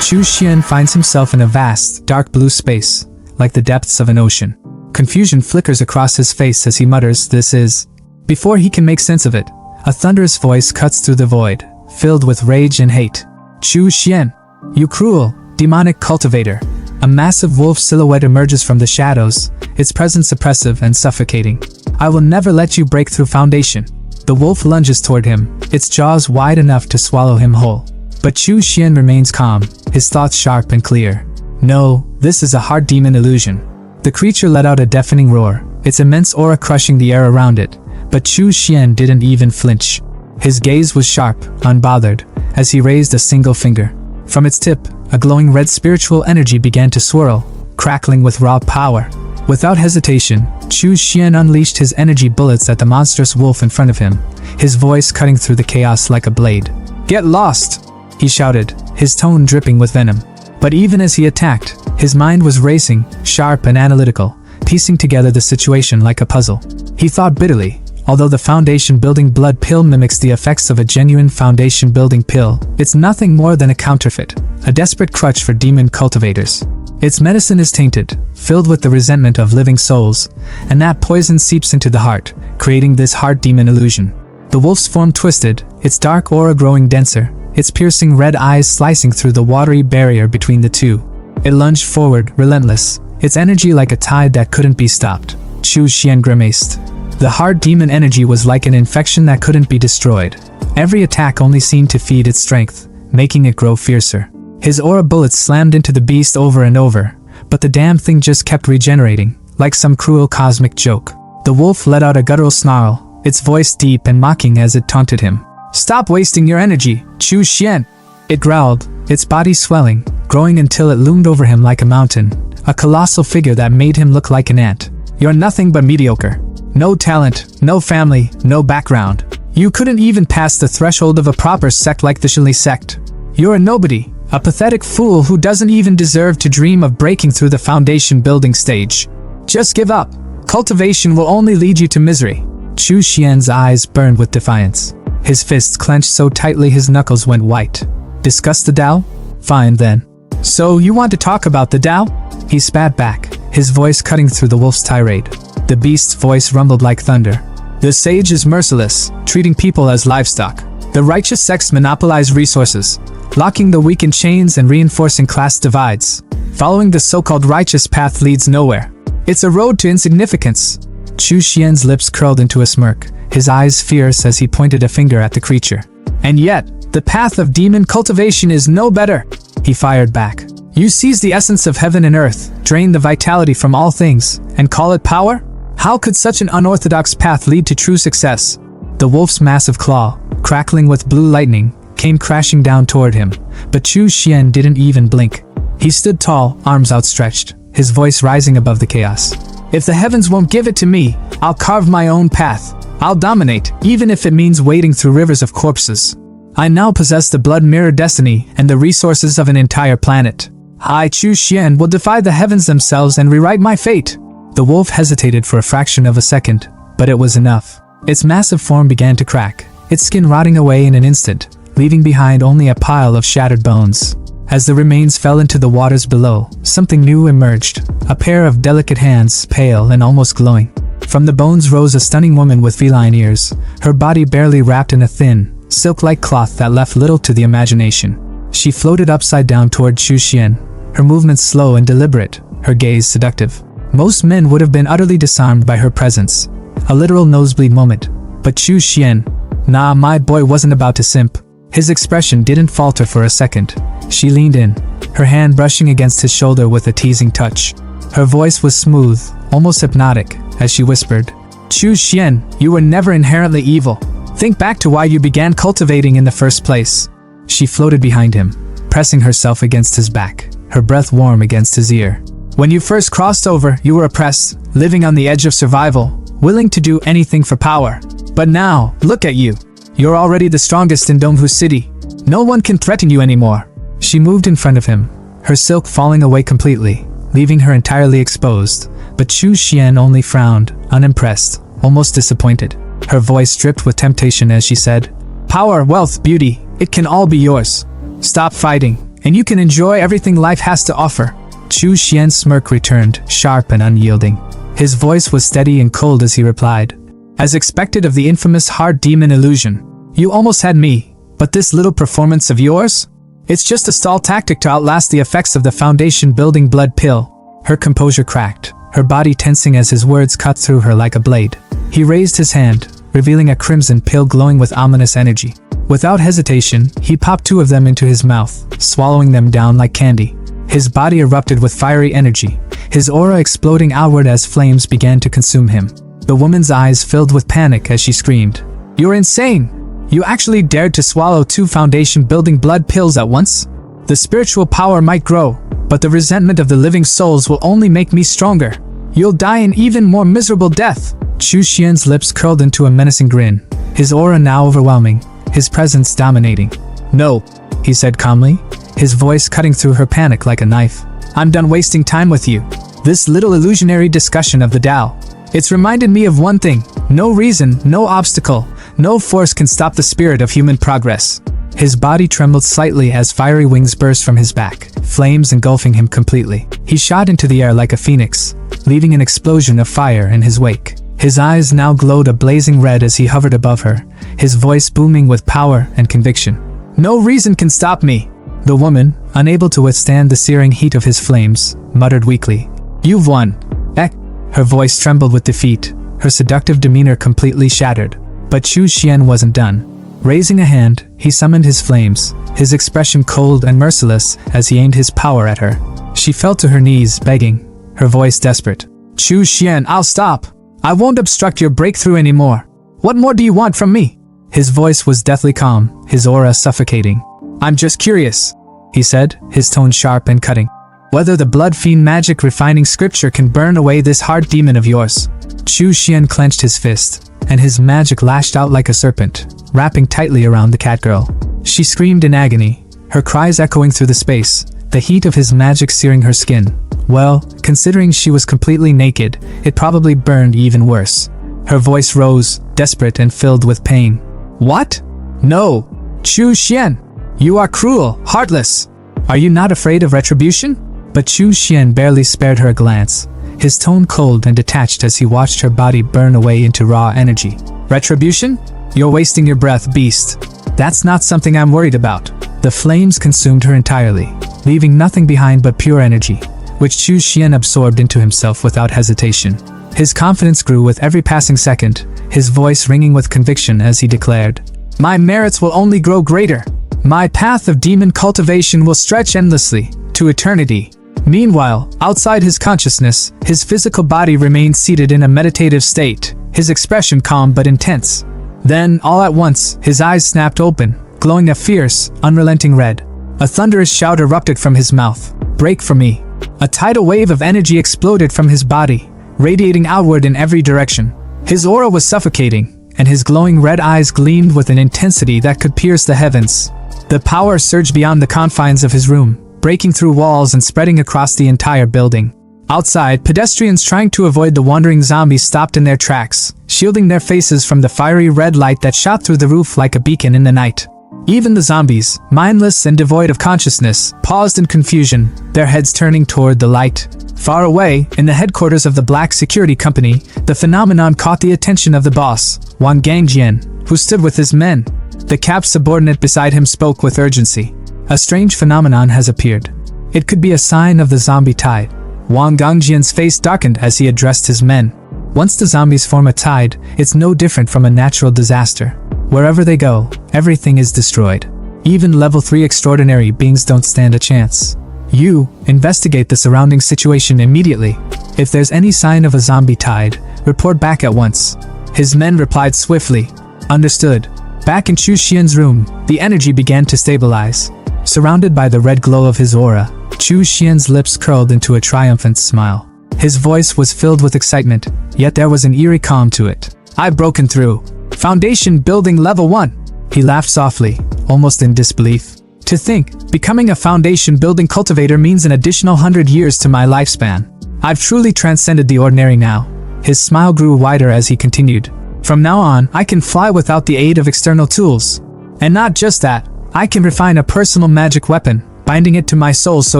Chu Xian finds himself in a vast, dark blue space, like the depths of an ocean. Confusion flickers across his face as he mutters, "This is..." Before he can make sense of it, a thunderous voice cuts through the void, filled with rage and hate. "Chu Xian, you cruel, demonic cultivator." A massive wolf silhouette emerges from the shadows, its presence oppressive and suffocating. "I will never let you break through foundation." The wolf lunges toward him, its jaws wide enough to swallow him whole. But Chu Xian remains calm, his thoughts sharp and clear. No, this is a hard demon illusion. The creature let out a deafening roar, its immense aura crushing the air around it, but Chu Xian didn't even flinch. His gaze was sharp, unbothered, as he raised a single finger. From its tip, a glowing red spiritual energy began to swirl, crackling with raw power. Without hesitation, Chu Xian unleashed his energy bullets at the monstrous wolf in front of him, his voice cutting through the chaos like a blade. "Get lost!" he shouted, his tone dripping with venom. But even as he attacked, his mind was racing, sharp and analytical, piecing together the situation like a puzzle. He thought bitterly, although the foundation-building blood pill mimics the effects of a genuine foundation-building pill, it's nothing more than a counterfeit, a desperate crutch for demon cultivators. Its medicine is tainted, filled with the resentment of living souls, and that poison seeps into the heart, creating this heart demon illusion. The wolf's form twisted, its dark aura growing denser, its piercing red eyes slicing through the watery barrier between the two. It lunged forward, relentless, its energy like a tide that couldn't be stopped. Chu Xian grimaced. The hard demon energy was like an infection that couldn't be destroyed. Every attack only seemed to feed its strength, making it grow fiercer. His aura bullets slammed into the beast over and over, but the damn thing just kept regenerating, like some cruel cosmic joke. The wolf let out a guttural snarl, its voice deep and mocking as it taunted him. "Stop wasting your energy, Chu Xian!" It growled, its body swelling, growing until it loomed over him like a mountain, a colossal figure that made him look like an ant. "You're nothing but mediocre. No talent, no family, no background. You couldn't even pass the threshold of a proper sect like the Shili sect. You're a nobody, a pathetic fool who doesn't even deserve to dream of breaking through the foundation building stage. Just give up. Cultivation will only lead you to misery." Chu Xian's eyes burned with defiance. His fists clenched so tightly his knuckles went white. "Discuss the Tao? Fine then. So you want to talk about the Tao?" He spat back, his voice cutting through the wolf's tirade. The beast's voice rumbled like thunder. "The sage is merciless, treating people as livestock. The righteous sects monopolize resources, locking the weak in chains and reinforcing class divides. Following the so-called righteous path leads nowhere. It's a road to insignificance." Chu Xian's lips curled into a smirk, his eyes fierce as he pointed a finger at the creature. "And yet, the path of demon cultivation is no better," he fired back. "You seize the essence of heaven and earth, drain the vitality from all things, and call it power? How could such an unorthodox path lead to true success?" The wolf's massive claw, crackling with blue lightning, came crashing down toward him, but Chu Xian didn't even blink. He stood tall, arms outstretched, his voice rising above the chaos. "If the heavens won't give it to me, I'll carve my own path. I'll dominate, even if it means wading through rivers of corpses. I now possess the blood mirror destiny and the resources of an entire planet. I, Chu Xian, will defy the heavens themselves and rewrite my fate." The wolf hesitated for a fraction of a second, but it was enough. Its massive form began to crack, its skin rotting away in an instant, leaving behind only a pile of shattered bones. As the remains fell into the waters below, something new emerged, a pair of delicate hands, pale and almost glowing. From the bones rose a stunning woman with feline ears, her body barely wrapped in a thin, silk-like cloth that left little to the imagination. She floated upside down toward Chu Xian, her movements slow and deliberate, her gaze seductive. Most men would have been utterly disarmed by her presence. A literal nosebleed moment. But Chu Xian, nah, my boy wasn't about to simp. His expression didn't falter for a second. She leaned in, her hand brushing against his shoulder with a teasing touch. Her voice was smooth, almost hypnotic, as she whispered, "Chu Xian, you were never inherently evil. Think back to why you began cultivating in the first place." She floated behind him, pressing herself against his back, her breath warm against his ear. "When you first crossed over, you were oppressed, living on the edge of survival, willing to do anything for power. But now, look at you. You're already the strongest in Donghu City. No one can threaten you anymore." She moved in front of him, her silk falling away completely, leaving her entirely exposed, but Chu Xian only frowned, unimpressed, almost disappointed. Her voice dripped with temptation as she said, "Power, wealth, beauty, it can all be yours. Stop fighting, and you can enjoy everything life has to offer." Chu Xian's smirk returned, sharp and unyielding. His voice was steady and cold as he replied, "As expected of the infamous hard demon illusion. You almost had me, but this little performance of yours? It's just a stall tactic to outlast the effects of the foundation-building blood pill." Her composure cracked, her body tensing as his words cut through her like a blade. He raised his hand, revealing a crimson pill glowing with ominous energy. Without hesitation, he popped 2 of them into his mouth, swallowing them down like candy. His body erupted with fiery energy, his aura exploding outward as flames began to consume him. The woman's eyes filled with panic as she screamed, "You're insane! You actually dared to swallow 2 foundation-building blood pills at once? The spiritual power might grow, but the resentment of the living souls will only make me stronger. You'll die an even more miserable death." Chu Xian's lips curled into a menacing grin, his aura now overwhelming, his presence dominating. "No," he said calmly, his voice cutting through her panic like a knife. "I'm done wasting time with you. This little illusionary discussion of the Tao. It's reminded me of one thing. No reason, no obstacle, no force can stop the spirit of human progress." His body trembled slightly as fiery wings burst from his back, flames engulfing him completely. He shot into the air like a phoenix, leaving an explosion of fire in his wake. His eyes now glowed a blazing red as he hovered above her, his voice booming with power and conviction. "No reason can stop me." The woman, unable to withstand the searing heat of his flames, muttered weakly, "You've won." Ek. Her voice trembled with defeat, her seductive demeanor completely shattered. But Chu Xian wasn't done. Raising a hand, he summoned his flames, his expression cold and merciless as he aimed his power at her. She fell to her knees, begging, her voice desperate. Chu Xian, I'll stop. I won't obstruct your breakthrough anymore. What more do you want from me? His voice was deathly calm, his aura suffocating. I'm just curious, he said, his tone sharp and cutting. Whether the blood fiend magic refining scripture can burn away this hard demon of yours. Chu Xian clenched his fist, and his magic lashed out like a serpent, wrapping tightly around the catgirl. She screamed in agony, her cries echoing through the space, the heat of his magic searing her skin. Well, considering she was completely naked, it probably burned even worse. Her voice rose, desperate and filled with pain. What? No! Chu Xian! You are cruel, heartless! Are you not afraid of retribution? But Chu Xian barely spared her a glance, his tone cold and detached as he watched her body burn away into raw energy. Retribution? You're wasting your breath, beast. That's not something I'm worried about. The flames consumed her entirely, leaving nothing behind but pure energy, which Chu Xian absorbed into himself without hesitation. His confidence grew with every passing second, his voice ringing with conviction as he declared, My merits will only grow greater. My path of demon cultivation will stretch endlessly, to eternity. Meanwhile, outside his consciousness, his physical body remained seated in a meditative state, his expression calm but intense. Then, all at once, his eyes snapped open, glowing a fierce, unrelenting red. A thunderous shout erupted from his mouth. Break for me. A tidal wave of energy exploded from his body, radiating outward in every direction. His aura was suffocating, and his glowing red eyes gleamed with an intensity that could pierce the heavens. The power surged beyond the confines of his room, breaking through walls and spreading across the entire building. Outside, pedestrians trying to avoid the wandering zombies stopped in their tracks, shielding their faces from the fiery red light that shot through the roof like a beacon in the night. Even the zombies, mindless and devoid of consciousness, paused in confusion, their heads turning toward the light. Far away, in the headquarters of the Black Security Company, the phenomenon caught the attention of the boss, Wang Gangjian, who stood with his men. The cap's subordinate beside him spoke with urgency. A strange phenomenon has appeared. It could be a sign of the zombie tide. Wang Gangjian's face darkened as he addressed his men. Once the zombies form a tide, it's no different from a natural disaster. Wherever they go, everything is destroyed. Even level 3 extraordinary beings don't stand a chance. You, investigate the surrounding situation immediately. If there's any sign of a zombie tide, report back at once. His men replied swiftly. Understood. Back in Chu Xian's room, the energy began to stabilize. Surrounded by the red glow of his aura, Chu Xian's lips curled into a triumphant smile. His voice was filled with excitement, yet there was an eerie calm to it. I've broken through. Foundation building level 1. He laughed softly, almost in disbelief. To think, becoming a foundation building cultivator means an additional 100 years to my lifespan. I've truly transcended the ordinary now. His smile grew wider as he continued. From now on, I can fly without the aid of external tools. And not just that, I can refine a personal magic weapon, binding it to my soul so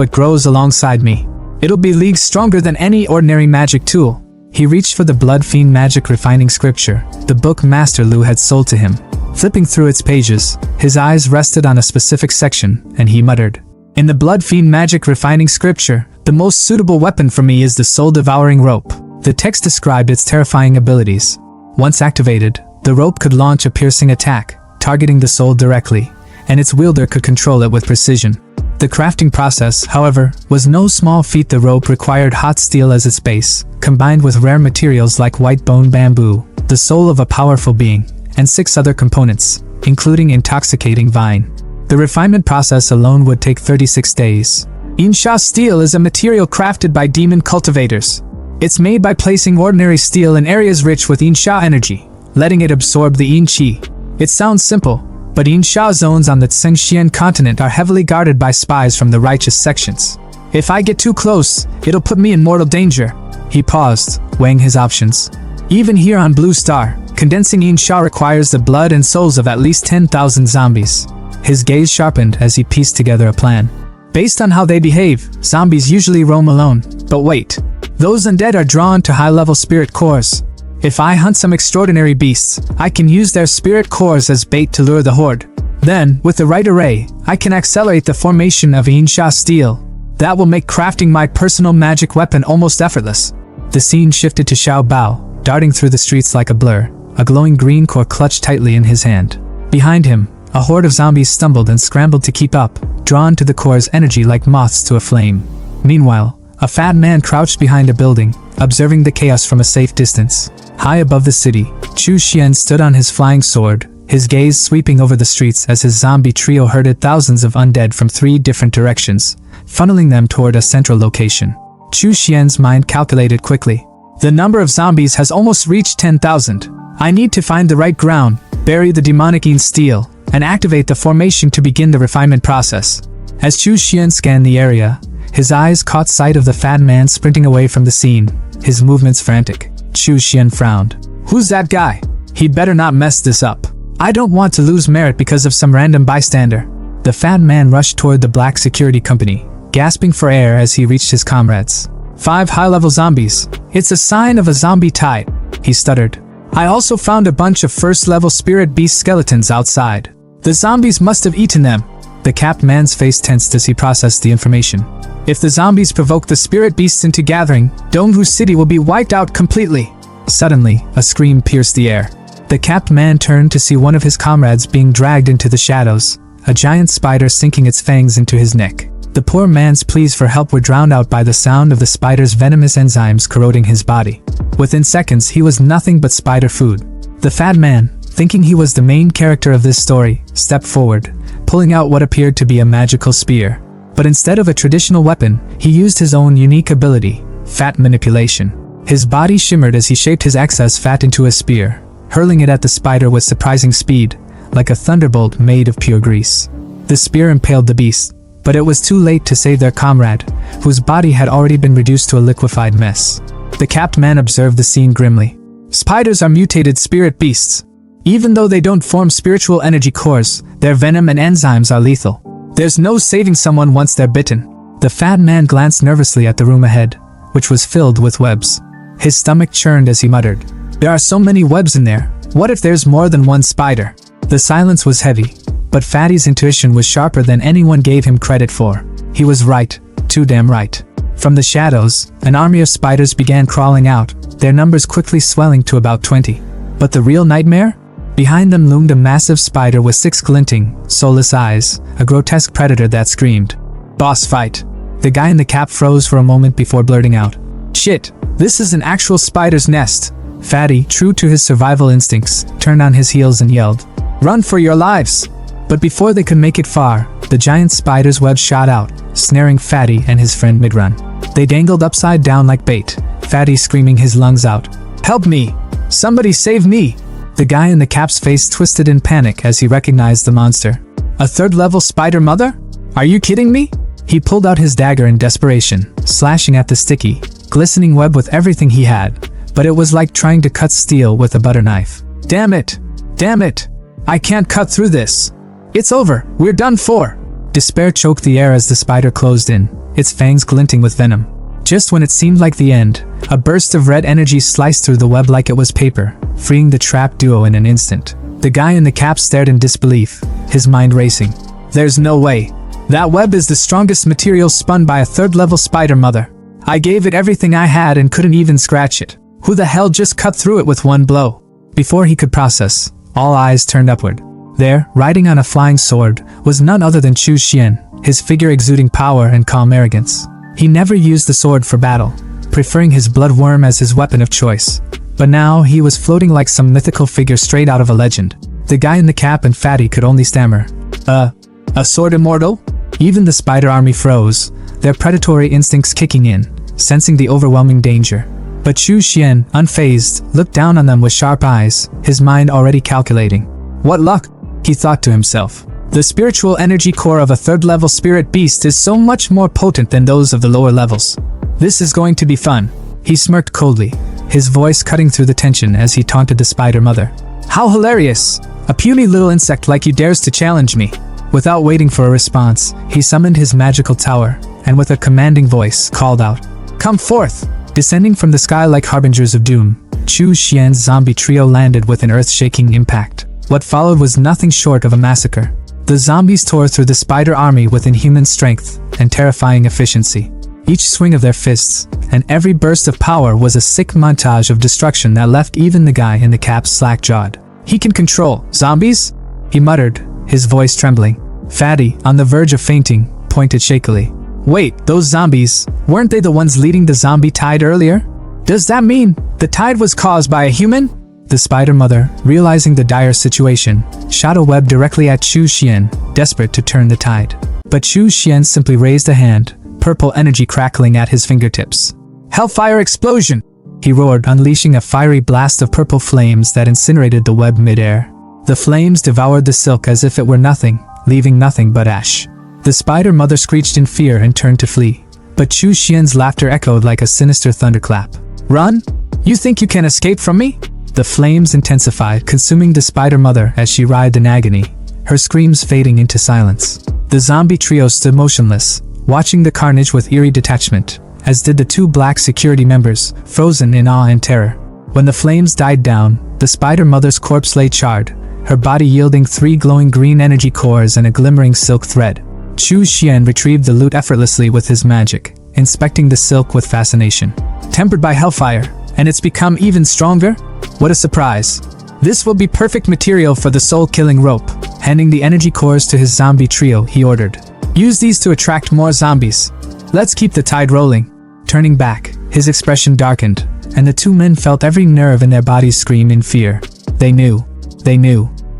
it grows alongside me. It'll be leagues stronger than any ordinary magic tool. He reached for the Blood Fiend Magic Refining Scripture, the book Master Lu had sold to him. Flipping through its pages, his eyes rested on a specific section, and he muttered, In the Blood Fiend Magic Refining Scripture, the most suitable weapon for me is the Soul-Devouring Rope. The text described its terrifying abilities. Once activated, the rope could launch a piercing attack, targeting the soul directly, and its wielder could control it with precision. The crafting process, however, was no small feat. The rope required hot steel as its base, combined with rare materials like white bone bamboo, the soul of a powerful being, and 6 other components, including intoxicating vine. The refinement process alone would take 36 days. Insha steel is a material crafted by demon cultivators. It's made by placing ordinary steel in areas rich with Insha energy, letting it absorb the Yin Qi. It sounds simple, but Insha zones on the Tsengxian continent are heavily guarded by spies from the righteous sections. If I get too close, it'll put me in mortal danger. He paused, weighing his options. Even here on Blue Star, condensing Insha requires the blood and souls of at least 10,000 zombies. His gaze sharpened as he pieced together a plan. Based on how they behave, zombies usually roam alone. But wait, those undead are drawn to high-level spirit cores. If I hunt some extraordinary beasts, I can use their spirit cores as bait to lure the horde. Then, with the right array, I can accelerate the formation of Insha steel. That will make crafting my personal magic weapon almost effortless. The scene shifted to Xiao Bao, darting through the streets like a blur, a glowing green core clutched tightly in his hand. Behind him, a horde of zombies stumbled and scrambled to keep up, drawn to the core's energy like moths to a flame. Meanwhile, a fat man crouched behind a building, observing the chaos from a safe distance. High above the city, Chu Xian stood on his flying sword, his gaze sweeping over the streets as his zombie trio herded thousands of undead from 3 different directions, funneling them toward a central location. Chu Xian's mind calculated quickly. The number of zombies has almost reached 10,000. I need to find the right ground, bury the demonic steel, and activate the formation to begin the refinement process. As Chu Xian scanned the area, his eyes caught sight of the fat man sprinting away from the scene, his movements frantic. Chu Xian frowned. Who's that guy? He'd better not mess this up. I don't want to lose merit because of some random bystander. The fat man rushed toward the black security company, gasping for air as he reached his comrades. 5 high-level zombies. It's a sign of a zombie tide, he stuttered. I also found a bunch of first-level spirit beast skeletons outside. The zombies must have eaten them. The capped man's face tensed as he processed the information. If the zombies provoke the spirit beasts into gathering, Dongwu City will be wiped out completely. Suddenly, a scream pierced the air. The capped man turned to see one of his comrades being dragged into the shadows, a giant spider sinking its fangs into his neck. The poor man's pleas for help were drowned out by the sound of the spider's venomous enzymes corroding his body. Within seconds, he was nothing but spider food. The fat man, thinking he was the main character of this story, stepped forward, pulling out what appeared to be a magical spear. But instead of a traditional weapon, he used his own unique ability, fat manipulation. His body shimmered as he shaped his excess fat into a spear, hurling it at the spider with surprising speed, like a thunderbolt made of pure grease. The spear impaled the beast, but it was too late to save their comrade, whose body had already been reduced to a liquefied mess. The capped man observed the scene grimly. Spiders are mutated spirit beasts. Even though they don't form spiritual energy cores, their venom and enzymes are lethal. There's no saving someone once they're bitten. The fat man glanced nervously at the room ahead, which was filled with webs. His stomach churned as he muttered, "There are so many webs in there. What if there's more than one spider?" The silence was heavy, but Fatty's intuition was sharper than anyone gave him credit for. He was right, too damn right. From the shadows, an army of spiders began crawling out, their numbers quickly swelling to about 20. But the real nightmare? Behind them loomed a massive spider with 6 glinting, soulless eyes, a grotesque predator that screamed, "Boss fight." The guy in the cap froze for a moment before blurting out, "Shit, this is an actual spider's nest." Fatty, true to his survival instincts, turned on his heels and yelled, "Run for your lives!" But before they could make it far, the giant spider's web shot out, snaring Fatty and his friend mid-run. They dangled upside down like bait, Fatty screaming his lungs out, "Help me! Somebody save me!" The guy in the cap's face twisted in panic as he recognized the monster. A 3rd-level spider mother? Are you kidding me? He pulled out his dagger in desperation, slashing at the sticky, glistening web with everything he had, but it was like trying to cut steel with a butter knife. Damn it! Damn it! I can't cut through this! It's over! We're done for! Despair choked the air as the spider closed in, its fangs glinting with venom. Just when it seemed like the end, a burst of red energy sliced through the web like it was paper, freeing the trapped duo in an instant. The guy in the cap stared in disbelief, his mind racing. There's no way. That web is the strongest material spun by a 3rd-level spider mother. I gave it everything I had and couldn't even scratch it. Who the hell just cut through it with one blow? Before he could process, all eyes turned upward. There, riding on a flying sword, was none other than Chu Xian, his figure exuding power and calm arrogance. He never used the sword for battle, preferring his blood worm as his weapon of choice. But now he was floating like some mythical figure straight out of a legend. The guy in the cap and Fatty could only stammer, A sword immortal? Even the spider army froze, their predatory instincts kicking in, sensing the overwhelming danger. But Chu Xian, unfazed, looked down on them with sharp eyes, his mind already calculating. What luck, he thought to himself. The spiritual energy core of a 3rd-level spirit beast is so much more potent than those of the lower levels. This is going to be fun. He smirked coldly, his voice cutting through the tension as he taunted the spider mother. How hilarious! A puny little insect like you dares to challenge me. Without waiting for a response, he summoned his magical tower, and with a commanding voice, called out, "Come forth!" Descending from the sky like harbingers of doom, Chu Xian's zombie trio landed with an earth-shaking impact. What followed was nothing short of a massacre. The zombies tore through the spider army with inhuman strength and terrifying efficiency. Each swing of their fists, and every burst of power was a sick montage of destruction that left even the guy in the cap slack-jawed. "He can control zombies?" he muttered, his voice trembling. Fatty, on the verge of fainting, pointed shakily. "Wait, those zombies, weren't they the ones leading the zombie tide earlier? Does that mean the tide was caused by a human?" The spider mother, realizing the dire situation, shot a web directly at Chu Xian, desperate to turn the tide. But Chu Xian simply raised a hand, purple energy crackling at his fingertips. "Hellfire explosion!" he roared, unleashing a fiery blast of purple flames that incinerated the web midair. The flames devoured the silk as if it were nothing, leaving nothing but ash. The spider mother screeched in fear and turned to flee. But Chu Xian's laughter echoed like a sinister thunderclap. "Run? You think you can escape from me?" The flames intensified, consuming the spider mother as she writhed in agony, her screams fading into silence. The zombie trio stood motionless, watching the carnage with eerie detachment, as did the two black security members, frozen in awe and terror. When the flames died down, the spider mother's corpse lay charred, her body yielding 3 glowing green energy cores and a glimmering silk thread. Chu Xian retrieved the loot effortlessly with his magic, inspecting the silk with fascination. "Tempered by hellfire, and it's become even stronger? What a surprise. This will be perfect material for the soul-killing rope." Handing the energy cores to his zombie trio, he ordered. "Use these to attract more zombies. Let's keep the tide rolling." Turning back, his expression darkened, and the two men felt every nerve in their bodies scream in fear. They knew.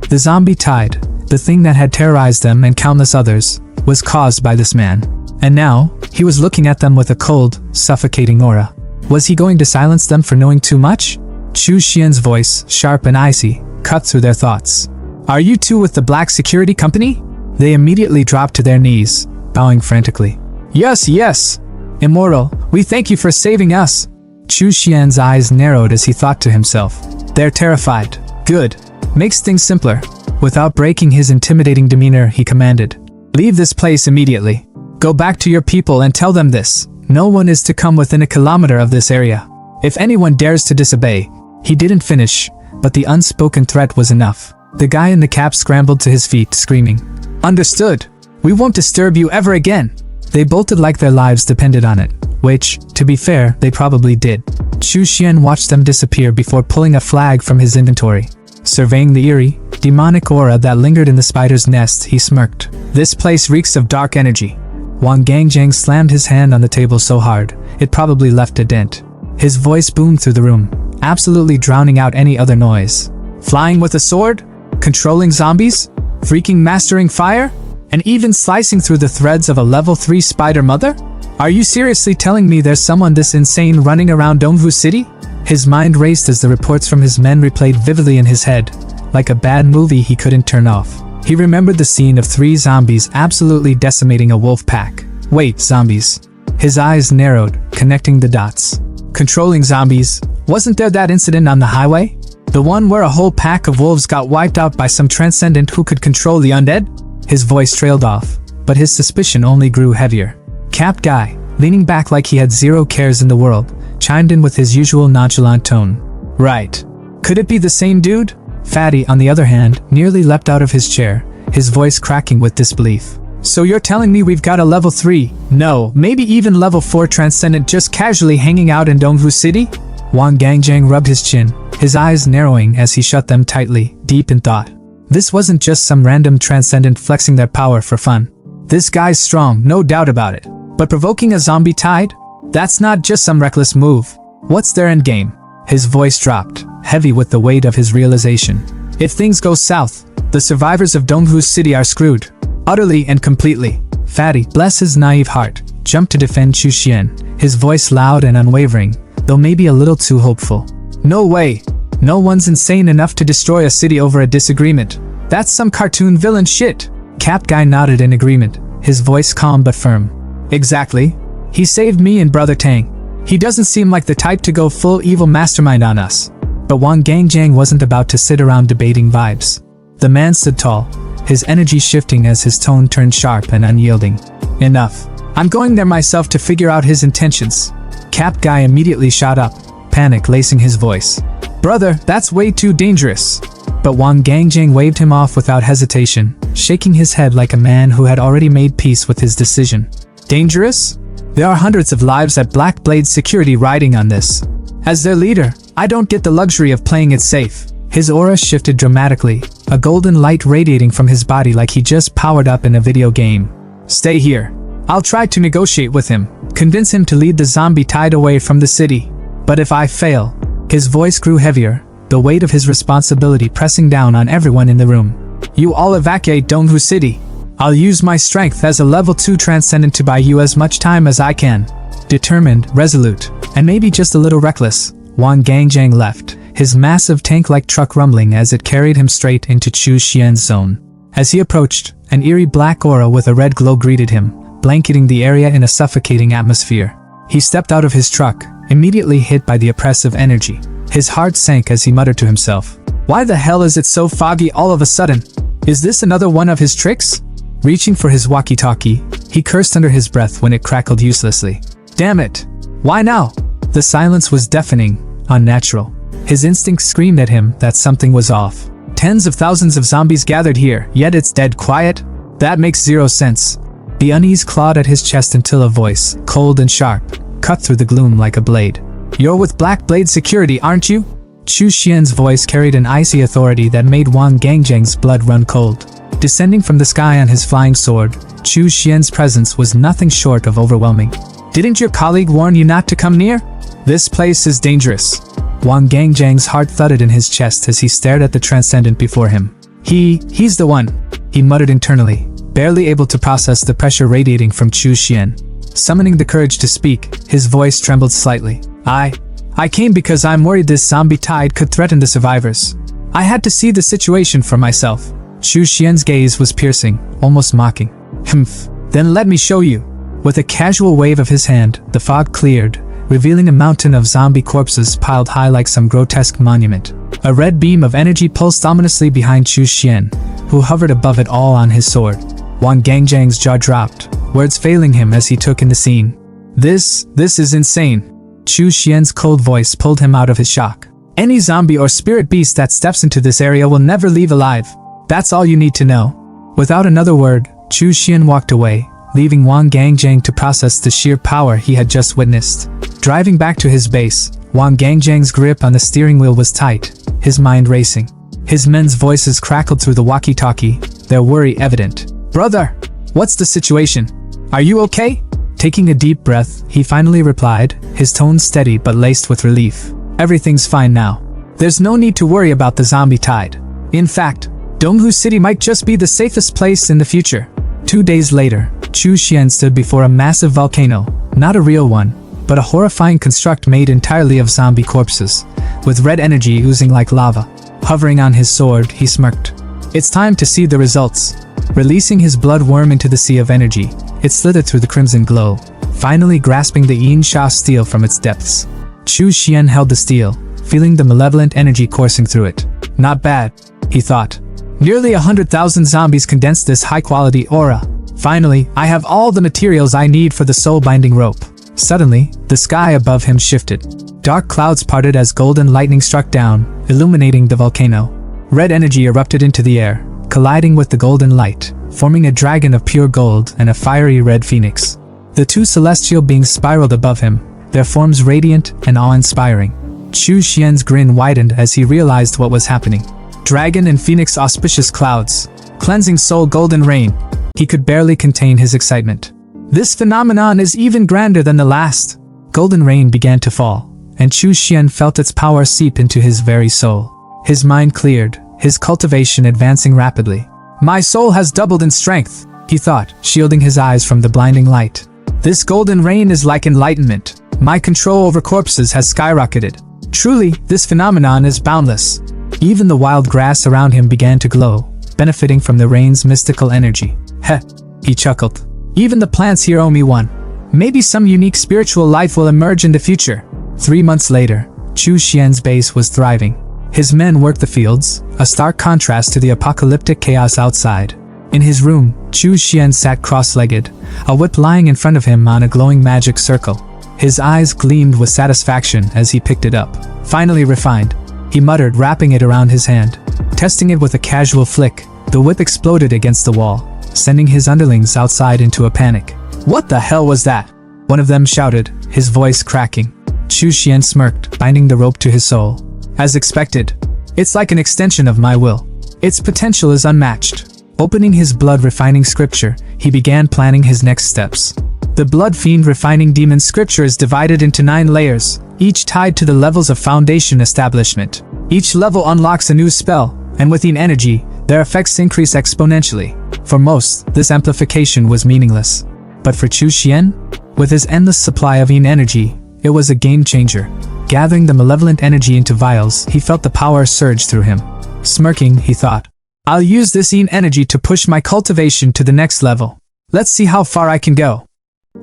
The zombie tide, the thing that had terrorized them and countless others, was caused by this man. And now, he was looking at them with a cold, suffocating aura. Was he going to silence them for knowing too much? Chu Xian's voice, sharp and icy, cut through their thoughts. "Are you two with the black security company?" They immediately dropped to their knees, bowing frantically. Yes. Immortal, we thank you for saving us." Chu Xian's eyes narrowed as he thought to himself. "They're terrified. Good. Makes things simpler." Without breaking his intimidating demeanor, he commanded, "Leave this place immediately. Go back to your people and tell them this. No one is to come within a kilometer of this area. If anyone dares to disobey." He didn't finish, but the unspoken threat was enough. The guy in the cap scrambled to his feet, screaming, "Understood. We won't disturb you ever again." They bolted like their lives depended on it, which, to be fair, they probably did. Chu Xian watched them disappear before pulling a flag from his inventory. Surveying the eerie, demonic aura that lingered in the spider's nest, he smirked. "This place reeks of dark energy." Wang Gangjang slammed his hand on the table so hard, it probably left a dent. His voice boomed through the room, absolutely drowning out any other noise. "Flying with a sword? Controlling zombies? Freaking mastering fire? And even slicing through the threads of a level 3 spider mother? Are you seriously telling me there's someone this insane running around Dongwu City?" His mind raced as the reports from his men replayed vividly in his head, like a bad movie he couldn't turn off. He remembered the scene of 3 zombies absolutely decimating a wolf pack. Wait, zombies. His eyes narrowed, connecting the dots. Controlling zombies, wasn't there that incident on the highway? The one where a whole pack of wolves got wiped out by some transcendent who could control the undead? His voice trailed off, but his suspicion only grew heavier. Capped guy, leaning back like he had zero cares in the world, chimed in with his usual nonchalant tone. "Right. Could it be the same dude?" Fatty, on the other hand, nearly leapt out of his chair, his voice cracking with disbelief. "So you're telling me we've got a level 3, no, maybe even level 4 transcendent just casually hanging out in Dongwu City?" Wang Gangjang rubbed his chin, his eyes narrowing as he shut them tightly, deep in thought. This wasn't just some random transcendent flexing their power for fun. This guy's strong, no doubt about it. But provoking a zombie tide? That's not just some reckless move. What's their endgame? His voice dropped, heavy with the weight of his realization. If things go south, the survivors of Dongwu City are screwed. Utterly and completely. Fatty, bless his naive heart, jumped to defend Chu Xian, his voice loud and unwavering, though maybe a little too hopeful. "No way. No one's insane enough to destroy a city over a disagreement. That's some cartoon villain shit." Cap Guy nodded in agreement, his voice calm but firm. "Exactly. He saved me and Brother Tang. He doesn't seem like the type to go full evil mastermind on us." But Wang Gangjang wasn't about to sit around debating vibes. The man stood tall, his energy shifting as his tone turned sharp and unyielding. "Enough. I'm going there myself to figure out his intentions." Cap Guy immediately shot up, panic lacing his voice. "Brother, that's way too dangerous." But Wang Gangjang waved him off without hesitation, shaking his head like a man who had already made peace with his decision. "Dangerous? There are hundreds of lives at Black Blade Security riding on this. As their leader, I don't get the luxury of playing it safe. His aura shifted dramatically, a golden light radiating from his body like he just powered up in a video game. Stay here. I'll try to negotiate with him, convince him to lead the zombie tide away from the city. But if I fail, his voice grew heavier, the weight of his responsibility pressing down on everyone in the room. You all evacuate Donghu City. I'll use my strength as a level 2 transcendent to buy you as much time as I can. Determined, resolute, and maybe just a little reckless, Wang Gangjang left, his massive tank-like truck rumbling as it carried him straight into Chu Xian's zone. As he approached, an eerie black aura with a red glow greeted him, blanketing the area in a suffocating atmosphere. He stepped out of his truck, immediately hit by the oppressive energy. His heart sank as he muttered to himself, "Why the hell is it so foggy all of a sudden? Is this another one of his tricks?" Reaching for his walkie-talkie, he cursed under his breath when it crackled uselessly. Damn it! Why now? The silence was deafening, unnatural. His instincts screamed at him that something was off. Tens of thousands of zombies gathered here, yet it's dead quiet? That makes zero sense. The unease clawed at his chest until a voice, cold and sharp, cut through the gloom like a blade. "You're with Black Blade Security, aren't you?" Chu Xian's voice carried an icy authority that made Wang Gangjang's blood run cold. Descending from the sky on his flying sword, Chu Xian's presence was nothing short of overwhelming. "Didn't your colleague warn you not to come near? This place is dangerous." Wang Gangjang's heart thudded in his chest as he stared at the transcendent before him. He's the one," he muttered internally, barely able to process the pressure radiating from Chu Xian. Summoning the courage to speak, his voice trembled slightly. I came because I'm worried this zombie tide could threaten the survivors. I had to see the situation for myself." Chu Xian's gaze was piercing, almost mocking. "Humph, then let me show you." With a casual wave of his hand, the fog cleared, revealing a mountain of zombie corpses piled high like some grotesque monument. A red beam of energy pulsed ominously behind Chu Xian, who hovered above it all on his sword. Wang Gangjang's jaw dropped, words failing him as he took in the scene. This is insane." Chu Xian's cold voice pulled him out of his shock. "Any zombie or spirit beast that steps into this area will never leave alive. That's all you need to know." Without another word, Chu Xian walked away, leaving Wang Gangjang to process the sheer power he had just witnessed. Driving back to his base, Wang Gangjang's grip on the steering wheel was tight, his mind racing. His men's voices crackled through the walkie-talkie, their worry evident. "Brother, what's the situation? Are you okay?" Taking a deep breath, he finally replied, his tone steady but laced with relief. "Everything's fine now. There's no need to worry about the zombie tide. In fact, Donghu City might just be the safest place in the future." 2 days later, Chu Xian stood before a massive volcano, not a real one, but a horrifying construct made entirely of zombie corpses, with red energy oozing like lava. Hovering on his sword, he smirked. "It's time to see the results." Releasing his blood worm into the sea of energy, it slithered through the crimson glow, finally grasping the Yin Sha steel from its depths. Chu Xian held the steel, feeling the malevolent energy coursing through it. Not bad, he thought. Nearly 100,000 zombies condensed this high-quality aura. Finally, I have all the materials I need for the soul-binding rope. Suddenly, the sky above him shifted. Dark clouds parted as golden lightning struck down, illuminating the volcano. Red energy erupted into the air, colliding with the golden light, forming a dragon of pure gold and a fiery red phoenix. The two celestial beings spiraled above him, their forms radiant and awe-inspiring. Chu Xian's grin widened as he realized what was happening. Dragon and phoenix auspicious clouds, cleansing soul golden rain. He could barely contain his excitement. This phenomenon is even grander than the last. Golden rain began to fall, and Chu Xian felt its power seep into his very soul. His mind cleared, his cultivation advancing rapidly. My soul has doubled in strength, he thought, shielding his eyes from the blinding light. This golden rain is like enlightenment. My control over corpses has skyrocketed. Truly, this phenomenon is boundless. Even the wild grass around him began to glow, benefiting from the rain's mystical energy. Heh, he chuckled. Even the plants here owe me one. Maybe some unique spiritual life will emerge in the future. 3 months later, Chu Xian's base was thriving. His men worked the fields, a stark contrast to the apocalyptic chaos outside. In his room, Chu Xian sat cross-legged, a whip lying in front of him on a glowing magic circle. His eyes gleamed with satisfaction as he picked it up. Finally refined, he muttered, wrapping it around his hand. Testing it with a casual flick, the whip exploded against the wall, sending his underlings outside into a panic. What the hell was that? one of them shouted, his voice cracking. Chu Xian smirked, binding the rope to his soul. As expected. It's like an extension of my will. Its potential is unmatched. Opening his blood-refining scripture, he began planning his next steps. The Blood Fiend Refining Demon scripture is divided into 9 layers, each tied to the levels of foundation establishment. Each level unlocks a new spell, and with yin energy, their effects increase exponentially. For most, this amplification was meaningless. But for Chu Xian, with his endless supply of yin energy, it was a game-changer. Gathering the malevolent energy into vials, he felt the power surge through him. Smirking, he thought, I'll use this yin energy to push my cultivation to the next level. Let's see how far I can go.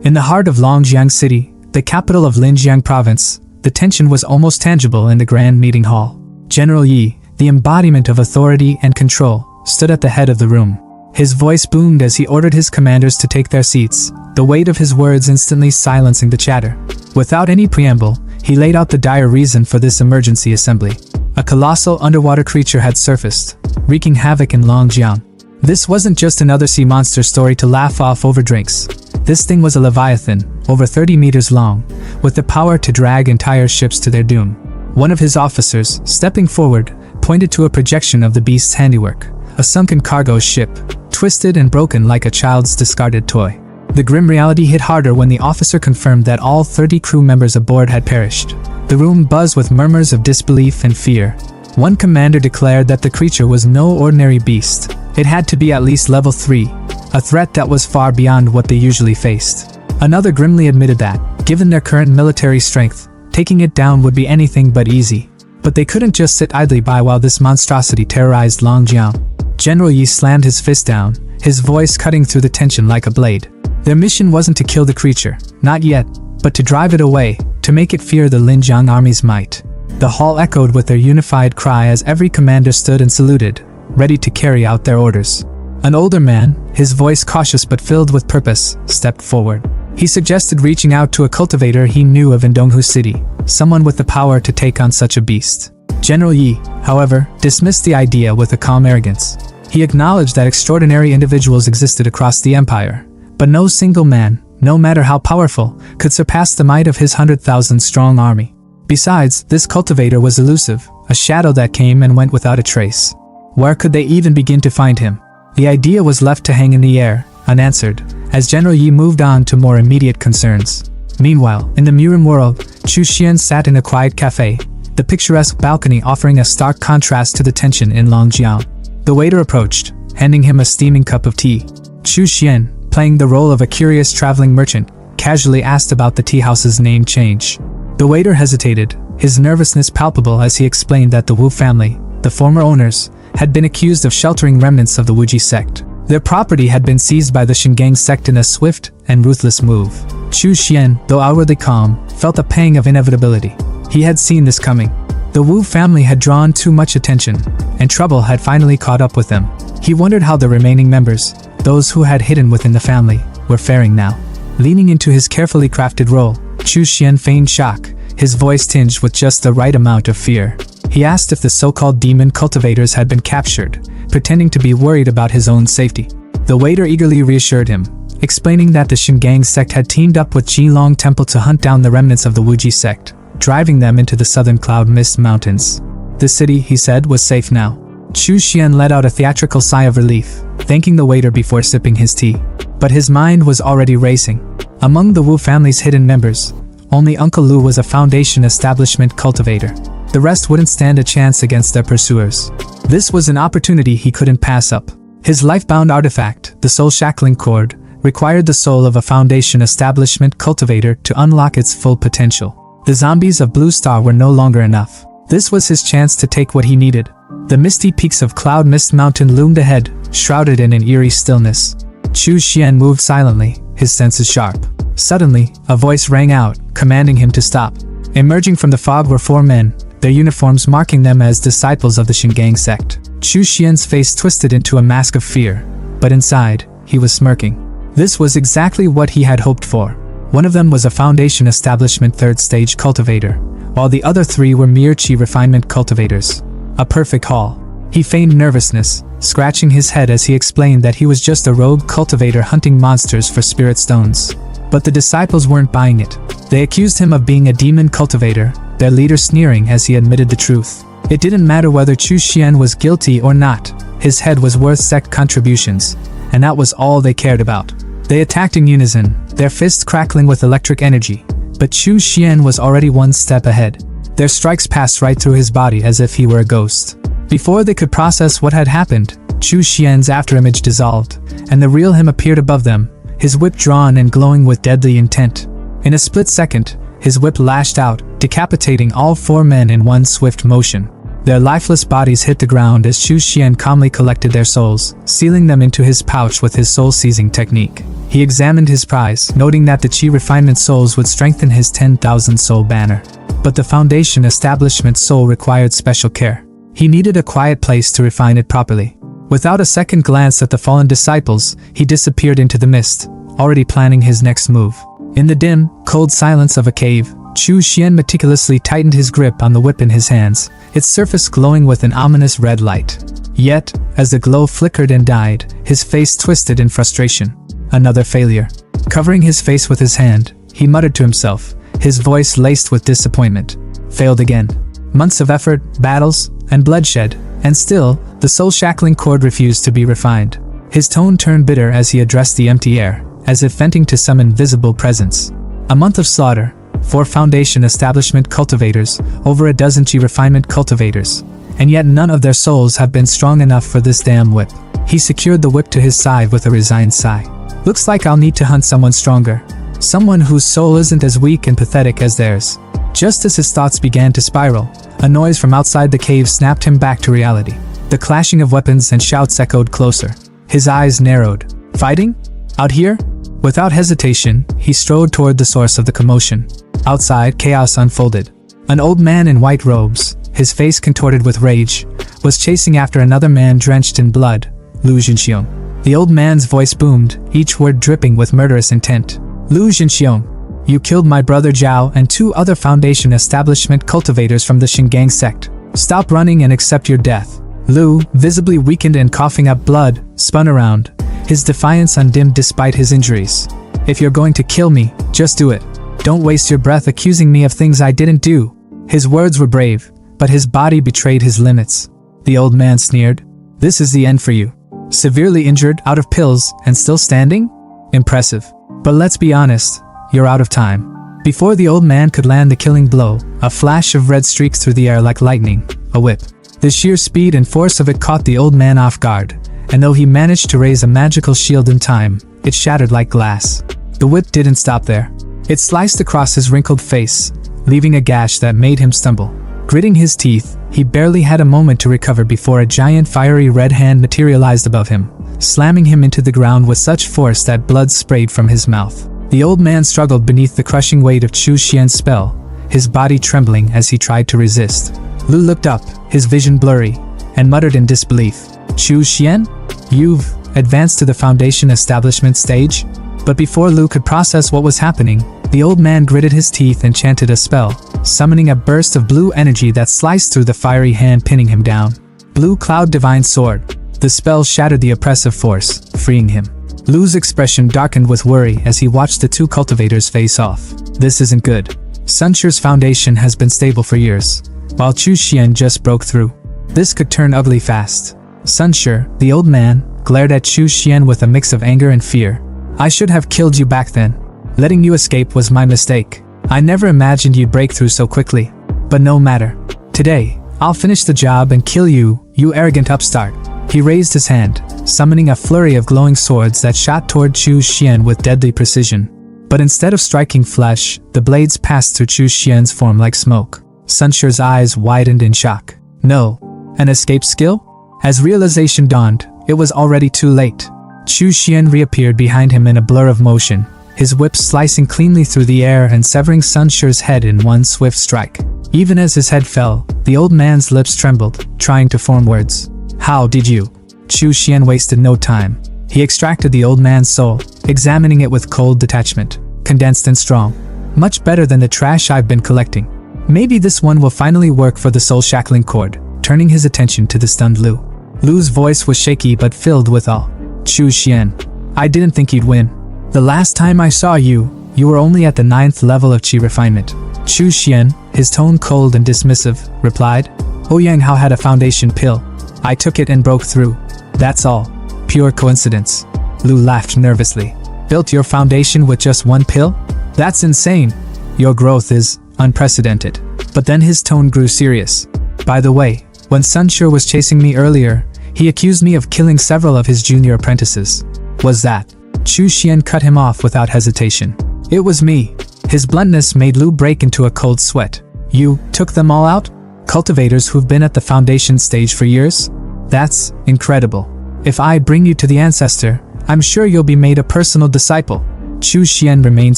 In the heart of Longjiang City, the capital of Linjiang Province, the tension was almost tangible in the grand meeting hall. General Yi, the embodiment of authority and control, stood at the head of the room. His voice boomed as he ordered his commanders to take their seats, the weight of his words instantly silencing the chatter. Without any preamble, he laid out the dire reason for this emergency assembly. A colossal underwater creature had surfaced, wreaking havoc in Longjiang. This wasn't just another sea monster story to laugh off over drinks. This thing was a leviathan, over 30 meters long, with the power to drag entire ships to their doom. One of his officers, stepping forward, pointed to a projection of the beast's handiwork, a sunken cargo ship, twisted and broken like a child's discarded toy. The grim reality hit harder when the officer confirmed that all 30 crew members aboard had perished. The room buzzed with murmurs of disbelief and fear. One commander declared that the creature was no ordinary beast. It had to be at least level 3, a threat that was far beyond what they usually faced. Another grimly admitted that, given their current military strength, taking it down would be anything but easy. But they couldn't just sit idly by while this monstrosity terrorized Longjiang. General Yi slammed his fist down, his voice cutting through the tension like a blade. Their mission wasn't to kill the creature, not yet, but to drive it away, to make it fear the Linjiang army's might. The hall echoed with their unified cry as every commander stood and saluted, ready to carry out their orders. An older man, his voice cautious but filled with purpose, stepped forward. He suggested reaching out to a cultivator he knew of in Donghu City, someone with the power to take on such a beast. General Yi, however, dismissed the idea with a calm arrogance. He acknowledged that extraordinary individuals existed across the empire, but no single man, no matter how powerful, could surpass the might of his 100,000-strong army. Besides, this cultivator was elusive, a shadow that came and went without a trace. Where could they even begin to find him? The idea was left to hang in the air, unanswered, as General Yi moved on to more immediate concerns. Meanwhile, in the MURIM world, Chu Xian sat in a quiet cafe, the picturesque balcony offering a stark contrast to the tension in Longjiang. The waiter approached, handing him a steaming cup of tea. Chu Xian, playing the role of a curious traveling merchant, casually asked about the tea house's name change. The waiter hesitated, his nervousness palpable as he explained that the Wu family, the former owners, had been accused of sheltering remnants of the Wuji sect. Their property had been seized by the Shingang sect in a swift and ruthless move. Chu Xian, though outwardly calm, felt a pang of inevitability. He had seen this coming. The Wu family had drawn too much attention, and trouble had finally caught up with them. He wondered how the remaining members, those who had hidden within the family, were faring now. Leaning into his carefully crafted role, Chu Xian feigned shock, his voice tinged with just the right amount of fear. He asked if the so-called demon cultivators had been captured, pretending to be worried about his own safety. The waiter eagerly reassured him, explaining that the Shingang sect had teamed up with Jilong Temple to hunt down the remnants of the Wuji sect, driving them into the southern cloud mist mountains. The city, he said, was safe now. Chu Xian let out a theatrical sigh of relief, thanking the waiter before sipping his tea. But his mind was already racing. Among the Wu family's hidden members, only Uncle Lu was a Foundation establishment cultivator. The rest wouldn't stand a chance against their pursuers. This was an opportunity he couldn't pass up. His life-bound artifact, the soul shackling cord, required the soul of a Foundation establishment cultivator to unlock its full potential. The zombies of Blue Star were no longer enough. This was his chance to take what he needed. The misty peaks of Cloud Mist Mountain loomed ahead, shrouded in an eerie stillness. Chu Xian moved silently, his senses sharp. Suddenly, a voice rang out, commanding him to stop. Emerging from the fog were 4 men, their uniforms marking them as disciples of the Shingang sect. Chu Xian's face twisted into a mask of fear, but inside, he was smirking. This was exactly what he had hoped for. One of them was a Foundation establishment 3rd stage cultivator, while the other 3 were mere chi refinement cultivators. A perfect haul. He feigned nervousness, scratching his head as he explained that he was just a rogue cultivator hunting monsters for spirit stones. But the disciples weren't buying it. They accused him of being a demon cultivator, their leader sneering as he admitted the truth. It didn't matter whether Chu Xian was guilty or not. His head was worth sect contributions, and that was all they cared about. They attacked in unison, their fists crackling with electric energy, but Chu Xian was already one step ahead. Their strikes passed right through his body as if he were a ghost. Before they could process what had happened, Chu Xian's afterimage dissolved, and the real him appeared above them, his whip drawn and glowing with deadly intent. In a split second, his whip lashed out, decapitating all 4 men in one swift motion. Their lifeless bodies hit the ground as Chu Xian calmly collected their souls, sealing them into his pouch with his soul-seizing technique. He examined his prize, noting that the Qi refinement souls would strengthen his 10,000 soul banner. But the Foundation establishment soul required special care. He needed a quiet place to refine it properly. Without a second glance at the fallen disciples, he disappeared into the mist, already planning his next move. In the dim, cold silence of a cave, Chu Xian meticulously tightened his grip on the whip in his hands, its surface glowing with an ominous red light. Yet, as the glow flickered and died, his face twisted in frustration. Another failure. Covering his face with his hand, he muttered to himself, his voice laced with disappointment. Failed again. Months of effort, battles, and bloodshed, and still, the soul-shackling cord refused to be refined. His tone turned bitter as he addressed the empty air, as if venting to some invisible presence. A month of slaughter, 4 Foundation establishment cultivators, over a dozen Qi refinement cultivators, and yet none of their souls have been strong enough for this damn whip. He secured the whip to his side with a resigned sigh. Looks like I'll need to hunt someone stronger. Someone whose soul isn't as weak and pathetic as theirs. Just as his thoughts began to spiral, a noise from outside the cave snapped him back to reality. The clashing of weapons and shouts echoed closer. His eyes narrowed. Fighting? Out here? Without hesitation, he strode toward the source of the commotion. Outside, chaos unfolded. An old man in white robes, his face contorted with rage, was chasing after another man drenched in blood, Lu Zhenxiong. The old man's voice boomed, each word dripping with murderous intent. Lu Zhenxiong, you killed my brother Zhao and 2 other Foundation establishment cultivators from the Shingang sect. Stop running and accept your death. Lu, visibly weakened and coughing up blood, spun around, his defiance undimmed despite his injuries. If you're going to kill me, just do it. Don't waste your breath accusing me of things I didn't do. His words were brave, but his body betrayed his limits. The old man sneered. This is the end for you. Severely injured, out of pills, and still standing? Impressive. But let's be honest, you're out of time. Before the old man could land the killing blow, a flash of red streaked through the air like lightning, a whip. The sheer speed and force of it caught the old man off guard, and though he managed to raise a magical shield in time, it shattered like glass. The whip didn't stop there. It sliced across his wrinkled face, leaving a gash that made him stumble. Gritting his teeth, he barely had a moment to recover before a giant fiery red hand materialized above him, slamming him into the ground with such force that blood sprayed from his mouth. The old man struggled beneath the crushing weight of Chu Xian's spell, his body trembling as he tried to resist. Lu looked up, his vision blurry, and muttered in disbelief. Chu Xian? You've advanced to the Foundation establishment stage? But before Lu could process what was happening, the old man gritted his teeth and chanted a spell, summoning a burst of blue energy that sliced through the fiery hand, pinning him down. Blue Cloud Divine Sword. The spell shattered the oppressive force, freeing him. Lu's expression darkened with worry as he watched the 2 cultivators face off. This isn't good. Sunshire's foundation has been stable for years, while Chu Xian just broke through. This could turn ugly fast. Sunshire, the old man, glared at Chu Xian with a mix of anger and fear. I should have killed you back then. Letting you escape was my mistake. I never imagined you'd break through so quickly. But no matter. Today, I'll finish the job and kill you, you arrogant upstart. He raised his hand, summoning a flurry of glowing swords that shot toward Chu Xian with deadly precision. But instead of striking flesh, the blades passed through Chu Xian's form like smoke. Sunshire's eyes widened in shock. No. An escape skill? As realization dawned, it was already too late. Chu Xian reappeared behind him in a blur of motion, his whip slicing cleanly through the air and severing Sunshire's head in one swift strike. Even as his head fell, the old man's lips trembled, trying to form words. How did you? Chu Xian wasted no time. He extracted the old man's soul, examining it with cold detachment, condensed and strong. Much better than the trash I've been collecting. Maybe this one will finally work for the soul-shackling cord, turning his attention to the stunned Lu. Lu's voice was shaky but filled with awe. Chu Xian, I didn't think you'd win. The last time I saw you, you were only at the 9th level of Qi refinement. Chu Xian, his tone cold and dismissive, replied, Ouyang Hao had a foundation pill. I took it and broke through. That's all. Pure coincidence. Lu laughed nervously. Built your foundation with just one pill? That's insane. Your growth is unprecedented. But then his tone grew serious. By the way, when Sun Sure was chasing me earlier, he accused me of killing several of his junior apprentices. Was that? Chu Xian cut him off without hesitation. It was me. His bluntness made Lu break into a cold sweat. You took them all out? Cultivators who've been at the foundation stage for years? That's incredible. If I bring you to the ancestor, I'm sure you'll be made a personal disciple. Chu Xian remained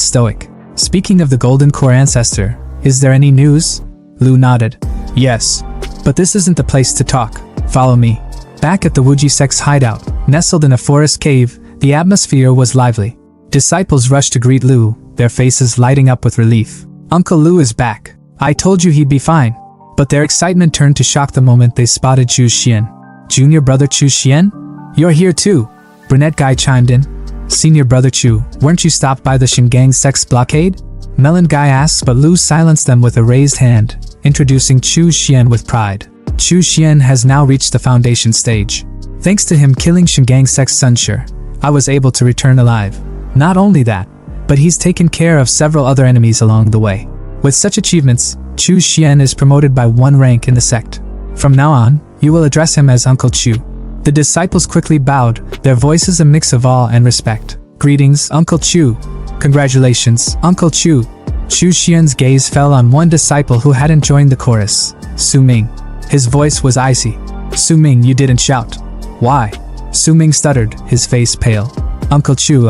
stoic. Speaking of the Golden Core ancestor, is there any news? Lu nodded. Yes. But this isn't the place to talk. Follow me. Back at the Wuji sect's hideout, nestled in a forest cave, the atmosphere was lively. Disciples rushed to greet Lu, their faces lighting up with relief. Uncle Lu is back. I told you he'd be fine. But their excitement turned to shock the moment they spotted Chu Xian. Junior brother Chu Xian? You're here too. Brunette guy chimed in. Senior brother Chu, weren't you stopped by the Shingang sect's blockade? Melon guy asked, but Lu silenced them with a raised hand, introducing Chu Xian with pride. Chu Xian has now reached the foundation stage. Thanks to him killing Shingang sect's Sunshire, I was able to return alive. Not only that, but he's taken care of several other enemies along the way. With such achievements, Chu Xian is promoted by 1 rank in the sect. From now on, you will address him as Uncle Chu. The disciples quickly bowed, their voices a mix of awe and respect. Greetings, Uncle Chu. Congratulations, Uncle Chu. Chu Xian's gaze fell on one disciple who hadn't joined the chorus, Su Ming. His voice was icy. Su Ming, you didn't shout. Why? Su Ming stuttered, his face pale. Uncle Chu,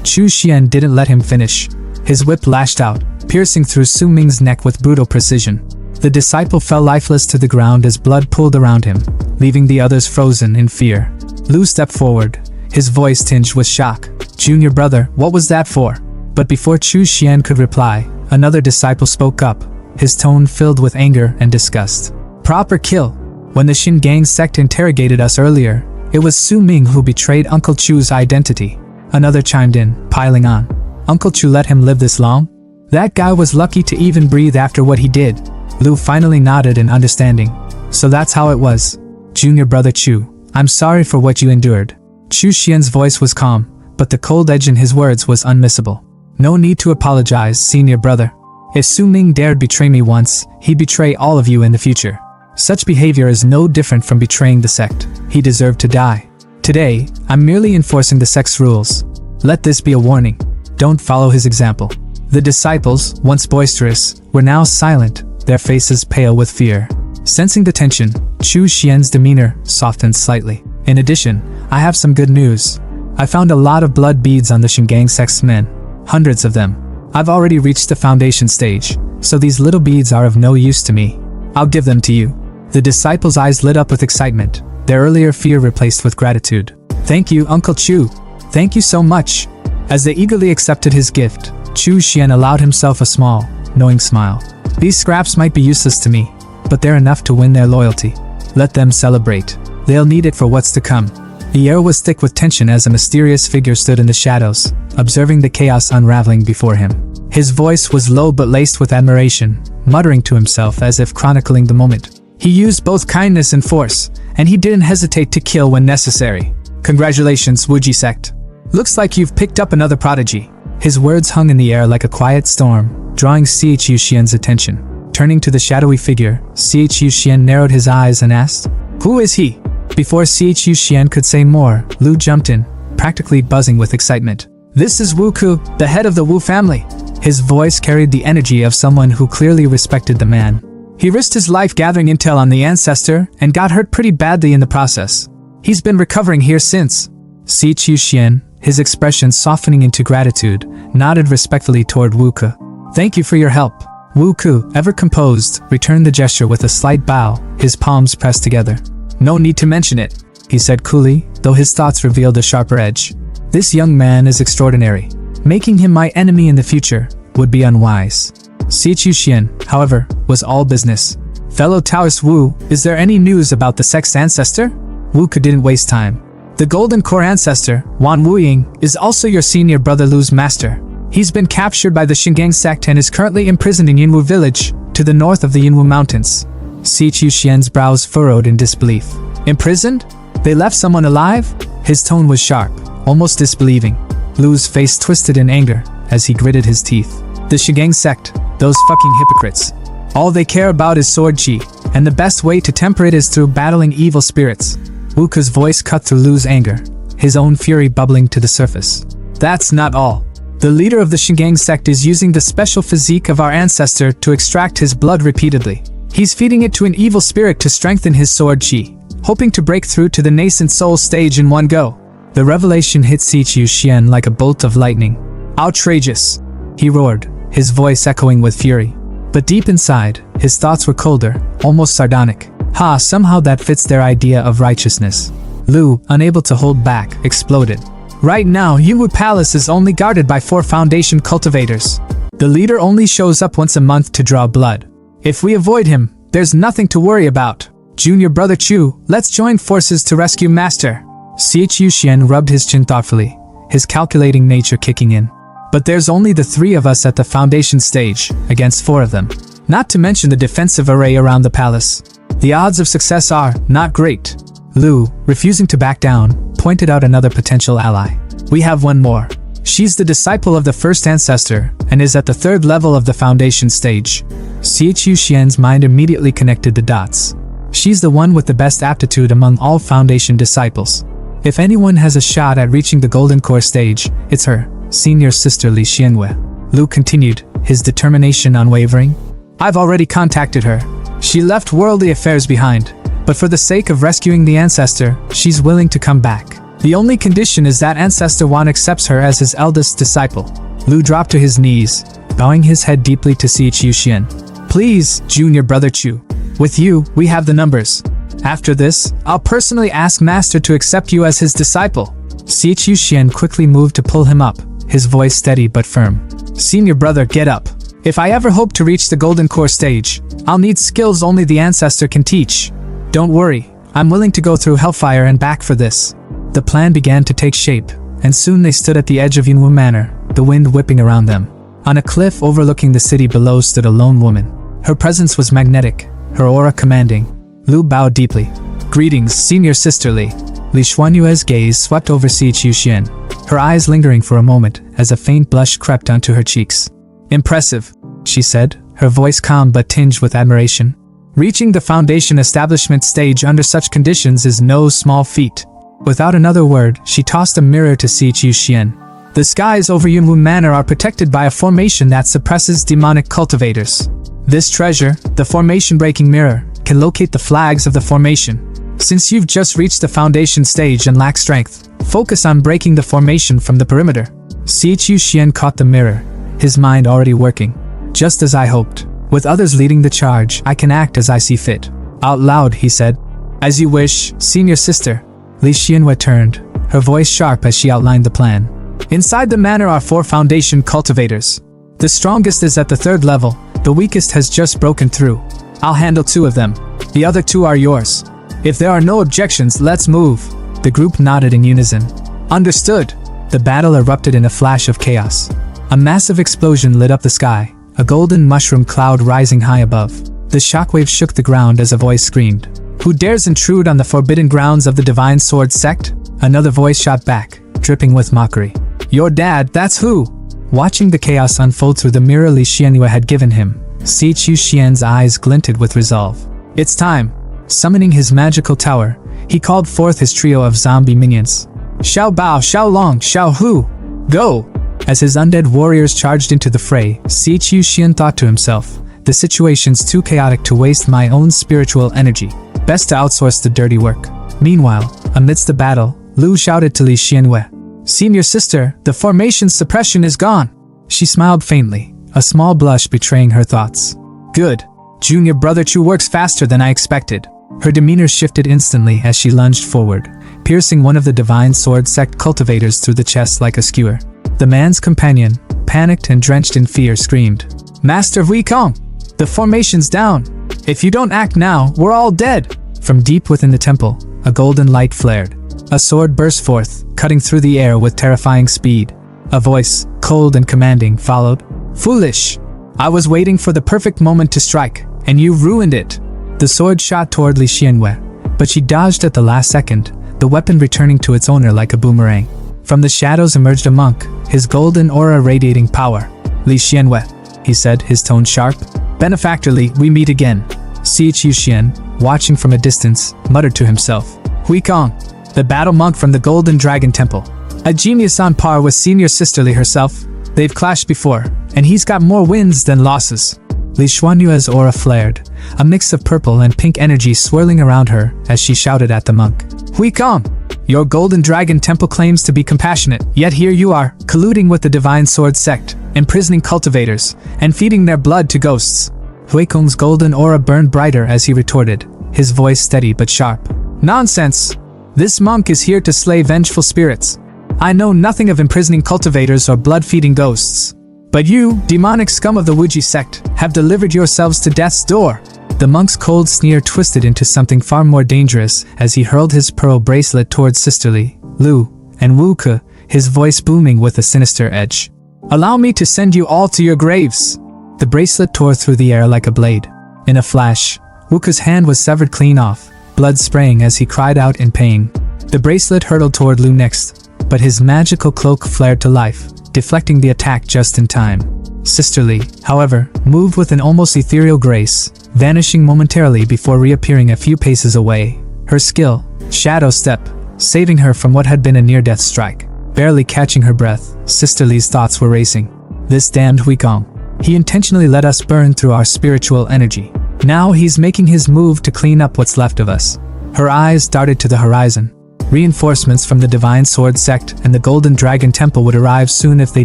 Chu Xian didn't let him finish. His whip lashed out, piercing through Su Ming's neck with brutal precision. The disciple fell lifeless to the ground as blood pooled around him, leaving the others frozen in fear. Lu stepped forward, his voice tinged with shock. Junior brother, what was that for? But before Chu Xian could reply, another disciple spoke up, his tone filled with anger and disgust. Proper kill. When the Shingang sect interrogated us earlier, it was Su Ming who betrayed Uncle Chu's identity. Another chimed in, piling on. Uncle Chu let him live this long? That guy was lucky to even breathe after what he did. Lu finally nodded in understanding. So that's how it was. Junior brother Chu, I'm sorry for what you endured. Chu Xian's voice was calm, but the cold edge in his words was unmissable. No need to apologize, senior brother. If Su Ming dared betray me once, he'd betray all of you in the future. Such behavior is no different from betraying the sect. He deserved to die. Today, I'm merely enforcing the sect's rules. Let this be a warning. Don't follow his example. The disciples, once boisterous, were now silent, their faces pale with fear. Sensing the tension, Chu Xian's demeanor softened slightly. In addition, I have some good news. I found a lot of blood beads on the Shingang sect's men. Hundreds of them. I've already reached the foundation stage, so these little beads are of no use to me. I'll give them to you. The disciples' eyes lit up with excitement, their earlier fear replaced with gratitude. Thank you, Uncle Chu. Thank you so much. As they eagerly accepted his gift, Chu Xian allowed himself a small, knowing smile. These scraps might be useless to me, but they're enough to win their loyalty. Let them celebrate. They'll need it for what's to come. The air was thick with tension as a mysterious figure stood in the shadows, observing the chaos unraveling before him. His voice was low but laced with admiration, muttering to himself as if chronicling the moment. He used both kindness and force, and he didn't hesitate to kill when necessary. Congratulations, Wuji sect. Looks like you've picked up another prodigy. His words hung in the air like a quiet storm, drawing Chu Xian's attention. Turning to the shadowy figure, Chu Xian narrowed his eyes and asked, Who is he? Before Chu Xian could say more, Lu jumped in, practically buzzing with excitement. This is Wu Ku, the head of the Wu family. His voice carried the energy of someone who clearly respected the man. He risked his life gathering intel on the ancestor and got hurt pretty badly in the process. He's been recovering here since. Chu Xian, his expression softening into gratitude, nodded respectfully toward Wu Ku. Thank you for your help. Wu Ku, ever composed, returned the gesture with a slight bow, his palms pressed together. No need to mention it, he said coolly, though his thoughts revealed a sharper edge. This young man is extraordinary. Making him my enemy in the future would be unwise. Chu Xian, however, was all business. Fellow Taoist Wu, is there any news about the sect's ancestor? Wu Ku didn't waste time. The Golden Core ancestor, Wan Wuying, is also your senior brother Lu's master. He's been captured by the Shingang sect and is currently imprisoned in Yinwu village, to the north of the Yinwu mountains. Sichu Xian's brows furrowed in disbelief. Imprisoned? They left someone alive? His tone was sharp, almost disbelieving. Lu's face twisted in anger as he gritted his teeth. The Shingang sect, those fucking hypocrites. All they care about is sword chi, and the best way to temper it is through battling evil spirits. Wu Ke's voice cut through Lu's anger, his own fury bubbling to the surface. That's not all. The leader of the Shingang sect is using the special physique of our ancestor to extract his blood repeatedly. He's feeding it to an evil spirit to strengthen his sword chi, hoping to break through to the nascent soul stage in one go. The revelation hit Sichu Xian like a bolt of lightning. Outrageous! He roared, his voice echoing with fury. But deep inside, his thoughts were colder, almost sardonic. Ha, somehow that fits their idea of righteousness. Lu, unable to hold back, exploded. Right now, Yinwu Palace is only guarded by 4 Foundation cultivators. The leader only shows up once a month to draw blood. If we avoid him, there's nothing to worry about. Junior brother Chu, let's join forces to rescue Master. Sichu Xian rubbed his chin thoughtfully, his calculating nature kicking in. But there's only the 3 of us at the Foundation stage, against 4 of them. Not to mention the defensive array around the palace. The odds of success are not great. Lu, refusing to back down, pointed out another potential ally. We have one more. She's the disciple of the first ancestor, and is at the 3rd level of the Foundation stage. Sichu Xian's mind immediately connected the dots. She's the one with the best aptitude among all Foundation disciples. If anyone has a shot at reaching the Golden Core stage, it's her, senior sister Li Xianwei. Lu continued, his determination unwavering. I've already contacted her. She left worldly affairs behind, but for the sake of rescuing the ancestor, she's willing to come back. The only condition is that Ancestor Wan accepts her as his eldest disciple. Lu dropped to his knees, bowing his head deeply to Sichu Xian. Please, junior brother Chu. With you, we have the numbers. After this, I'll personally ask Master to accept you as his disciple. Sichu Xian quickly moved to pull him up, his voice steady but firm. Senior brother, get up. If I ever hope to reach the Golden Core stage, I'll need skills only the ancestor can teach. Don't worry, I'm willing to go through hellfire and back for this. The plan began to take shape, and soon they stood at the edge of Yinwu Manor, the wind whipping around them. On a cliff overlooking the city below stood a lone woman. Her presence was magnetic, her aura commanding. Lu bowed deeply. Greetings, senior sister Li. Li Xuanyue's gaze swept over Sichu Xian, her eyes lingering for a moment as a faint blush crept onto her cheeks. Impressive, she said, her voice calm but tinged with admiration. Reaching the Foundation establishment stage under such conditions is no small feat. Without another word, she tossed a mirror to Sichu Xian. The skies over Yinwu Manor are protected by a formation that suppresses demonic cultivators. This treasure, the formation-breaking mirror, can locate the flags of the formation. Since you've just reached the Foundation stage and lack strength, focus on breaking the formation from the perimeter. Sichu Xian caught the mirror, his mind already working. Just as I hoped. With others leading the charge, I can act as I see fit. Out loud, he said. As you wish, senior sister. Li Xianwei turned, her voice sharp as she outlined the plan. Inside the manor are 4 Foundation cultivators. The strongest is at the 3rd level, the weakest has just broken through. I'll handle 2 of them. The other 2 are yours. If there are no objections, let's move. The group nodded in unison. Understood. The battle erupted in a flash of chaos. A massive explosion lit up the sky, a golden mushroom cloud rising high above. The shockwave shook the ground as a voice screamed. Who dares intrude on the forbidden grounds of the Divine Sword sect? Another voice shot back, dripping with mockery. Your dad, that's who? Watching the chaos unfold through the mirror Li Xianwei had given him, Sichu Xian's eyes glinted with resolve. It's time. Summoning his magical tower, he called forth his trio of zombie minions. Xiao Bao, Xiao Long, Xiao Hu, go! As his undead warriors charged into the fray, Sichu Xian thought to himself, the situation's too chaotic to waste my own spiritual energy. Best to outsource the dirty work. Meanwhile, amidst the battle, Lu shouted to Li Xianwei. Senior sister, the formation's suppression is gone. She smiled faintly, a small blush betraying her thoughts. Good. Junior brother Chu works faster than I expected. Her demeanor shifted instantly as she lunged forward, piercing one of the Divine Sword sect cultivators through the chest like a skewer. The man's companion, panicked and drenched in fear, screamed, Master Wei Kong, the formation's down. If you don't act now, we're all dead. From deep within the temple, a golden light flared. A sword burst forth, cutting through the air with terrifying speed. A voice, cold and commanding, followed. Foolish! I was waiting for the perfect moment to strike, and you ruined it. The sword shot toward Li Xianwei, but she dodged at the last second, the weapon returning to its owner like a boomerang. From the shadows emerged a monk, his golden aura radiating power. Li Xianwei, he said, his tone sharp. Benefactorly, we meet again. Xi Qiuxian, watching from a distance, muttered to himself. Hui Kong, the battle monk from the Golden Dragon Temple. A genius on par with senior sisterly herself. They've clashed before, and he's got more wins than losses. Li Xuanyue's aura flared, a mix of purple and pink energy swirling around her as she shouted at the monk. Hui Kong, your Golden Dragon Temple claims to be compassionate, yet here you are, colluding with the Divine Sword sect, imprisoning cultivators, and feeding their blood to ghosts. Hui Kong's golden aura burned brighter as he retorted, his voice steady but sharp. Nonsense! This monk is here to slay vengeful spirits. I know nothing of imprisoning cultivators or blood-feeding ghosts. But you, demonic scum of the Wuji sect, have delivered yourselves to death's door. The monk's cold sneer twisted into something far more dangerous as he hurled his pearl bracelet towards Sisterly, Lu, and Wu Ke, his voice booming with a sinister edge. Allow me to send you all to your graves. The bracelet tore through the air like a blade. In a flash, Wu Ke's hand was severed clean off, blood spraying as he cried out in pain. The bracelet hurtled toward Lu next, but his magical cloak flared to life, deflecting the attack just in time. Sisterly, however, moved with an almost ethereal grace, vanishing momentarily before reappearing a few paces away. Her skill, Shadow Step, saving her from what had been a near-death strike. Barely catching her breath, Sisterly's thoughts were racing. This damned Hui Kong. He intentionally let us burn through our spiritual energy. Now he's making his move to clean up what's left of us. Her eyes darted to the horizon. Reinforcements from the Divine Sword sect and the Golden Dragon Temple would arrive soon if they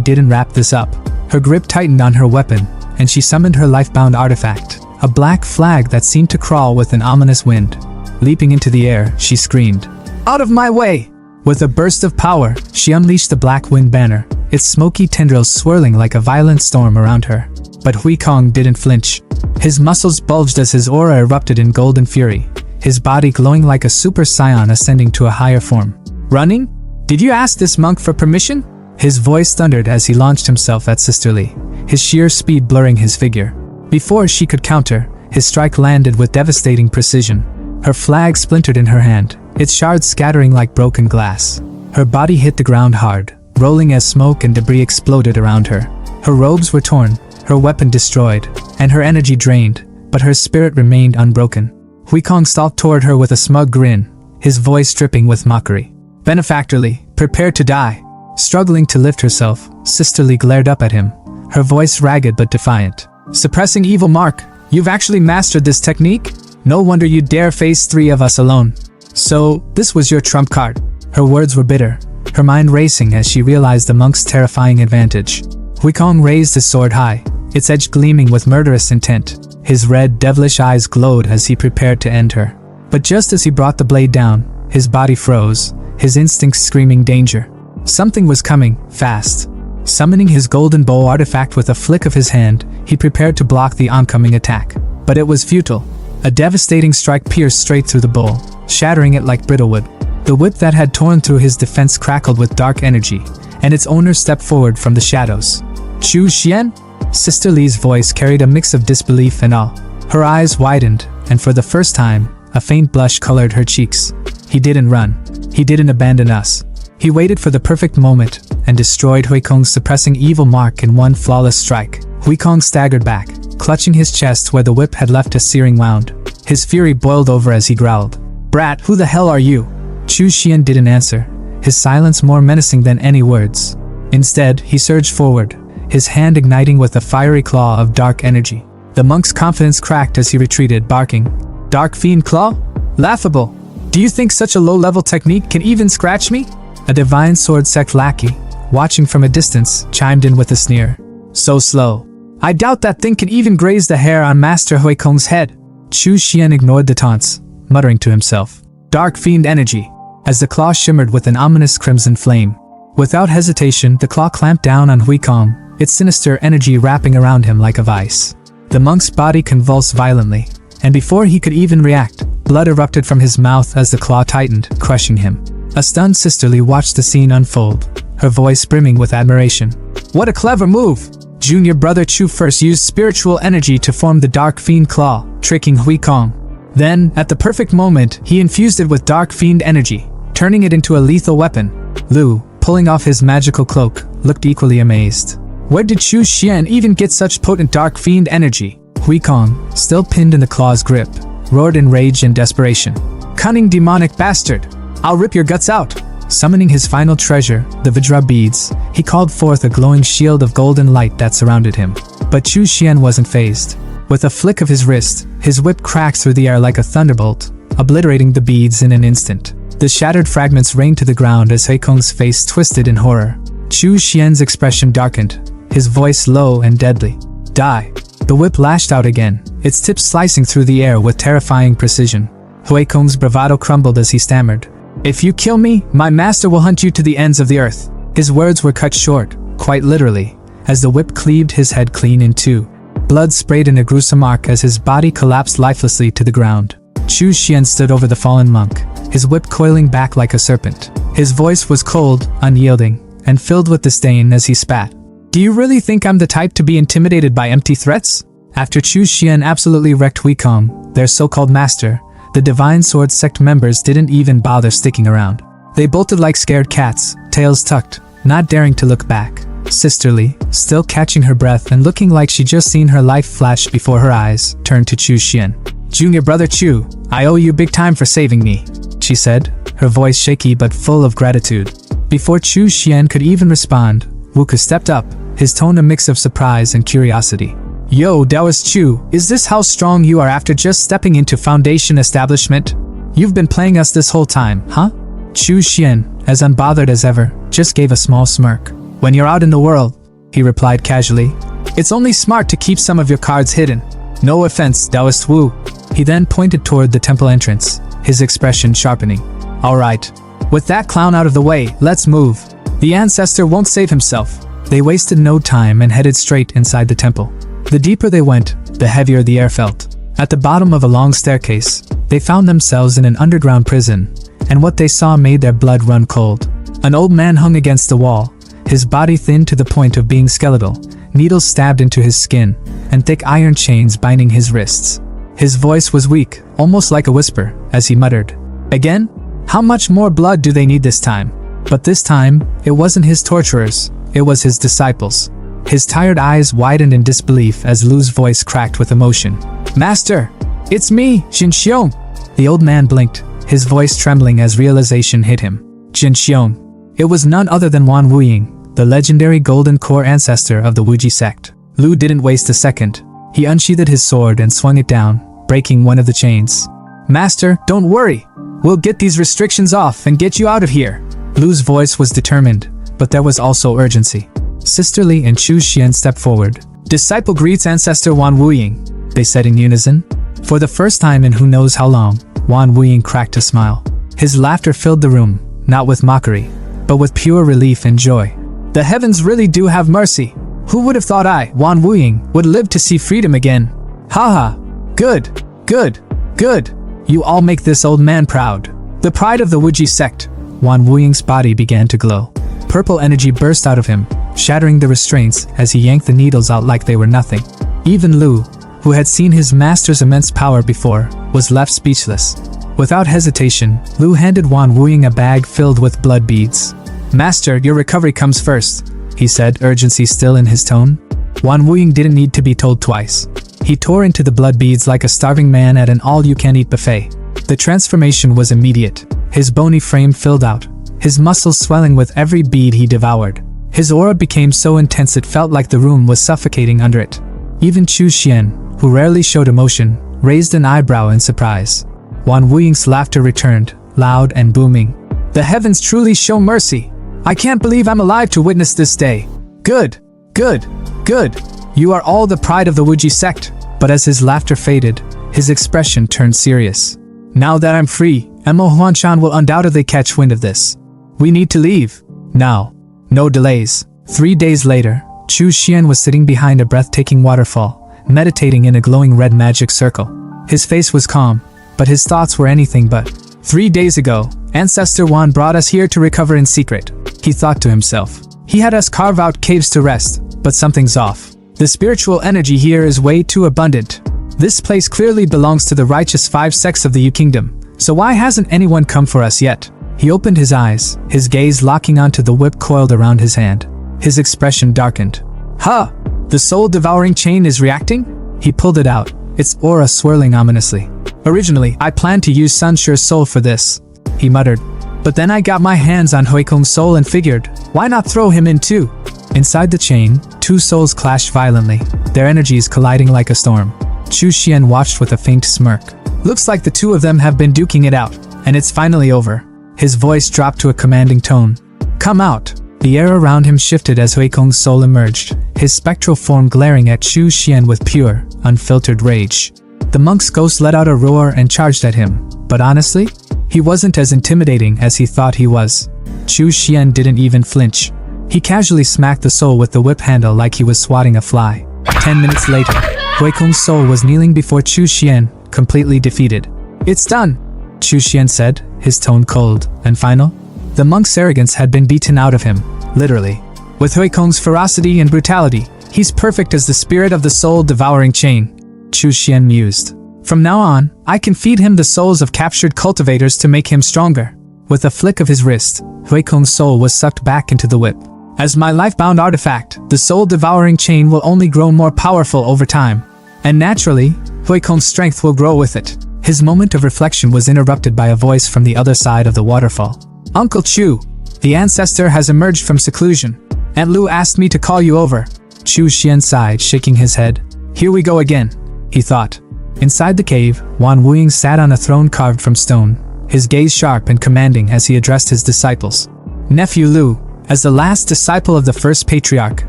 didn't wrap this up. Her grip tightened on her weapon, and she summoned her life-bound artifact, a black flag that seemed to crawl with an ominous wind. Leaping into the air, she screamed, "Out of my way!" With a burst of power, she unleashed the black wind banner, its smoky tendrils swirling like a violent storm around her. But Hui Kong didn't flinch. His muscles bulged as his aura erupted in golden fury, his body glowing like a super scion ascending to a higher form. Running? Did you ask this monk for permission? His voice thundered as he launched himself at Sisterly, his sheer speed blurring his figure. Before she could counter, his strike landed with devastating precision. Her flag splintered in her hand, its shards scattering like broken glass. Her body hit the ground hard, rolling as smoke and debris exploded around her. Her robes were torn, her weapon destroyed, and her energy drained, but her spirit remained unbroken. Hui Kong stalked toward her with a smug grin, his voice dripping with mockery. Benefactorly, prepare to die. Struggling to lift herself, Sisterly glared up at him, her voice ragged but defiant. Suppressing evil mark, you've actually mastered this technique? No wonder you dare face 3 of us alone. So, this was your trump card. Her words were bitter, her mind racing as she realized the monk's terrifying advantage. Hui Kong raised his sword high, its edge gleaming with murderous intent. His red, devilish eyes glowed as he prepared to end her. But just as he brought the blade down, his body froze, his instincts screaming danger. Something was coming, fast. Summoning his golden bow artifact with a flick of his hand, he prepared to block the oncoming attack. But it was futile. A devastating strike pierced straight through the bowl, shattering it like brittle wood. The whip that had torn through his defense crackled with dark energy, and its owner stepped forward from the shadows. Chu Xian? Sisterly's voice carried a mix of disbelief and awe. Her eyes widened, and for the first time, a faint blush colored her cheeks. He didn't run. He didn't abandon us. He waited for the perfect moment and destroyed Hui Kong's suppressing evil mark in one flawless strike. Hui Kong staggered back, clutching his chest where the whip had left a searing wound. His fury boiled over as he growled, "Brat, who the hell are you?" Chu Xian didn't answer, his silence more menacing than any words. Instead, he surged forward, his hand igniting with a fiery claw of dark energy. The monk's confidence cracked as he retreated, barking, "Dark fiend claw? Laughable! Do you think such a low-level technique can even scratch me?" A Divine Sword sect lackey, watching from a distance, chimed in with a sneer. "So slow. I doubt that thing can even graze the hair on Master Hui Kong's head." Chu Xian ignored the taunts, muttering to himself, "Dark fiend energy," as the claw shimmered with an ominous crimson flame. Without hesitation, the claw clamped down on Hui Kong, its sinister energy wrapping around him like a vice. The monk's body convulsed violently, and before he could even react, blood erupted from his mouth as the claw tightened, crushing him. A stunned Sisterly watched the scene unfold, her voice brimming with admiration. What a clever move! Junior brother Chu first used spiritual energy to form the Dark Fiend Claw, tricking Hui Kong. Then, at the perfect moment, he infused it with Dark Fiend energy, turning it into a lethal weapon. Lu, pulling off his magical cloak, looked equally amazed. Where did Chu Xian even get such potent Dark Fiend energy? Hui Kong, still pinned in the claw's grip, roared in rage and desperation. Cunning demonic bastard! I'll rip your guts out! Summoning his final treasure, the Vajra beads, he called forth a glowing shield of golden light that surrounded him. But Chu Xian wasn't fazed. With a flick of his wrist, his whip cracked through the air like a thunderbolt, obliterating the beads in an instant. The shattered fragments rained to the ground as Hui Kong's face twisted in horror. Chu Xian's expression darkened, his voice low and deadly. Die! The whip lashed out again, its tips slicing through the air with terrifying precision. Hui Kong's bravado crumbled as he stammered. If you kill me, my master will hunt you to the ends of the earth. His words were cut short, quite literally, as the whip cleaved his head clean in two. Blood sprayed in a gruesome arc as his body collapsed lifelessly to the ground. Chu Xian stood over the fallen monk, his whip coiling back like a serpent. His voice was cold, unyielding, and filled with disdain as he spat. Do you really think I'm the type to be intimidated by empty threats? After Chu Xian absolutely wrecked Hui Kong, their so-called master, the Divine Sword sect members didn't even bother sticking around. They bolted like scared cats, tails tucked, not daring to look back. Sisterly, still catching her breath and looking like she'd just seen her life flash before her eyes, turned to Chu Xian. Junior brother Chu, I owe you big time for saving me, she said, her voice shaky but full of gratitude. Before Chu Xian could even respond, Wuka stepped up, his tone a mix of surprise and curiosity. Yo, Taoist Chu, is this how strong you are after just stepping into Foundation establishment? You've been playing us this whole time, huh? Chu Xian, as unbothered as ever, just gave a small smirk. When you're out in the world, he replied casually, it's only smart to keep some of your cards hidden. No offense, Taoist Wu. He then pointed toward the temple entrance, his expression sharpening. Alright, with that clown out of the way, let's move. The ancestor won't save himself. They wasted no time and headed straight inside the temple. The deeper they went, the heavier the air felt. At the bottom of a long staircase, they found themselves in an underground prison, and what they saw made their blood run cold. An old man hung against the wall, his body thin to the point of being skeletal, needles stabbed into his skin, and thick iron chains binding his wrists. His voice was weak, almost like a whisper, as he muttered, Again? How much more blood do they need this time? But this time, it wasn't his torturers, it was his disciples. His tired eyes widened in disbelief as Lu's voice cracked with emotion. Master! It's me, Jin Xiong! The old man blinked, his voice trembling as realization hit him. Jin Xiong. It was none other than Wan Wuying, the legendary Golden Core ancestor of the Wuji sect. Lu didn't waste a second. He unsheathed his sword and swung it down, breaking one of the chains. Master, don't worry! We'll get these restrictions off and get you out of here! Lu's voice was determined, but there was also urgency. Sisterly and Chu Xian stepped forward. Disciple greets Ancestor Wan Wuying, they said in unison. For the first time in who knows how long, Wan Wuying cracked a smile. His laughter filled the room, not with mockery, but with pure relief and joy. The heavens really do have mercy. Who would have thought I, Wan Wuying, would live to see freedom again? Haha. Good, good, good. You all make this old man proud. The pride of the Wuji sect. Wan Wuying's body began to glow. Purple energy burst out of him, shattering the restraints as he yanked the needles out like they were nothing. Even Lu, who had seen his master's immense power before, was left speechless. Without hesitation, Lu handed Wan Wuying a bag filled with blood beads. Master, your recovery comes first, he said, urgency still in his tone. Wan Wuying didn't need to be told twice. He tore into the blood beads like a starving man at an all-you-can-eat buffet. The transformation was immediate. His bony frame filled out, his muscles swelling with every bead he devoured. His aura became so intense it felt like the room was suffocating under it. Even Chu Xian, who rarely showed emotion, raised an eyebrow in surprise. Wan Wuying's laughter returned, loud and booming. The heavens truly show mercy. I can't believe I'm alive to witness this day. Good, good, good. You are all the pride of the Wuji sect. But as his laughter faded, his expression turned serious. Now that I'm free, Emo Huanchan will undoubtedly catch wind of this. We need to leave. Now. No delays. 3 days later, Chu Xian was sitting behind a breathtaking waterfall, meditating in a glowing red magic circle. His face was calm, but his thoughts were anything but. 3 days ago, Ancestor Wan brought us here to recover in secret, he thought to himself. He had us carve out caves to rest, but something's off. The spiritual energy here is way too abundant. This place clearly belongs to the righteous 5 sects of the Yu Kingdom, so why hasn't anyone come for us yet? He opened his eyes, his gaze locking onto the whip coiled around his hand. His expression darkened. Huh! The soul-devouring chain is reacting? He pulled it out, its aura swirling ominously. Originally, I planned to use Sunshure's soul for this, he muttered. But then I got my hands on Huikong's soul and figured, why not throw him in too? Inside the chain, 2 souls clashed violently, their energies colliding like a storm. Chu Xian watched with a faint smirk. Looks like the 2 of them have been duking it out, and it's finally over. His voice dropped to a commanding tone. Come out! The air around him shifted as Huikong's soul emerged, his spectral form glaring at Chu Xian with pure, unfiltered rage. The monk's ghost let out a roar and charged at him, but honestly, he wasn't as intimidating as he thought he was. Chu Xian didn't even flinch. He casually smacked the soul with the whip handle like he was swatting a fly. 10 minutes later, Huikong's soul was kneeling before Chu Xian, completely defeated. It's done, Chu Xian said, his tone cold and final. The monk's arrogance had been beaten out of him, literally. With Huikong's ferocity and brutality, he's perfect as the spirit of the soul-devouring chain, Chu Xian mused. From now on, I can feed him the souls of captured cultivators to make him stronger. With a flick of his wrist, Huikong's soul was sucked back into the whip. As my life-bound artifact, the soul-devouring chain will only grow more powerful over time. And naturally, Huikong's strength will grow with it. His moment of reflection was interrupted by a voice from the other side of the waterfall. Uncle Chu, the ancestor has emerged from seclusion. Aunt Lu asked me to call you over. Chu Xian sighed, shaking his head. Here we go again, he thought. Inside the cave, Wan Wuying sat on a throne carved from stone, his gaze sharp and commanding as he addressed his disciples. Nephew Lu, as the last disciple of the first patriarch,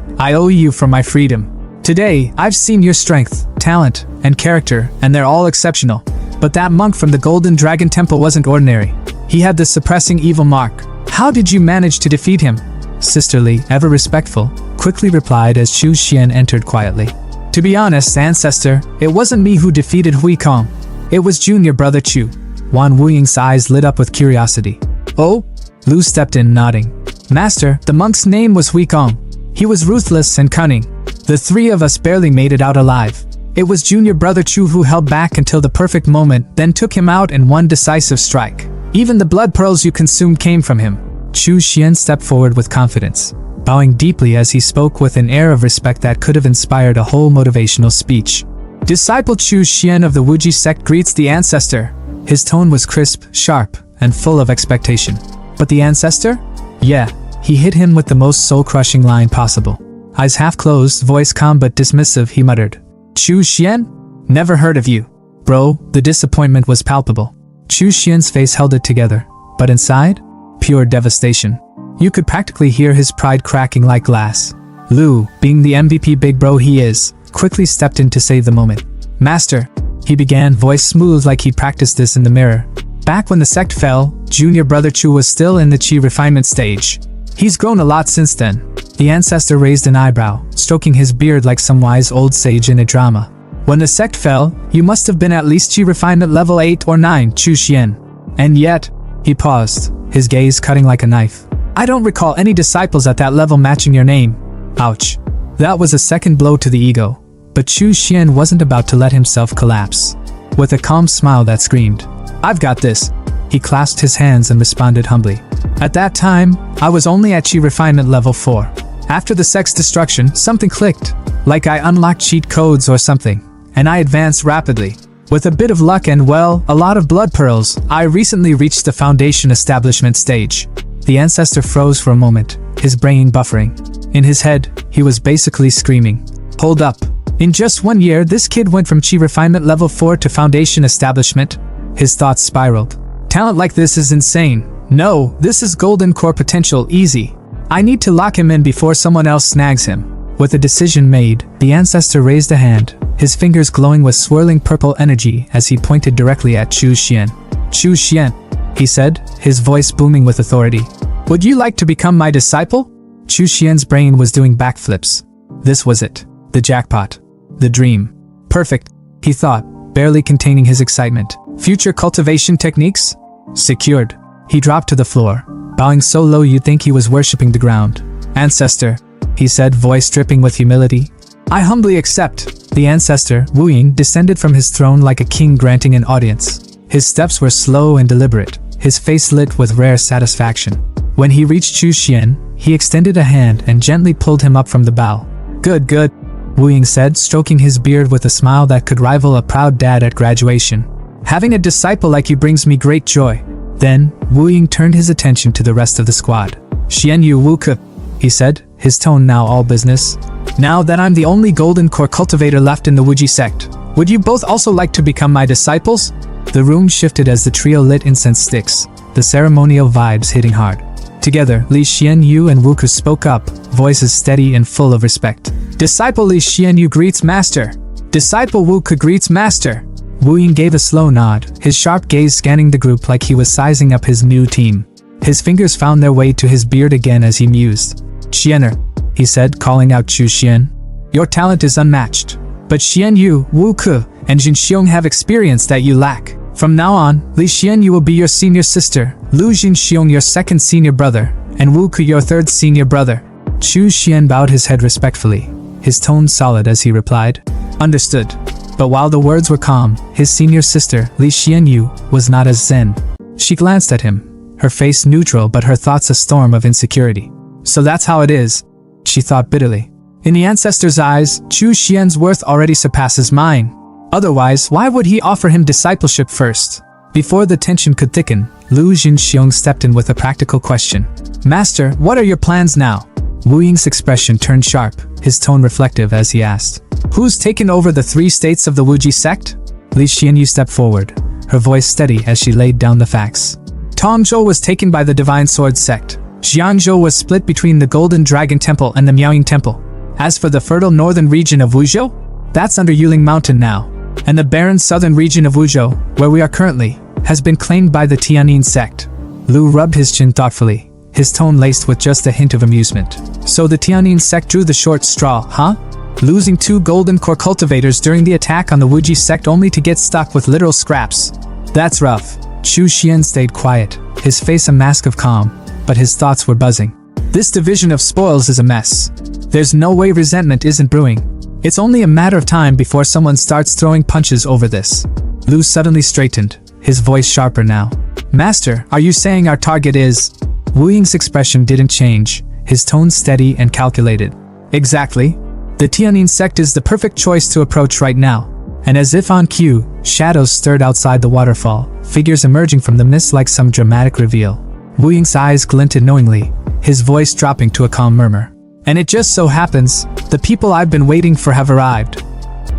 I owe you for my freedom. Today, I've seen your strength, talent, and character, and they're all exceptional. But that monk from the Golden Dragon Temple wasn't ordinary. He had the suppressing evil mark. How did you manage to defeat him? Sisterly, ever respectful, quickly replied as Chu Xian entered quietly. To be honest, ancestor, it wasn't me who defeated Huikong. It was junior brother Chu. Wan Wuying's eyes lit up with curiosity. Oh? Lu stepped in, nodding. Master, the monk's name was Huikong. He was ruthless and cunning. The 3 of us barely made it out alive. It was junior brother Chu who held back until the perfect moment, then took him out in one decisive strike. Even the blood pearls you consumed came from him. Chu Xian stepped forward with confidence, bowing deeply as he spoke with an air of respect that could have inspired a whole motivational speech. Disciple Chu Xian of the Wuji sect greets the ancestor. His tone was crisp, sharp, and full of expectation. But the ancestor? Yeah, he hit him with the most soul-crushing line possible. Eyes half closed, voice calm but dismissive, he muttered. Chu Xian? Never heard of you. Bro, the disappointment was palpable. Chu Xian's face held it together, but inside? Pure devastation. You could practically hear his pride cracking like glass. Lu, being the MVP big bro he is, quickly stepped in to save the moment. Master, he began, voice smooth like he practiced this in the mirror. Back when the sect fell, junior brother Chu was still in the chi refinement stage. He's grown a lot since then. The ancestor raised an eyebrow, stroking his beard like some wise old sage in a drama. When the sect fell, you must have been at least chi refinement level 8 or 9, Chu Xian. And yet, he paused, his gaze cutting like a knife. I don't recall any disciples at that level matching your name. Ouch. That was a second blow to the ego. But Chu Xian wasn't about to let himself collapse. With a calm smile that screamed, I've got this. He clasped his hands and responded humbly. At that time, I was only at chi refinement level 4. After the sect's destruction, something clicked. Like I unlocked cheat codes or something. And I advanced rapidly. With a bit of luck and, well, a lot of blood pearls, I recently reached the foundation establishment stage. The ancestor froze for a moment, his brain buffering. In his head, he was basically screaming. Hold up. In just 1 year, this kid went from chi refinement level 4 to foundation establishment. His thoughts spiraled. Talent like this is insane. No, this is golden core potential, easy. I need to lock him in before someone else snags him. With a decision made, the ancestor raised a hand, his fingers glowing with swirling purple energy as he pointed directly at Chu Xian. Chu Xian, he said, his voice booming with authority. Would you like to become my disciple? Chu Xian's brain was doing backflips. This was it. The jackpot. The dream. Perfect, he thought, barely containing his excitement. Future cultivation techniques? Secured. He dropped to the floor, bowing so low you'd think he was worshipping the ground. "Ancestor," he said, voice dripping with humility. "I humbly accept." The ancestor, Wu Ying, descended from his throne like a king granting an audience. His steps were slow and deliberate, his face lit with rare satisfaction. When he reached Chu Xian, he extended a hand and gently pulled him up from the bow. "Good, good," Wu Ying said, stroking his beard with a smile that could rival a proud dad at graduation. "Having a disciple like you brings me great joy." Then, Wu Ying turned his attention to the rest of the squad. "Xian Yu Wu Ke," he said, his tone now all business. "Now that I'm the only golden core cultivator left in the Wuji sect, would you both also like to become my disciples?" The room shifted as the trio lit incense sticks, the ceremonial vibes hitting hard. Together, Li Xianyu and Wu Ke spoke up, voices steady and full of respect. "Disciple Li Xianyu greets master. Disciple Wu Ke greets master." Wu Ying gave a slow nod, his sharp gaze scanning the group like he was sizing up his new team. His fingers found their way to his beard again as he mused. "Xianer," he said, calling out Chu Xian. "Your talent is unmatched. But Xian Yu, Wu Ke, and Jin Xiong have experience that you lack. From now on, Li Xianyu will be your senior sister, Lu Jin Xiong your second senior brother, and Wu Ke your third senior brother." Chu Xian bowed his head respectfully, his tone solid as he replied, "Understood." But while the words were calm, his senior sister, Li Xianyu, was not as zen. She glanced at him, her face neutral but her thoughts a storm of insecurity. "So that's how it is," she thought bitterly. In the ancestor's eyes, Chu Xian's worth already surpasses mine. Otherwise, why would he offer him discipleship first? Before the tension could thicken, Lu Jinxiong stepped in with a practical question. "Master, what are your plans now?" Wu Ying's expression turned sharp, his tone reflective as he asked. "Who's taken over the 3 states of the Wuji sect?" Li Xianyu stepped forward, her voice steady as she laid down the facts. "Tongzhou was taken by the Divine Sword sect. Jiangzhou was split between the Golden Dragon Temple and the Miaoying Temple. As for the fertile northern region of Wuzhou, that's under Yuling Mountain now. And the barren southern region of Wuzhou, where we are currently, has been claimed by the Tianyin sect." Lu rubbed his chin thoughtfully, his tone laced with just a hint of amusement. "So the Tianyin sect drew the short straw, huh? Losing 2 golden core cultivators during the attack on the Wuji sect only to get stuck with literal scraps. That's rough." Chu Xian stayed quiet, his face a mask of calm, but his thoughts were buzzing. This division of spoils is a mess. There's no way resentment isn't brewing. It's only a matter of time before someone starts throwing punches over this. Lu suddenly straightened, his voice sharper now. "Master, are you saying our target is?" Wu Ying's expression didn't change, his tone steady and calculated. "Exactly. The Tianyin sect is the perfect choice to approach right now." And as if on cue, shadows stirred outside the waterfall, figures emerging from the mist like some dramatic reveal. Wu Ying's eyes glinted knowingly, his voice dropping to a calm murmur. "And it just so happens, the people I've been waiting for have arrived."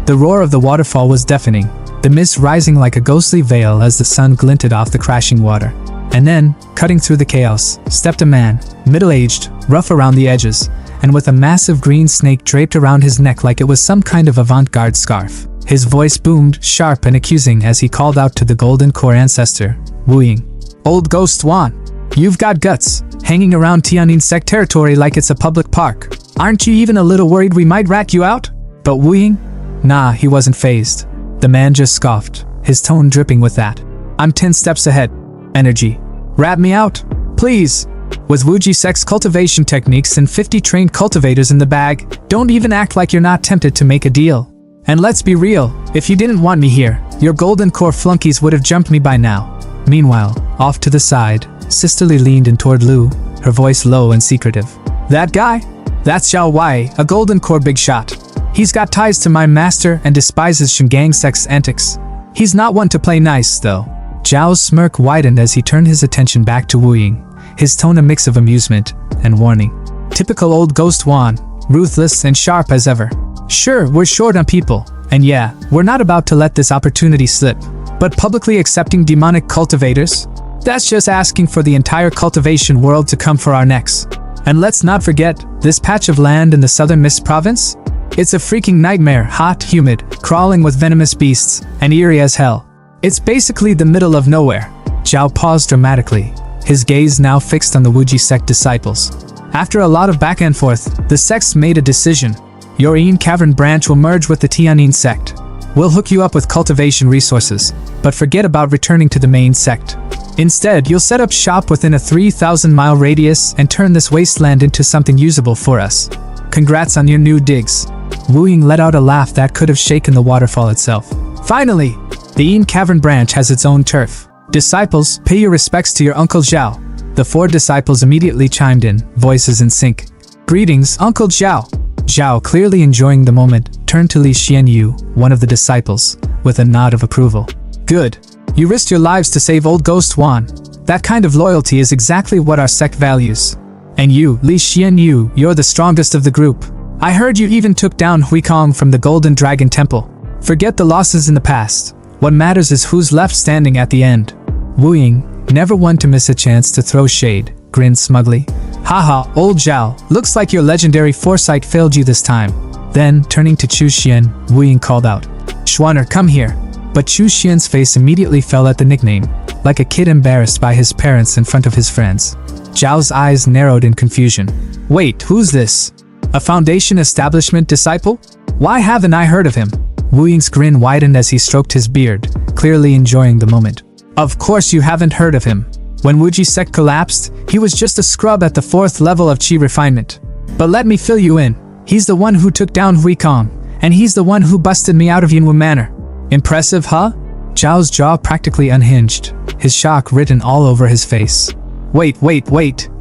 The roar of the waterfall was deafening, the mist rising like a ghostly veil as the sun glinted off the crashing water. And then, cutting through the chaos, stepped a man, middle-aged, rough around the edges, and with a massive green snake draped around his neck like it was some kind of avant-garde scarf. His voice boomed, sharp and accusing as he called out to the golden core ancestor, Wu Ying. "Old Ghost Wan, you've got guts, hanging around Tianyin sect territory like it's a public park. Aren't you even a little worried we might rat you out?" But Wu Ying? Nah, he wasn't fazed. The man just scoffed, his tone dripping with that. "I'm 10 steps ahead. Energy. Rat me out? Please. With Wuji sect's cultivation techniques and 50 trained cultivators in the bag, don't even act like you're not tempted to make a deal. And let's be real, if you didn't want me here, your golden core flunkies would have jumped me by now." Meanwhile, off to the side, Sisterly leaned in toward Lu, her voice low and secretive. "That guy? That's Xiao Wei, a golden core big shot. He's got ties to my master and despises Shingang sect's antics. He's not one to play nice, though." Zhao's smirk widened as he turned his attention back to Wu Ying, his tone a mix of amusement and warning. "Typical old Ghost Wan, ruthless and sharp as ever. Sure, we're short on people, and yeah, we're not about to let this opportunity slip. But publicly accepting demonic cultivators? That's just asking for the entire cultivation world to come for our necks. And let's not forget, this patch of land in the southern Mist province? It's a freaking nightmare, hot, humid, crawling with venomous beasts, and eerie as hell. It's basically the middle of nowhere." Zhao paused dramatically, his gaze now fixed on the Wuji sect disciples. After a lot of back and forth, the sects made a decision. Your Yin Cavern branch will merge with the Tianyin sect. We'll hook you up with cultivation resources, but forget about returning to the main sect. Instead, you'll set up shop within a 3,000-mile radius and turn this wasteland into something usable for us. Congrats on your new digs. Wu Ying let out a laugh that could have shaken the waterfall itself. Finally, the Yin Cavern branch has its own turf. Disciples, pay your respects to your Uncle Zhao. The 4 disciples immediately chimed in, voices in sync. Greetings, Uncle Zhao. Zhao, clearly enjoying the moment, turned to Li Xianyu, one of the disciples, with a nod of approval. Good. You risked your lives to save old Ghost Wan. That kind of loyalty is exactly what our sect values. And you, Li Xianyu, you're the strongest of the group. I heard you even took down Huikong from the Golden Dragon Temple. Forget the losses in the past. What matters is who's left standing at the end. Wu Ying, never one to miss a chance to throw shade, grinned smugly. Haha, old Zhao, looks like your legendary foresight failed you this time. Then, turning to Chu Xian, Wu Ying called out, Schwanner, come here. But Chu Xian's face immediately fell at the nickname, like a kid embarrassed by his parents in front of his friends. Zhao's eyes narrowed in confusion. Wait, who's this? A Foundation Establishment disciple? Why haven't I heard of him? Wu Ying's grin widened as he stroked his beard, clearly enjoying the moment. Of course you haven't heard of him. When Wuji sect collapsed, he was just a scrub at the 4th level of Qi refinement. But let me fill you in. He's the one who took down Huikong, and he's the one who busted me out of Yinwu Manor. Impressive, huh? Zhao's jaw practically unhinged, his shock written all over his face. Wait.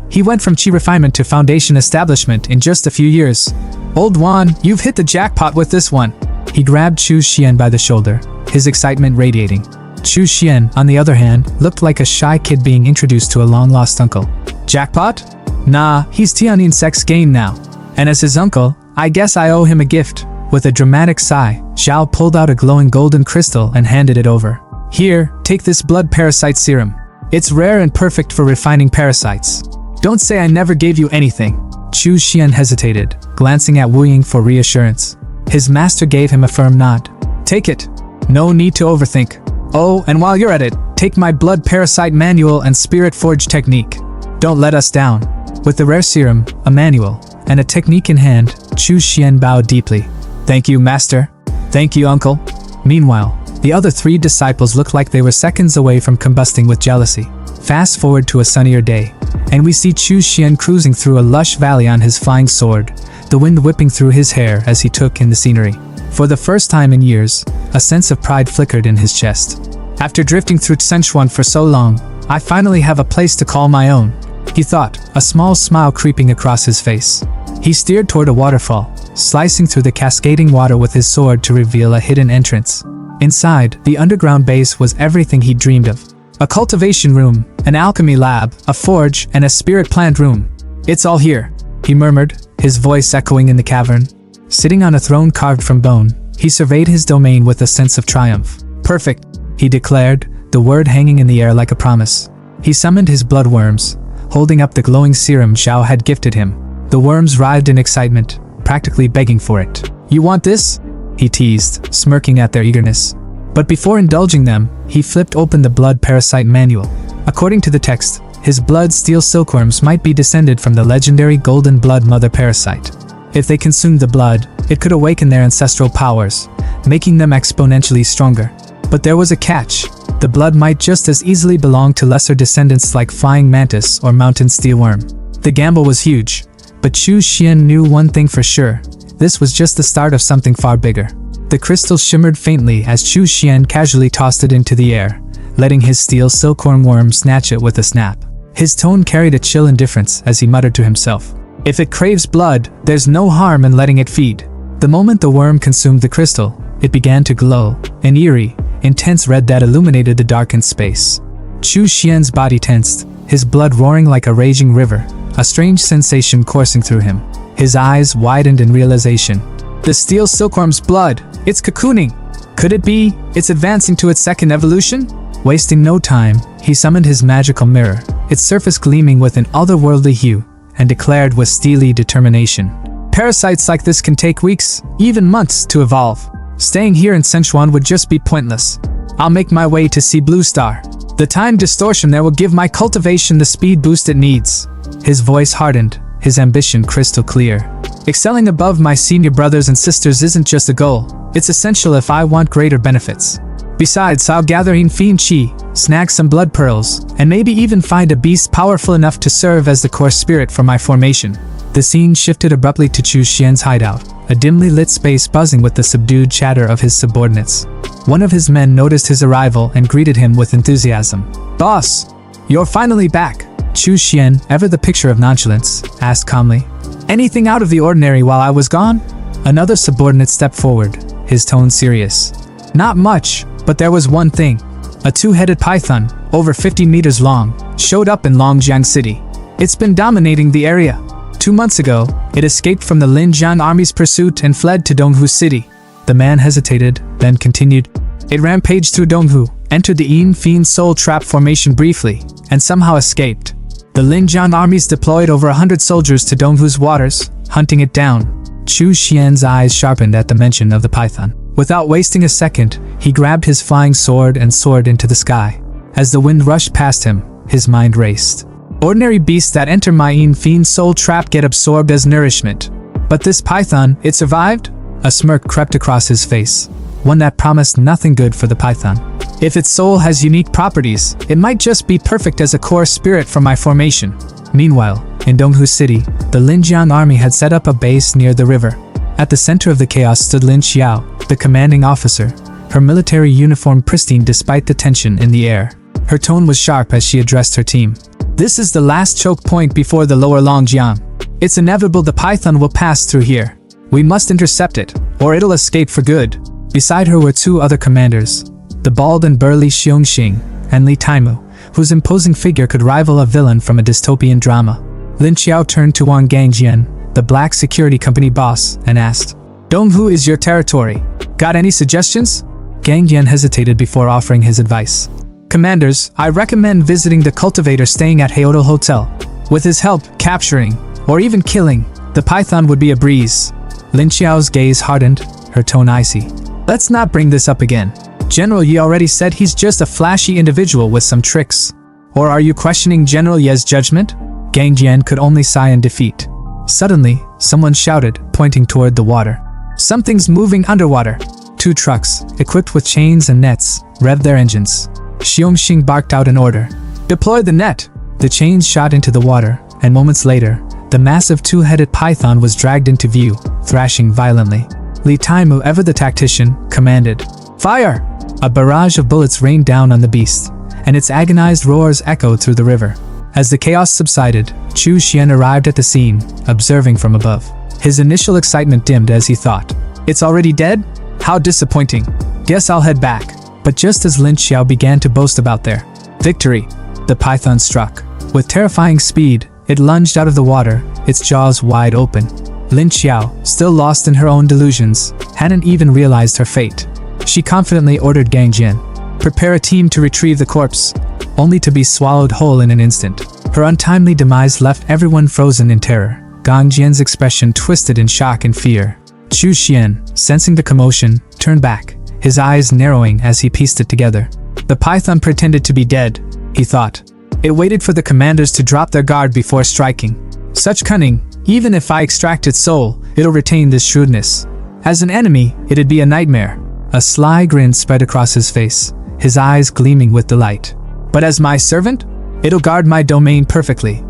He went from Qi refinement to Foundation Establishment in just a few years. Old Wan, you've hit the jackpot with this one. He grabbed Chu Xian by the shoulder, his excitement radiating. Chu Xian, on the other hand, looked like a shy kid being introduced to a long-lost uncle. Jackpot? Nah, he's Tianyin Sect's gain now. And as his uncle, I guess I owe him a gift. With a dramatic sigh, Zhao pulled out a glowing golden crystal and handed it over. Here, take this blood parasite serum. It's rare and perfect for refining parasites. Don't say I never gave you anything. Chu Xian hesitated, glancing at Wu Ying for reassurance. His master gave him a firm nod. Take it. No need to overthink. Oh, and while you're at it, take my blood parasite manual and spirit forge technique. Don't let us down. With the rare serum, a manual, and a technique in hand, Chu Xian bowed deeply. Thank you, master. Thank you, uncle. Meanwhile, the other 3 disciples looked like they were seconds away from combusting with jealousy. Fast forward to a sunnier day, and we see Chu Xian cruising through a lush valley on his flying sword, the wind whipping through his hair as he took in the scenery. For the first time in years, a sense of pride flickered in his chest. After drifting through Sichuan for so long, I finally have a place to call my own, he thought, a small smile creeping across his face. He steered toward a waterfall, slicing through the cascading water with his sword to reveal a hidden entrance. Inside, the underground base was everything he'd dreamed of. A cultivation room, an alchemy lab, a forge, and a spirit plant room. It's all here, he murmured, his voice echoing in the cavern. Sitting on a throne carved from bone, he surveyed his domain with a sense of triumph. Perfect, he declared, the word hanging in the air like a promise. He summoned his blood worms, holding up the glowing serum Zhao had gifted him. The worms writhed in excitement, practically begging for it. You want this? He teased, smirking at their eagerness. But before indulging them, he flipped open the blood parasite manual. According to the text, his blood steel silkworms might be descended from the legendary golden blood mother parasite. If they consumed the blood, it could awaken their ancestral powers, making them exponentially stronger. But there was a catch. The blood might just as easily belong to lesser descendants like flying mantis or mountain steelworm. The gamble was huge, but Chu Xian knew one thing for sure. This was just the start of something far bigger. The crystal shimmered faintly as Chu Xian casually tossed it into the air, letting his steel silkworm worm snatch it with a snap. His tone carried a chill indifference as he muttered to himself. If it craves blood, there's no harm in letting it feed. The moment the worm consumed the crystal, it began to glow, an eerie, intense red that illuminated the darkened space. Chu Xian's body tensed, his blood roaring like a raging river, a strange sensation coursing through him. His eyes widened in realization. The steel silkworm's blood, it's cocooning. Could it be, it's advancing to its second evolution? Wasting no time, he summoned his magical mirror, its surface gleaming with an otherworldly hue, and declared with steely determination. Parasites like this can take weeks, even months, to evolve. Staying here in Sichuan would just be pointless. I'll make my way to see Blue Star. The time distortion there will give my cultivation the speed boost it needs. His voice hardened, his ambition crystal clear. Excelling above my senior brothers and sisters isn't just a goal, it's essential if I want greater benefits. Besides, I'll gather in fiend chi, snag some blood pearls, and maybe even find a beast powerful enough to serve as the core spirit for my formation. The scene shifted abruptly to Chu Xian's hideout, a dimly lit space buzzing with the subdued chatter of his subordinates. One of his men noticed his arrival and greeted him with enthusiasm. "Boss, you're finally back." Chu Xian, ever the picture of nonchalance, asked calmly. "Anything out of the ordinary while I was gone?" Another subordinate stepped forward, his tone serious. "Not much, but there was one thing. A two-headed python, over 50 meters long, showed up in Longjiang City. It's been dominating the area. 2 months ago, it escaped from the Linjiang army's pursuit and fled to Donghu City." The man hesitated, then continued. "It rampaged through Donghu, entered the Yin Fiend Soul Trap formation briefly, and somehow escaped. The Linjiang armies deployed over 100 soldiers to Donghu's waters, hunting it down." Chu Xian's eyes sharpened at the mention of the python. Without wasting a second, he grabbed his flying sword and soared into the sky. As the wind rushed past him, his mind raced. Ordinary beasts that enter my Yin Fiend Soul Trap get absorbed as nourishment. But this python, it survived? A smirk crept across his face, one that promised nothing good for the python. If its soul has unique properties, it might just be perfect as a core spirit for my formation. Meanwhile, in Donghu City, the Linjiang army had set up a base near the river. At the center of the chaos stood Lin Xiao, the commanding officer, her military uniform pristine despite the tension in the air. Her tone was sharp as she addressed her team. "This is the last choke point before the lower Longjiang. It's inevitable the python will pass through here. We must intercept it, or it'll escape for good." Beside her were 2 other commanders, the bald and burly Xiongxing and Li Taimu, whose imposing figure could rival a villain from a dystopian drama. Lin Xiao turned to Wang Gangjian, the black security company boss, and asked, "Donghu is your territory. Got any suggestions?" Gangjian hesitated before offering his advice. "Commanders, I recommend visiting the Cultivator staying at Heodal Hotel. With his help, capturing, or even killing, the python would be a breeze." Lin Xiao's gaze hardened, her tone icy. "Let's not bring this up again. General Yi already said he's just a flashy individual with some tricks. Or are you questioning General Ye's judgment?" Gangjian could only sigh in defeat. Suddenly, someone shouted, pointing toward the water. "Something's moving underwater." 2 trucks, equipped with chains and nets, revved their engines. Xiongxing barked out an order. "Deploy the net!" The chains shot into the water, and moments later, the massive 2-headed python was dragged into view, thrashing violently. Li Taimu, ever the tactician, commanded, "Fire!" A barrage of bullets rained down on the beast, and its agonized roars echoed through the river. As the chaos subsided, Chu Xian arrived at the scene, observing from above. His initial excitement dimmed as he thought, "It's already dead? How disappointing. Guess I'll head back." But just as Lin Xiao began to boast about their victory, the python struck. With terrifying speed, it lunged out of the water, its jaws wide open. Lin Xiao, still lost in her own delusions, hadn't even realized her fate. She confidently ordered Gangjian, "Prepare a team to retrieve the corpse," only to be swallowed whole in an instant. Her untimely demise left everyone frozen in terror. Gangjian's expression twisted in shock and fear. Chu Xian, sensing the commotion, turned back, his eyes narrowing as he pieced it together. The python pretended to be dead, he thought. It waited for the commanders to drop their guard before striking. Such cunning, even if I extract its soul, it'll retain this shrewdness. As an enemy, it'd be a nightmare. A sly grin spread across his face, his eyes gleaming with delight. But as my servant, it'll guard my domain perfectly.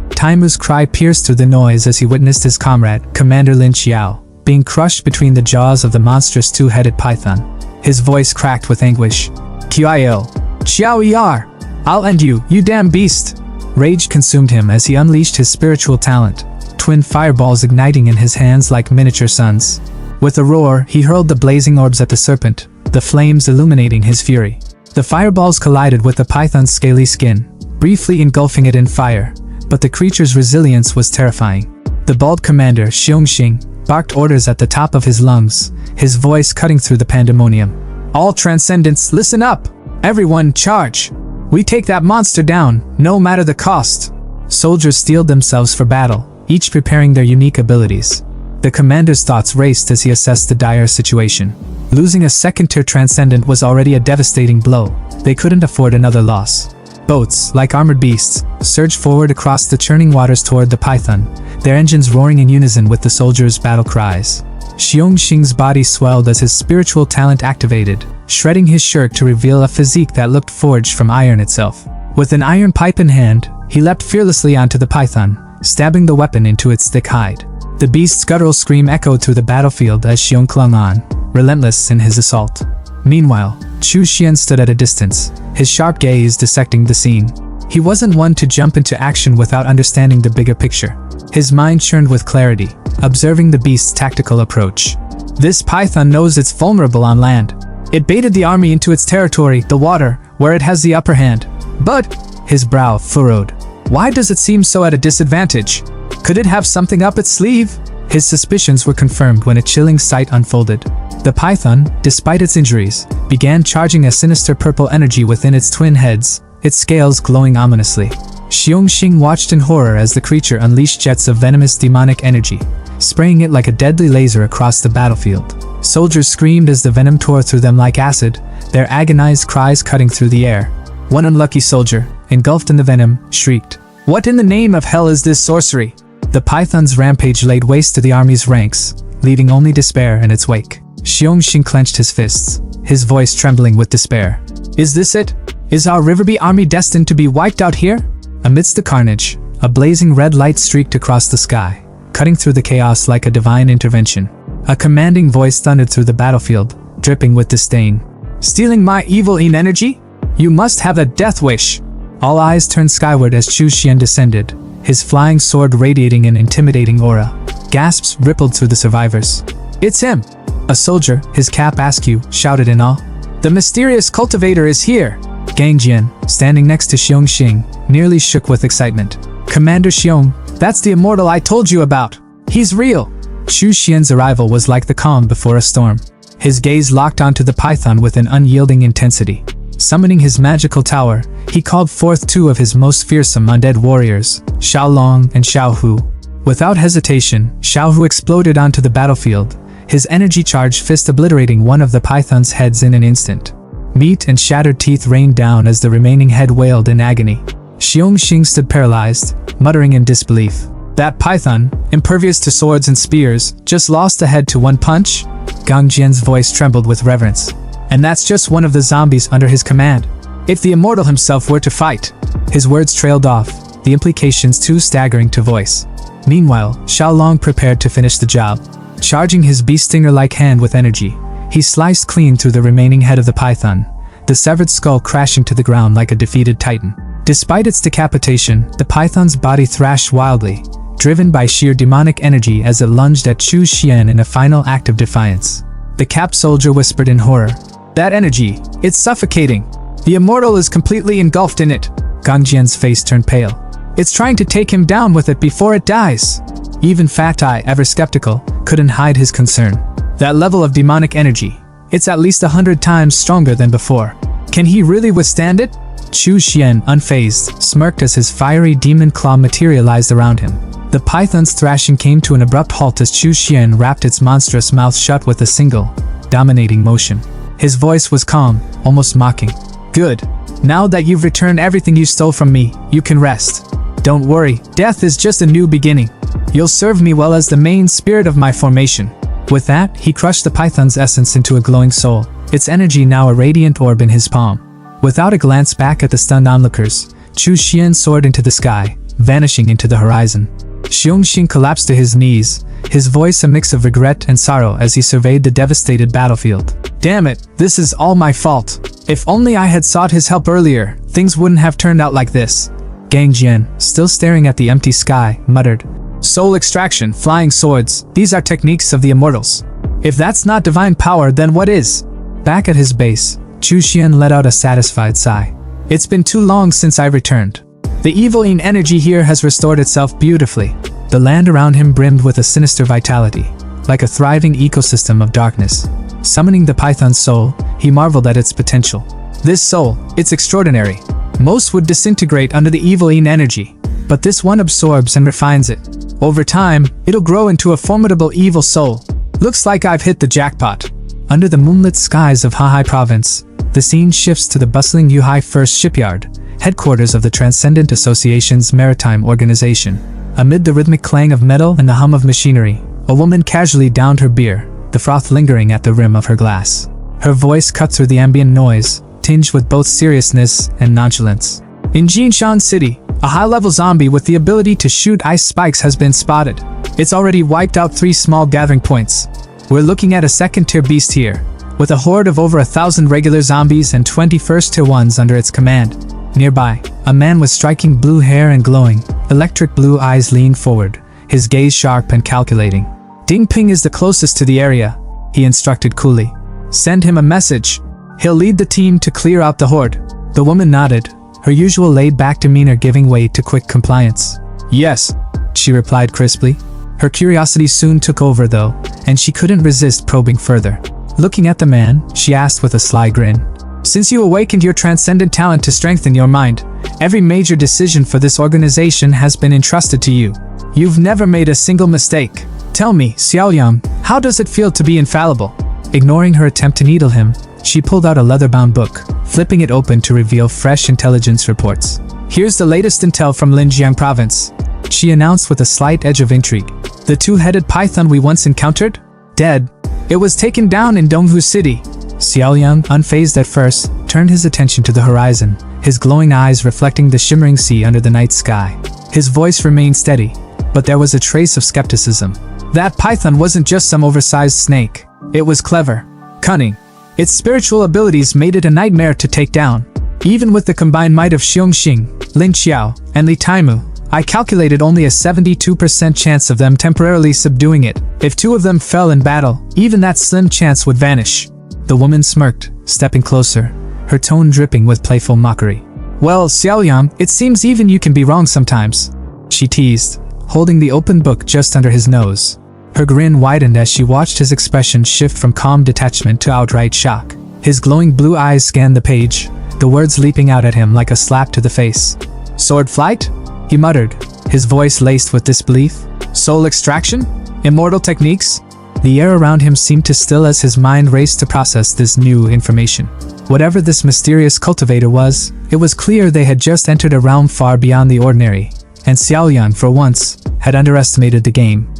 Taimu's cry pierced through the noise as he witnessed his comrade, Commander Lin Xiao, being crushed between the jaws of the monstrous 2-headed python. His voice cracked with anguish. "Qiao, Xiao Er, I'll end you, you damn beast!" Rage consumed him as he unleashed his spiritual talent, twin fireballs igniting in his hands like miniature suns. With a roar, he hurled the blazing orbs at the serpent, the flames illuminating his fury. The fireballs collided with the python's scaly skin, briefly engulfing it in fire, but the creature's resilience was terrifying. The bald commander, Xiongxing, barked orders at the top of his lungs, his voice cutting through the pandemonium. "All transcendents, listen up! Everyone, charge! We take that monster down, no matter the cost!" Soldiers steeled themselves for battle, each preparing their unique abilities. The commander's thoughts raced as he assessed the dire situation. Losing a second-tier transcendent was already a devastating blow. They couldn't afford another loss. Boats, like armored beasts, surged forward across the churning waters toward the python, their engines roaring in unison with the soldiers' battle cries. Xiongxing's body swelled as his spiritual talent activated, shredding his shirt to reveal a physique that looked forged from iron itself. With an iron pipe in hand, he leapt fearlessly onto the python, stabbing the weapon into its thick hide. The beast's guttural scream echoed through the battlefield as Xiong clung on, relentless in his assault. Meanwhile, Chu Xian stood at a distance, his sharp gaze dissecting the scene. He wasn't one to jump into action without understanding the bigger picture. His mind churned with clarity, observing the beast's tactical approach. This python knows it's vulnerable on land. It baited the army into its territory, the water, where it has the upper hand. But, his brow furrowed. Why does it seem so at a disadvantage? Could it have something up its sleeve? His suspicions were confirmed when a chilling sight unfolded. The python, despite its injuries, began charging a sinister purple energy within its twin heads, its scales glowing ominously. Xiong Xing watched in horror as the creature unleashed jets of venomous demonic energy, spraying it like a deadly laser across the battlefield. Soldiers screamed as the venom tore through them like acid, their agonized cries cutting through the air. One unlucky soldier, engulfed in the venom, shrieked, "What in the name of hell is this sorcery?" The python's rampage laid waste to the army's ranks, leaving only despair in its wake. Xiong Xing clenched his fists, his voice trembling with despair. "Is this it? Is our Riverby army destined to be wiped out here?" Amidst the carnage, a blazing red light streaked across the sky, cutting through the chaos like a divine intervention. A commanding voice thundered through the battlefield, dripping with disdain. "Stealing my evil energy? You must have a death wish!" All eyes turned skyward as Chu Xian descended, his flying sword radiating an intimidating aura. Gasps rippled through the survivors. "It's him!" A soldier, his cap askew, shouted in awe. "The mysterious cultivator is here!" Gang Jian, standing next to Xiong Xing, nearly shook with excitement. "Commander Xiong, that's the immortal I told you about! He's real!" Chu Xian's arrival was like the calm before a storm. His gaze locked onto the python with an unyielding intensity. Summoning his magical tower, he called forth two of his most fearsome undead warriors, Xiao Long and Xiao Hu. Without hesitation, Xiao Hu exploded onto the battlefield, his energy-charged fist obliterating one of the python's heads in an instant. Meat and shattered teeth rained down as the remaining head wailed in agony. Xiong Xing stood paralyzed, muttering in disbelief. "That python, impervious to swords and spears, just lost a head to one punch?" Gang Jian's voice trembled with reverence. "And that's just one of the zombies under his command. If the immortal himself were to fight..." His words trailed off, the implications too staggering to voice. Meanwhile, Xiao Long prepared to finish the job. Charging his beast stinger-like hand with energy, he sliced clean through the remaining head of the python, the severed skull crashing to the ground like a defeated titan. Despite its decapitation, the python's body thrashed wildly, driven by sheer demonic energy as it lunged at Chu Xian in a final act of defiance. The capped soldier whispered in horror, "That energy, it's suffocating. The immortal is completely engulfed in it." Gang Jian's face turned pale. "It's trying to take him down with it before it dies." Even Fat Eye, ever skeptical, couldn't hide his concern. "That level of demonic energy, it's at least 100 times stronger than before. Can he really withstand it?" Chu Xian, unfazed, smirked as his fiery demon claw materialized around him. The python's thrashing came to an abrupt halt as Chu Xian wrapped its monstrous mouth shut with a single, dominating motion. His voice was calm, almost mocking. "Good. Now that you've returned everything you stole from me, you can rest. Don't worry, death is just a new beginning. You'll serve me well as the main spirit of my formation." With that, he crushed the python's essence into a glowing soul, its energy now a radiant orb in his palm. Without a glance back at the stunned onlookers, Chu Xian soared into the sky, vanishing into the horizon. Xiong Xing collapsed to his knees, his voice a mix of regret and sorrow as he surveyed the devastated battlefield. "Damn it, this is all my fault. If only I had sought his help earlier, things wouldn't have turned out like this." Gang Jian, still staring at the empty sky, muttered, "Soul extraction, flying swords, these are techniques of the immortals. If that's not divine power, then what is?" Back at his base, Chu Xian let out a satisfied sigh. "It's been too long since I returned. The evil energy here has restored itself beautifully." The land around him brimmed with a sinister vitality, like a thriving ecosystem of darkness. Summoning the python's soul, he marveled at its potential. "This soul, it's extraordinary. Most would disintegrate under the evil energy, but this one absorbs and refines it. Over time, it'll grow into a formidable evil soul. Looks like I've hit the jackpot." Under the moonlit skies of Hahai Province, the scene shifts to the bustling Yuhai First Shipyard, headquarters of the Transcendent Association's maritime organization. Amid the rhythmic clang of metal and the hum of machinery, a woman casually downed her beer, the froth lingering at the rim of her glass. Her voice cut through the ambient noise, tinged with both seriousness and nonchalance. In Jinshan City, a high-level zombie with the ability to shoot ice spikes has been spotted. It's already wiped out 3 small gathering points. We're looking at a second-tier beast here, with a horde of over 1,000 regular zombies and 20 first-tier ones under its command. Nearby, a man with striking blue hair and glowing, electric blue eyes leaned forward, his gaze sharp and calculating. Ding Ping is the closest to the area, he instructed coolly. Send him a message. He'll lead the team to clear out the horde. The woman nodded, her usual laid-back demeanor giving way to quick compliance. Yes, she replied crisply. Her curiosity soon took over though, and she couldn't resist probing further. Looking at the man, she asked with a sly grin. Since you awakened your transcendent talent to strengthen your mind, every major decision for this organization has been entrusted to you. You've never made a single mistake. Tell me, Xiaoyang, how does it feel to be infallible? Ignoring her attempt to needle him, she pulled out a leather-bound book, flipping it open to reveal fresh intelligence reports. Here's the latest intel from Linjiang province, she announced with a slight edge of intrigue. The 2-headed python we once encountered? Dead. It was taken down in Donghu City. Xiaoyang, unfazed at first, turned his attention to the horizon, his glowing eyes reflecting the shimmering sea under the night sky. His voice remained steady, but there was a trace of skepticism. That python wasn't just some oversized snake. It was clever, cunning. Its spiritual abilities made it a nightmare to take down. Even with the combined might of Xiongxing, Lin Qiao, and Li Taimu, I calculated only a 72% chance of them temporarily subduing it. If 2 of them fell in battle, even that slim chance would vanish. The woman smirked, stepping closer, her tone dripping with playful mockery. Well, Xiaoyang, it seems even you can be wrong sometimes, she teased, holding the open book just under his nose. Her grin widened as she watched his expression shift from calm detachment to outright shock. His glowing blue eyes scanned the page, the words leaping out at him like a slap to the face. Sword flight? He muttered, his voice laced with disbelief. Soul extraction? Immortal techniques? The air around him seemed to still as his mind raced to process this new information. Whatever this mysterious cultivator was, it was clear they had just entered a realm far beyond the ordinary, and Xiaoyang, for once, had underestimated the game.